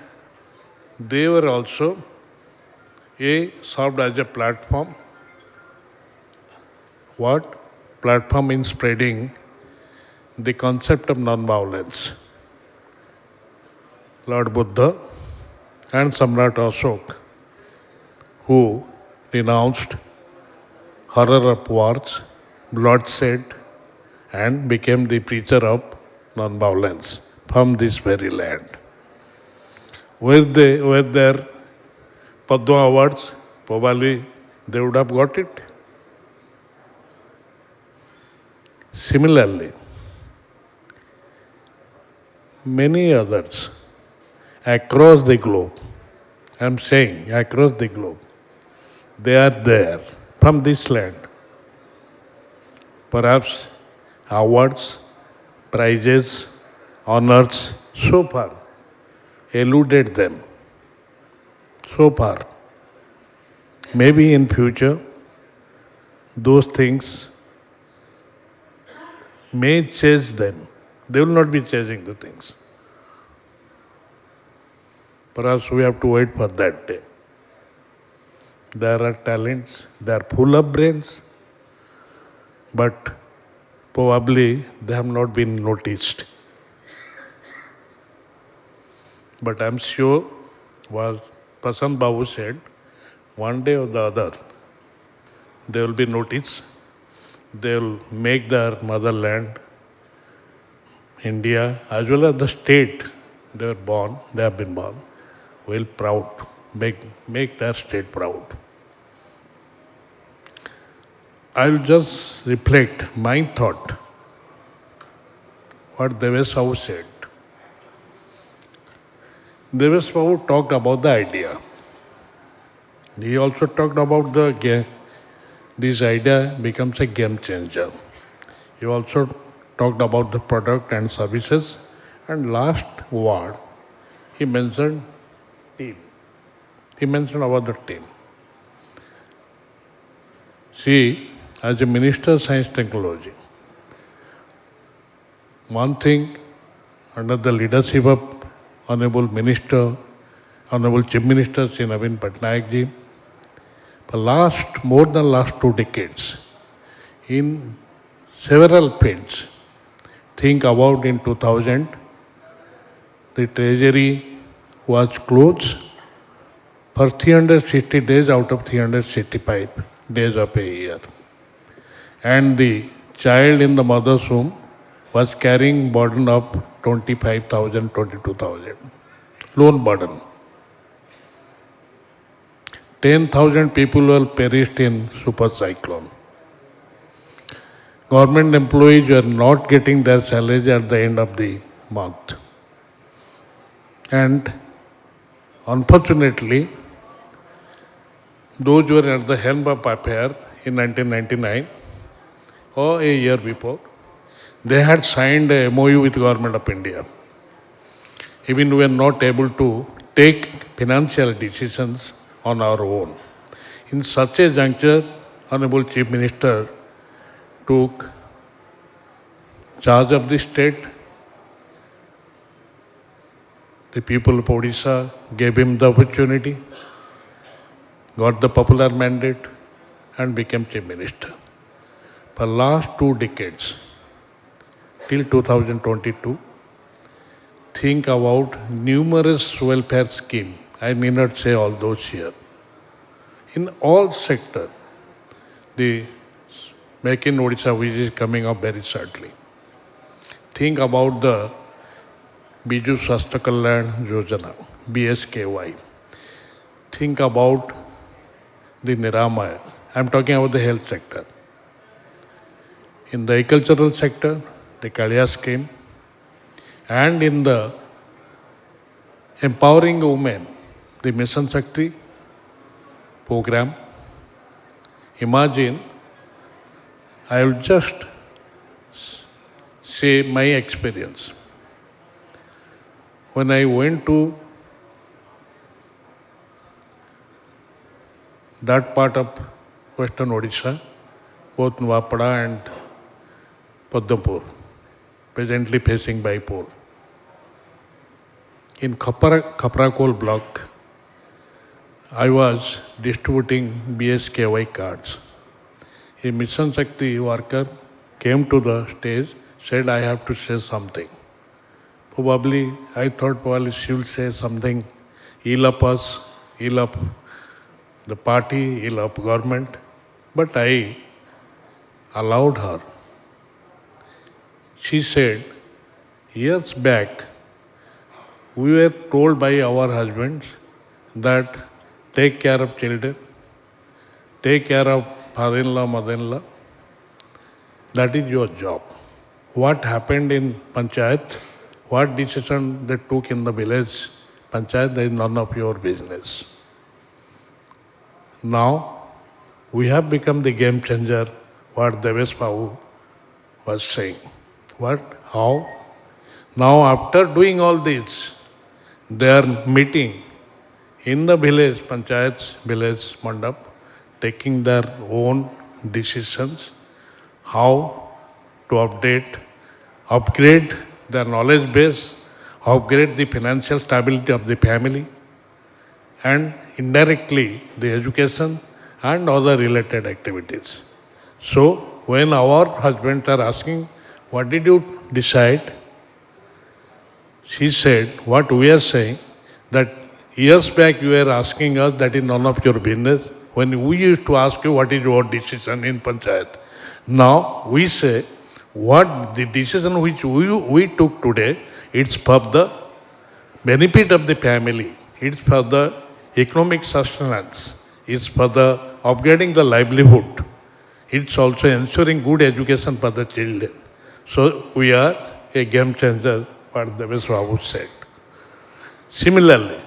they were also served as a platform. What? Platform in spreading the concept of non-violence. Lord Buddha and Samrat Ashok, who denounced horror of wars, bloodshed, and became the preacher of non-violence from this very land. Were there Padma Awards, probably they would have got it. Similarly, many others across the globe, I'm saying across the globe, they are there from this land. Perhaps awards, prizes, honors, so far eluded them. So far. Maybe in future, those things may chase them. They will not be chasing the things. Perhaps we have to wait for that day. There are talents, they are full of brains, but probably they have not been noticed. But I'm sure, what Prasanth Babu said, one day or the other, they will be noticed. They will make their motherland, India, as well as the state they were born, they have been born, will proud, make their state proud. I will just reflect my thought, what Devesh Babu said. Devesh Babu talked about the idea. He also talked about the game. This idea becomes a game changer. He also talked about the product and services. And last word, he mentioned team. He mentioned about the team. See, as a Minister of Science and Technology, one thing under the leadership of Honorable Minister, Honorable Chief Minister Sri Naveen Patnaik ji, for more than last 2 decades, in several fields, think about in 2000, the treasury was closed for 360 days out of 365 days of a year. And the child in the mother's womb was carrying burden of 25,000, 22,000, loan burden. 10,000 people were perished in super cyclone. Government employees were not getting their salaries at the end of the month. And unfortunately, those who were at the helm of affair in 1999 or a year before, they had signed a MOU with the Government of India. Even we were not able to take financial decisions on our own. In such a juncture, Honorable Chief Minister took charge of the state. The people of Odisha gave him the opportunity, got the popular mandate, and became Chief Minister. For last 2 decades, till 2022, think about numerous welfare schemes. I need not say all those here. In all sectors, the Make in Odisha, which is coming up very shortly. Think about the Biju Swasthya Kalyan Yojana, BSKY. Think about the Niramaya. I am talking about the health sector. In the agricultural sector, the Kaliya scheme, and in the empowering women, the Mission Shakti program. Imagine, I will just say my experience. When I went to that part of Western Odisha, both Nuapada and Padmapur, presently facing Baipur. In Khaprakol block, I was distributing BSKY cards. A Mission Shakti worker came to the stage, said, I have to say something. Probably, I thought probably she will say something ill of us, ill of the party, ill of government. But I allowed her. She said, years back, we were told by our husbands that take care of children, take care of father-in-law, mother-in-law. That is your job. What happened in Panchayat, what decision they took in the village Panchayat, that is none of your business. Now, we have become the game changer, what Devesh Babu was saying. What? How? Now, after doing all this, they are meeting in the village, Panchayat's village mandap, taking their own decisions, how to upgrade their knowledge base, upgrade the financial stability of the family, and indirectly the education and other related activities. So, when our husbands are asking, what did you decide? She said, what we are saying, that years back you were asking us that is none of your business. When we used to ask you what is your decision in Panchayat. Now we say, what the decision which we took today, it's for the benefit of the family, it's for the economic sustenance, it's for the upgrading the livelihood, it's also ensuring good education for the children. So we are a game changer, what Devesh Babu said. Similarly,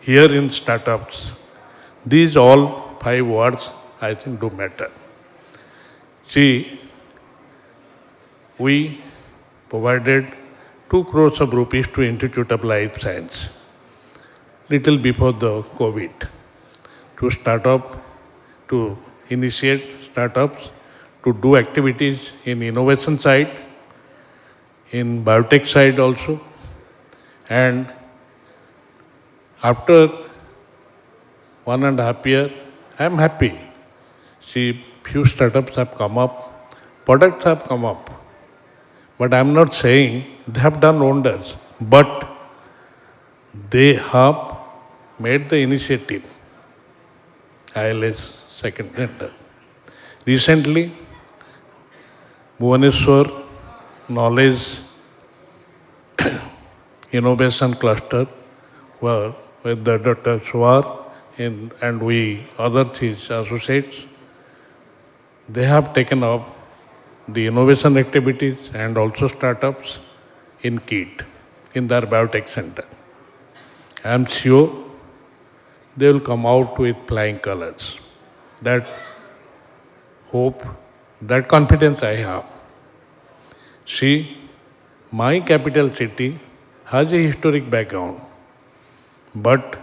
here in startups, these all 5 words I think do matter. See, we provided 2 crores of rupees to Institute of Life Science, little before the COVID, to start up, to initiate startups, to do activities in innovation side, in biotech side also. And after 1.5 years, I am happy. See, few startups have come up, products have come up. But I am not saying they have done wonders, but they have made the initiative. ILS second tender. Recently, Bhubaneswar Knowledge Innovation Cluster were with the Dr. Swar and we other his associates. They have taken up the innovation activities and also startups in KIT, in their biotech center. I am sure they will come out with flying colors. That hope, that confidence I have. See, my capital city has a historic background, but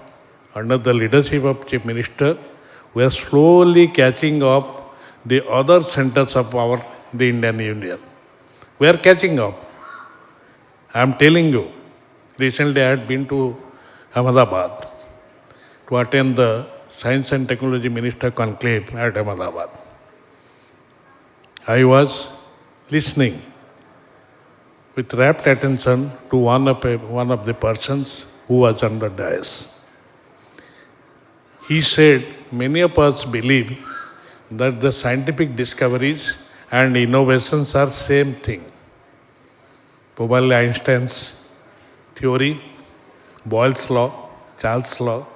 under the leadership of Chief Minister, we are slowly catching up the other centers of the Indian Union. We are catching up. I am telling you, recently I had been to Ahmedabad to attend the Science and Technology Minister Conclave at Ahmedabad. I was listening with rapt attention to one of the persons who was on the dais. He said, many of us believe that the scientific discoveries and innovations are same thing. Probably Einstein's theory, Boyle's law, Charles' law,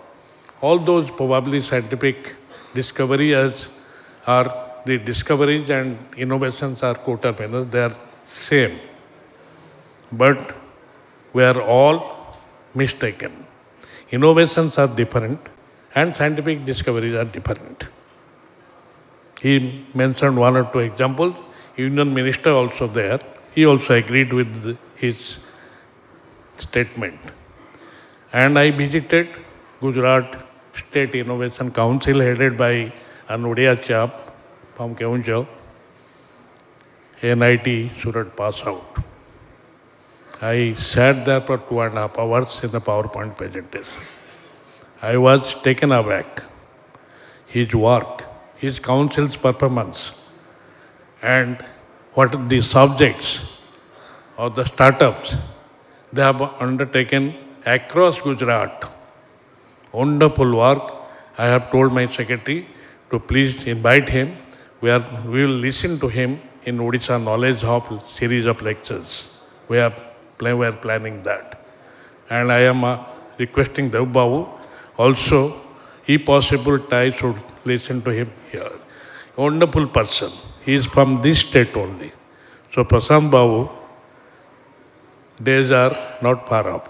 all those probably scientific discoveries are the discoveries and innovations are coterminous, they are same. But we are all mistaken. Innovations are different and scientific discoveries are different. He mentioned one or two examples. Union Minister also there. He also agreed with his statement. And I visited Gujarat State Innovation Council headed by an Odia chap from Keonjhar, NIT Surat pass out. I sat there for 2.5 hours in the PowerPoint presentation. I was taken aback. His work, his council's performance, and what the subjects of the startups they have undertaken across Gujarat. Wonderful work. I have told my secretary to please invite him. We will listen to him in Odisha Knowledge Hub series of lectures. We are planning that. And I am requesting Dev Babu also, if possible, TiE should listen to him here. Wonderful person. He is from this state only. So Prashant Babu, days are not far off.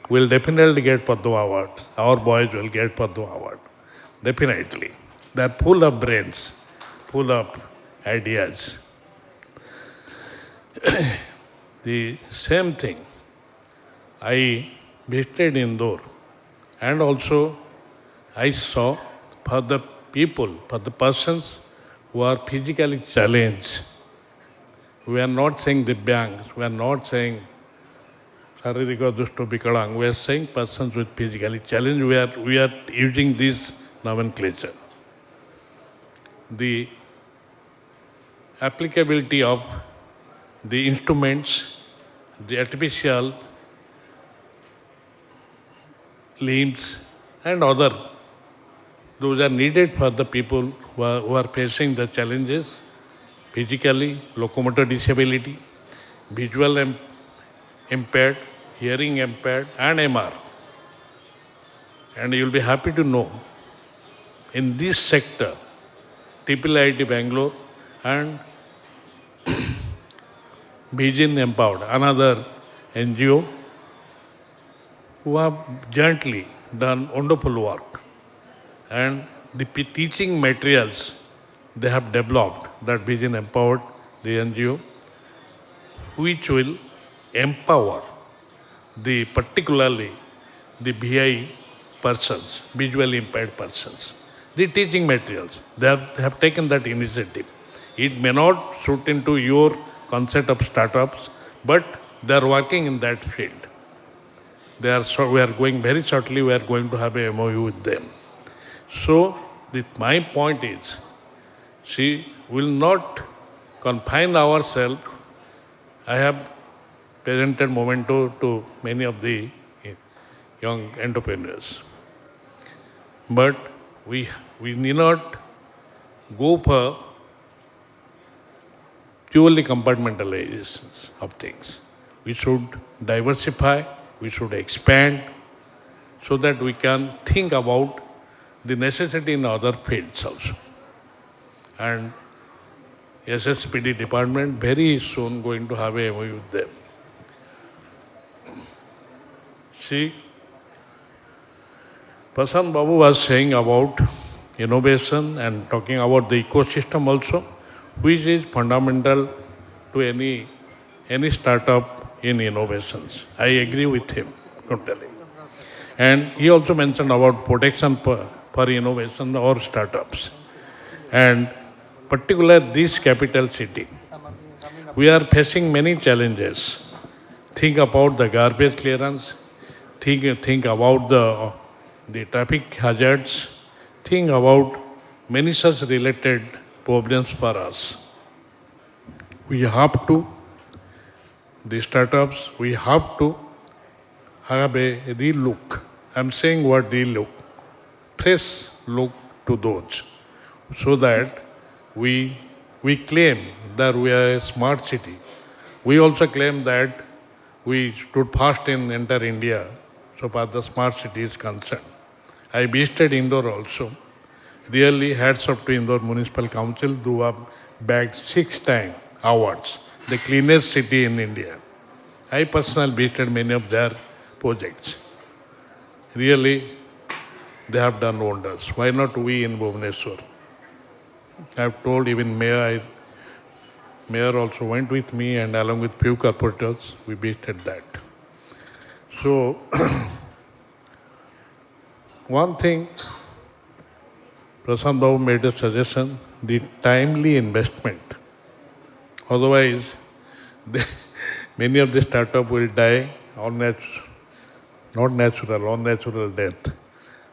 We'll definitely get Padma Award. Our boys will get Padma Award. Definitely. They are full of brains, full of ideas. The same thing. I visited Indore and also I saw for the people, for the persons who are physically challenged. We are not saying Dibyangs, we are not saying Sharirika Dushto Bikalang, we are saying persons with physically challenged. We are using this nomenclature. The applicability of the instruments, the artificial limbs and other, those are needed for the people who are facing the challenges, physically, locomotor disability, visual impaired, hearing impaired and MR. And you'll be happy to know, in this sector, TiE Bangalore and Vision Empowered, another NGO, who have jointly done wonderful work. And the teaching materials they have developed, that Vision Empowered, the NGO, which will empower particularly the VI persons, visually impaired persons. The teaching materials, they have taken that initiative. It may not suit into your concept of startups, but they are working in that field. We are going very shortly, we are going to have a MOU with them. So my point is, we will not confine ourselves. I have presented memento to many of the young entrepreneurs. But we need not go for purely compartmentalizations of things. We should diversify, we should expand so that we can think about the necessity in other fields also. And SSPD department very soon going to have a MOU with them. See, Prashant Babu was saying about innovation and talking about the ecosystem also, which is fundamental to any startup in innovations. I agree with him totally. And he also mentioned about protection for innovation or startups. And particularly this capital city, we are facing many challenges. Think about the garbage clearance, think about the traffic hazards, think about many such related problems for us. We have to, the startups, we have to have a relook. I'm saying what relook, fresh look to those, so that we, we claim that we are a smart city. We also claim that we stood fast in enter India, so far the smart city is concerned. I visited Indore also. Really hats off to Indore Municipal Council who have bagged 6 times awards, the cleanest city in India. I personally visited many of their projects. Really, they have done wonders. Why not we in Bhubaneswar? I have told even Mayor also went with me, and along with few corporators, we visited that. So, one thing, Prasad Babu made a suggestion, the timely investment. Otherwise, many of the startups will die on unnatural death.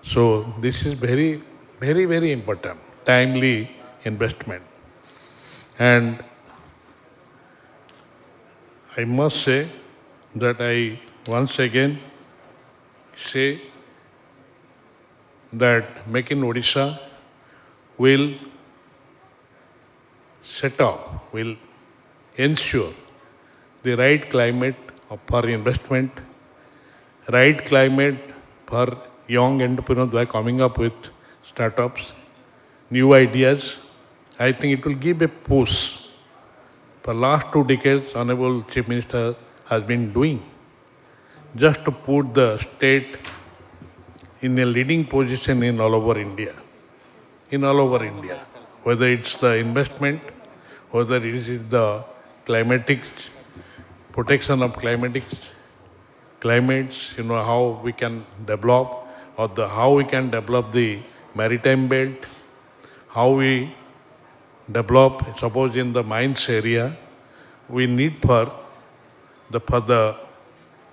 So this is very, very, very important, timely investment. And I must say that I once again say that Make in Odisha will set up, will ensure the right climate for investment, right climate for young entrepreneurs who are coming up with startups, new ideas. I think it will give a push. For last 2 decades, Honorable Chief Minister has been doing just to put the state in a leading position in all over India. In all over India. Whether it's the investment, whether it is the climatic protection of climates, how we can develop, or how we can develop the maritime belt, how we develop, suppose in the mines area, we need for the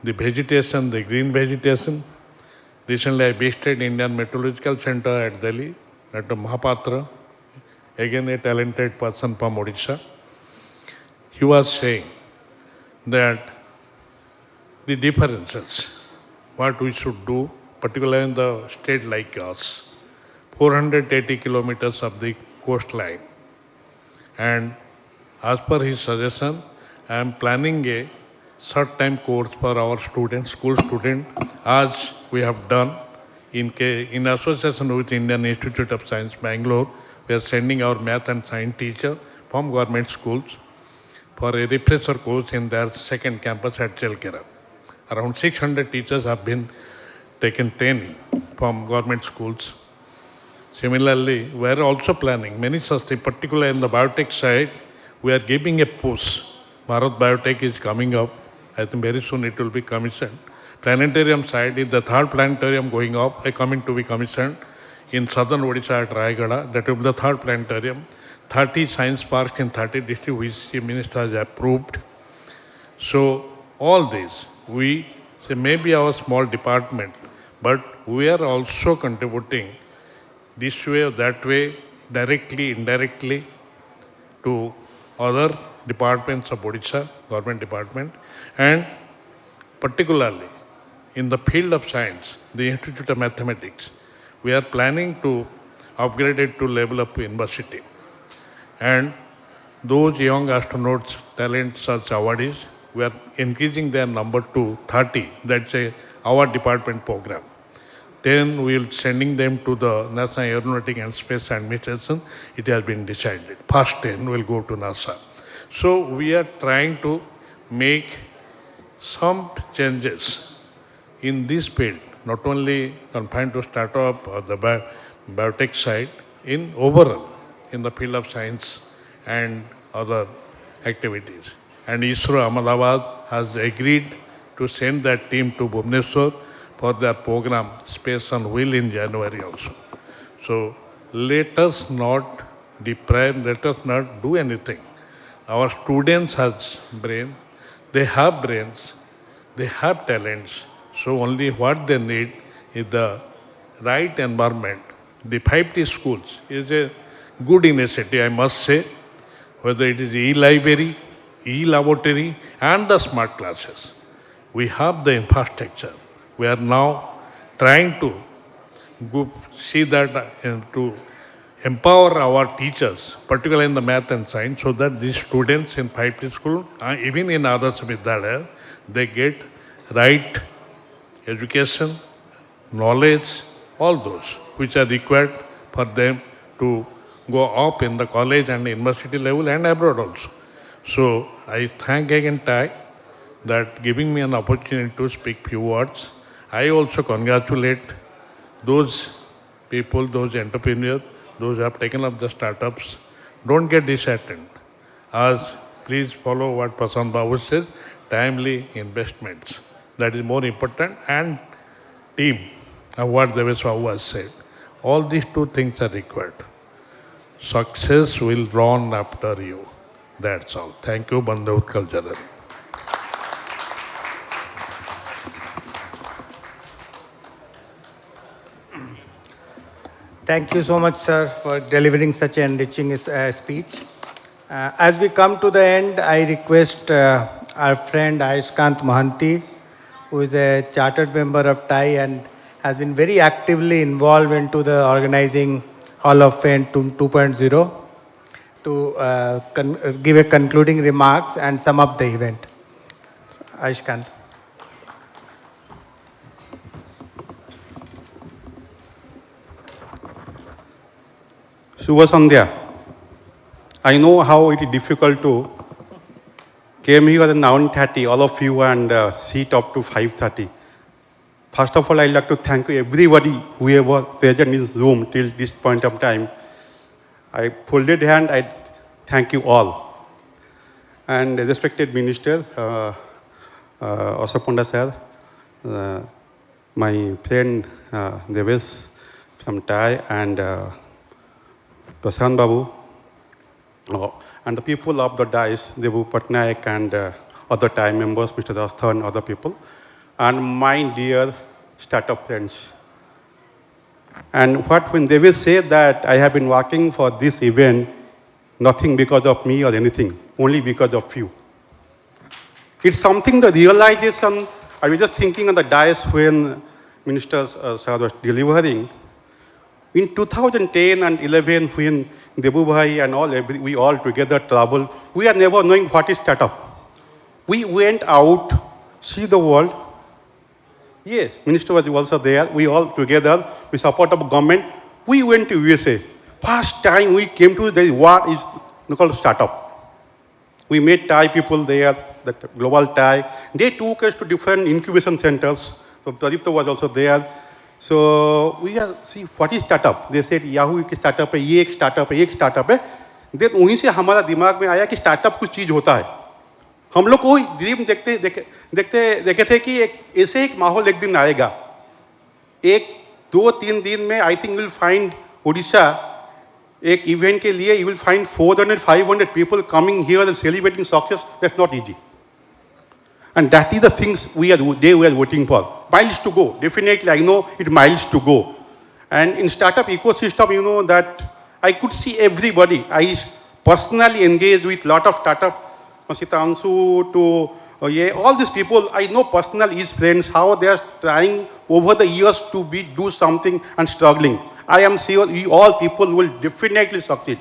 vegetation, the green vegetation. Recently I visited Indian Meteorological Center at Delhi, Dr. Mahapatra, again a talented person from Odisha. He was saying that the differences, what we should do, particularly in the state like us, 480 kilometers of the coastline. And as per his suggestion, I am planning a short-time course for our students, school students, as we have done in association with Indian Institute of Science, Bangalore. We are sending our math and science teacher from government schools for a refresher course in their second campus at Chelkera. Around 600 teachers have been taken training from government schools. Similarly, we are also planning many such things, particularly in the biotech side. We are giving a push. Bharat Biotech is coming up. I think very soon it will be commissioned. Planetarium side is the 3rd planetarium going up, coming to be commissioned in southern Odisha at Rayagada. That will be the 3rd planetarium. 30 science parks in 30 districts, which the minister has approved. So all this, we say maybe our small department, but we are also contributing this way or that way, directly, indirectly, to other departments of Odisha, government department, and particularly in the field of science, the Institute of Mathematics, we are planning to upgrade it to level of university. And those young astronauts, talent search awardees, we are increasing their number to 30. That's our department program. Then we will sending them to the National Aeronautic and Space Administration. It has been decided. First 10 will go to NASA. So we are trying to make some changes in this field, not only confined to startup or the biotech side, in overall, in the field of science and other activities. And ISRO Ahmedabad has agreed to send that team to Bhubaneswar for their program Space on Wheel in January also. So let us not deprive, let us not do anything. Our students have brain, they have brains, they have talents. So only what they need is the right environment. The 5T schools is a good initiative, I must say, whether it is e-library, e-laboratory, and the smart classes. We have the infrastructure. We are now trying to see that to empower our teachers, particularly in the math and science, so that these students in 5T school, even in others Vidyalaya, they get right education, knowledge, all those which are required for them to go up in the college and university level and abroad also. So I thank again TiE that giving me an opportunity to speak few words. I also congratulate those people, those entrepreneurs, those who have taken up the startups. Don't get disheartened. As please follow what Prasant Babu says, timely investments. That is more important, and team, what Deveswabu has said. All these two things are required. Success will run after you. That's all. Thank you, Bandhu Utkal Janani. Thank you so much, sir, for delivering such an enriching speech. As we come to the end, I request our friend Ayushkant Mohanty, who is a chartered member of TiE and has been very actively involved into the organizing Hall of Fame 2.0, to give a concluding remarks and sum up the event. Ayushkant. Shubha Sandhya. I know how it is difficult to came here at 9:30, all of you, and sit up to 5:30. First of all, I'd like to thank everybody who was present in this room till this point of time. I folded hand, I thank you all. And respected Minister, Asapunda sir, my friend Deves from TiE, and Prasant Babu, and the people of the dais, Devu Patnaik and other TiE members, Mr. Rasthan, other people, and my dear startup friends. And when they will say that I have been working for this event, nothing because of me or anything, only because of you. It's something, the realization, I was just thinking on the dais when Minister sir was delivering. In 2010 and 11, when Debu Bhai and we all together traveled, we are never knowing what is startup. We went out, see the world. Yes, Minister was also there. We all together, with support of government, we went to USA. First time we came to the what is called startup. We met TiE people there, the global TiE. They took us to different incubation centers. So Pradipta was also there. So we are see what is startup. They said Yahoo की startup है, ये एक startup है, ये एक startup है. Then वहीं से हमारा दिमाग में आया कि startup कुछ चीज होता है. हम लोग को ड्रीम देखे थे कि ऐसे एक माहौल एक दिन आएगा. एक 2-3 दिन में I think we'll find Odisha एक event के लिए you will find 400-500 people coming here and celebrating success. That's not easy. And that is the things they were waiting for. Miles to go. Definitely, I know it miles to go. And in startup ecosystem, you know that I could see everybody. I personally engaged with a lot of startup, Masitansu to all these people. I know personally his friends, how they are trying over the years to do something and struggling. I am sure all people will definitely succeed.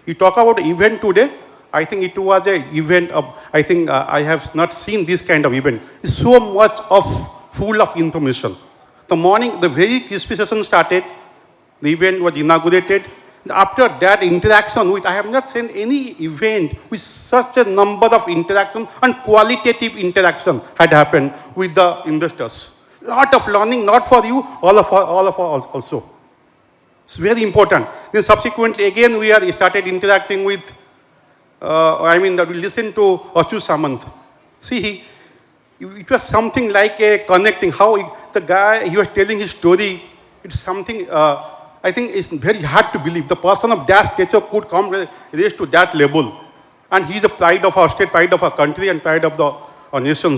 You talk about event today. I think it was an event of, I think I have not seen this kind of event. It's so much full of information. The morning, the very crispy session started, the event was inaugurated. After that interaction, I have not seen any event with such a number of interactions and qualitative interaction had happened with the investors. Lot of learning, not for you, all of us also. It's very important. Then subsequently, again, we started interacting with we listen to Achu Samant. See, it was something like a connecting. The guy, he was telling his story. It's something, I think it's very hard to believe. The person of that stature could come raise to that level. And he's the pride of our state, pride of our country, and pride of our nation.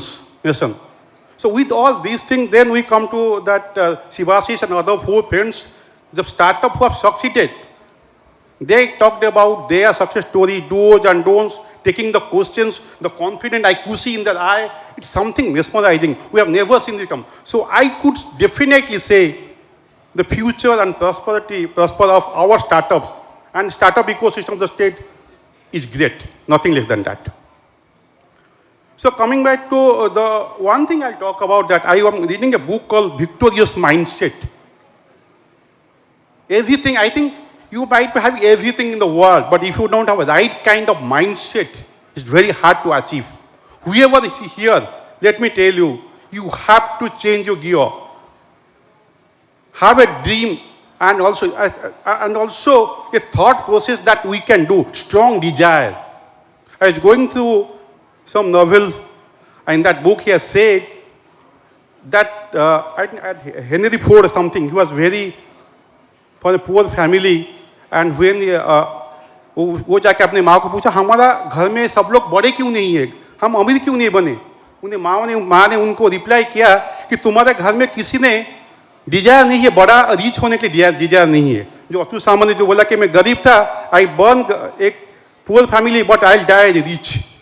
So with all these things, then we come to that Shivashis and other 4 friends, the startup who have succeeded. They talked about their success story, do's and don'ts, taking the questions, the confident I could see in their eye. It's something mesmerizing. We have never seen this come. So I could definitely say the future and prosper of our startups and startup ecosystem of the state is great. Nothing less than that. So coming back to the one thing I'll talk about, that I am reading a book called Victorious Mindset. Everything, I think you might have everything in the world, but if you don't have the right kind of mindset, it's very hard to achieve. Whoever is here, let me tell you, you have to change your gear. Have a dream and also a thought process that we can do, strong desire. I was going through some novels, and in that book he has said that Henry Ford or something, he was very, for a poor family, and when वो जाके अपने माँ को पूछा, हमारा घर में सब लोग बड़े क्यों नहीं है, हम अमीर क्यों नहीं बने? उन्हें माँ ने उनको रिप्लाई किया कि तुम्हारे घर में किसी ने डिजायर नहीं है, बड़ा रिच होने के लिए डिजायर नहीं है. जो अतुल सामंत ने जो बोला कि मैं गरीब था, आई बर्न एक poor family but I die rich.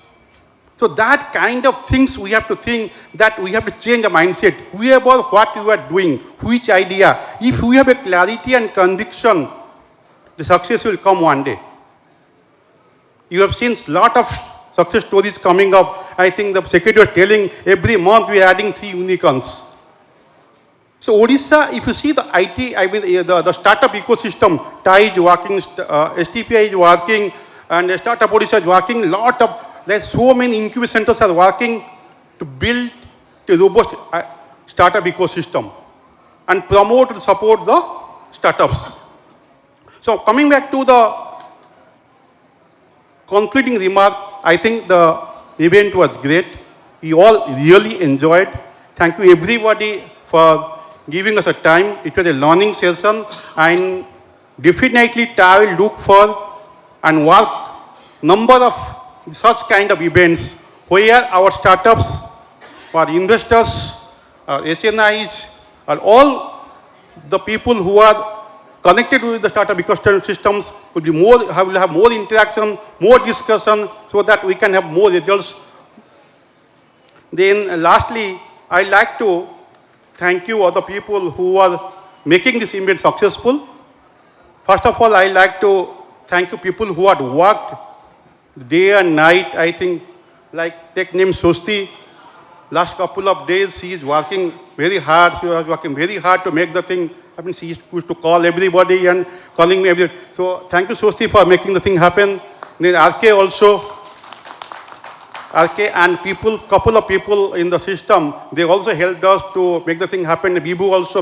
So that kind of things we have to think, that we have to change the mindset. Whoever, what you are doing, which idea, if we have a clarity and conviction, the success will come one day. You have seen a lot of success stories coming up. I think the secretary was telling every month we are adding 3 unicorns. So Odisha, if you see the IT, I mean the startup ecosystem, TiE is working, STPI is working, and Startup Odisha is working. There's so many incubation centers are working to build a robust startup ecosystem and promote and support the startups. So coming back to the concluding remark, I think the event was great. We all really enjoyed. Thank you everybody for giving us a time. It was a learning session, and definitely TiE will look for and work number of such kind of events where our startups, our investors, our HNIs, are all the people who are connected with the startup ecosystems will have more interaction, more discussion, so that we can have more results. Then lastly, I'd like to thank you all the people who are making this event successful. First of all, I'd like to thank you people who had worked day and night. I think, like, take name Sosti. Last couple of days, she is working very hard. She was working very hard to make the thing happen. She used to call everybody and calling me. So thank you, Sosti, for making the thing happen. Then RK also. RK and couple of people in the system, they also helped us to make the thing happen. Bibu also,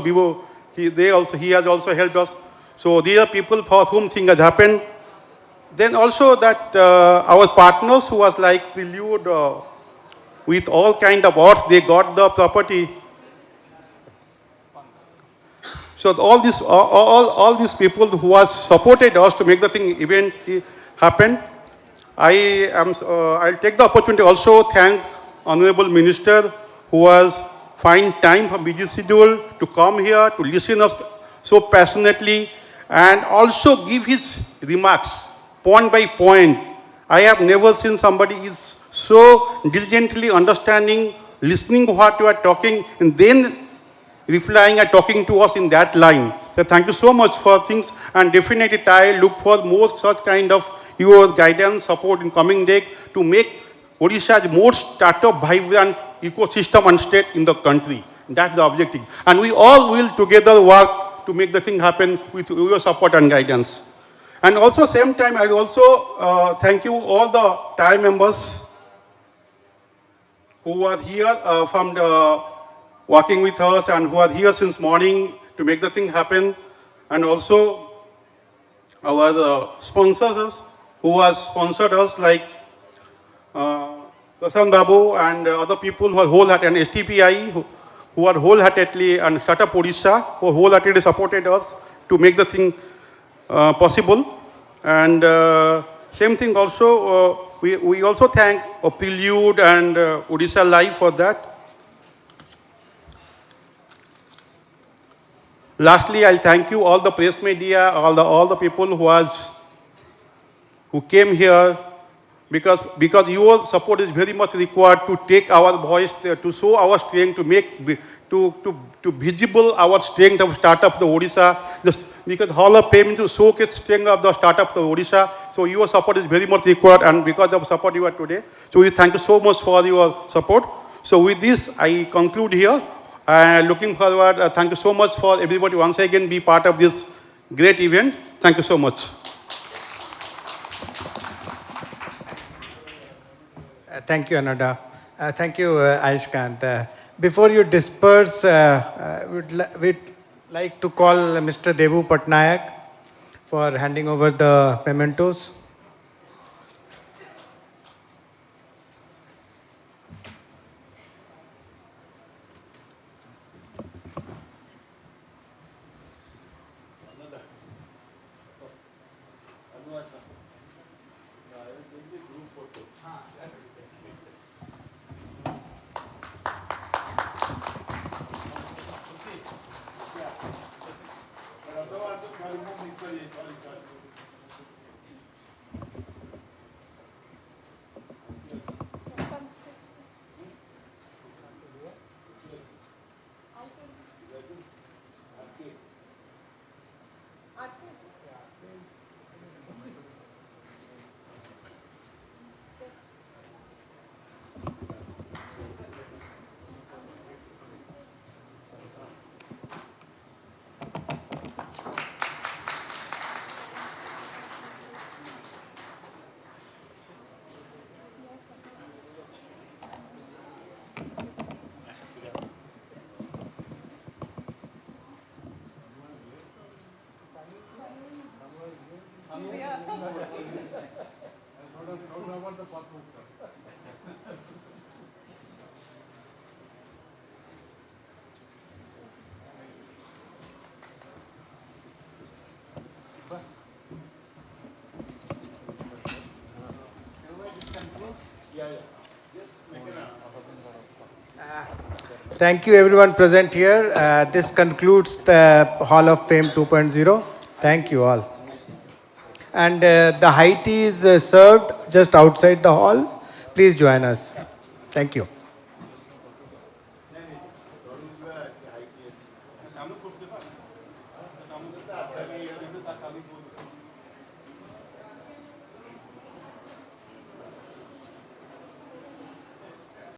he has also helped us. So these are people for whom thing has happened. Then also that our partners who was like prelude with all kind of odds, they got the property. So all these people who has supported us to make the thing event happen. I'll take the opportunity also thank Honorable Minister who has find time from busy schedule to come here to listen us so passionately and also give his remarks point by point. I have never seen somebody is so diligently understanding, listening what you are talking, and then replying and talking to us in that line. So thank you so much for things, and definitely TiE look for more such kind of your guidance, support in coming day to make Odisha more startup vibrant ecosystem and state in the country. That's the objective. And we all will together work to make the thing happen with your support and guidance. And also same time, I will also thank you all the TiE members who are here from working with us and who are here since morning to make the thing happen. And also our sponsors who have sponsored us like Prasan Babu and other people who are wholehearted, and STPI, who are wholeheartedly, and Startup Odisha, who wholeheartedly supported us to make the thing possible. And same thing also, we also thank Prelude and Odisha Live for that. Lastly, I'll thank you, all the press media, all the people who came here, because your support is very much required to take our voice, to show our strength, to make to visible our strength of startups the Odisha, because Hall of Fame to showcase strength of the startups of Odisha. So your support is very much required, and because of support you are today. So we thank you so much for your support. So with this, I conclude here. Looking forward, thank you so much for everybody once again be part of this great event. Thank you so much. Thank you, Ananda. Thank you, Aishkant. Before you disperse, we'd like to call Mr. Devu Patnaik for handing over the mementos. Thank you, everyone present here. This concludes the Hall of Fame 2.0. Thank you all. And the high tea is served just outside the hall. Please join us. Thank you.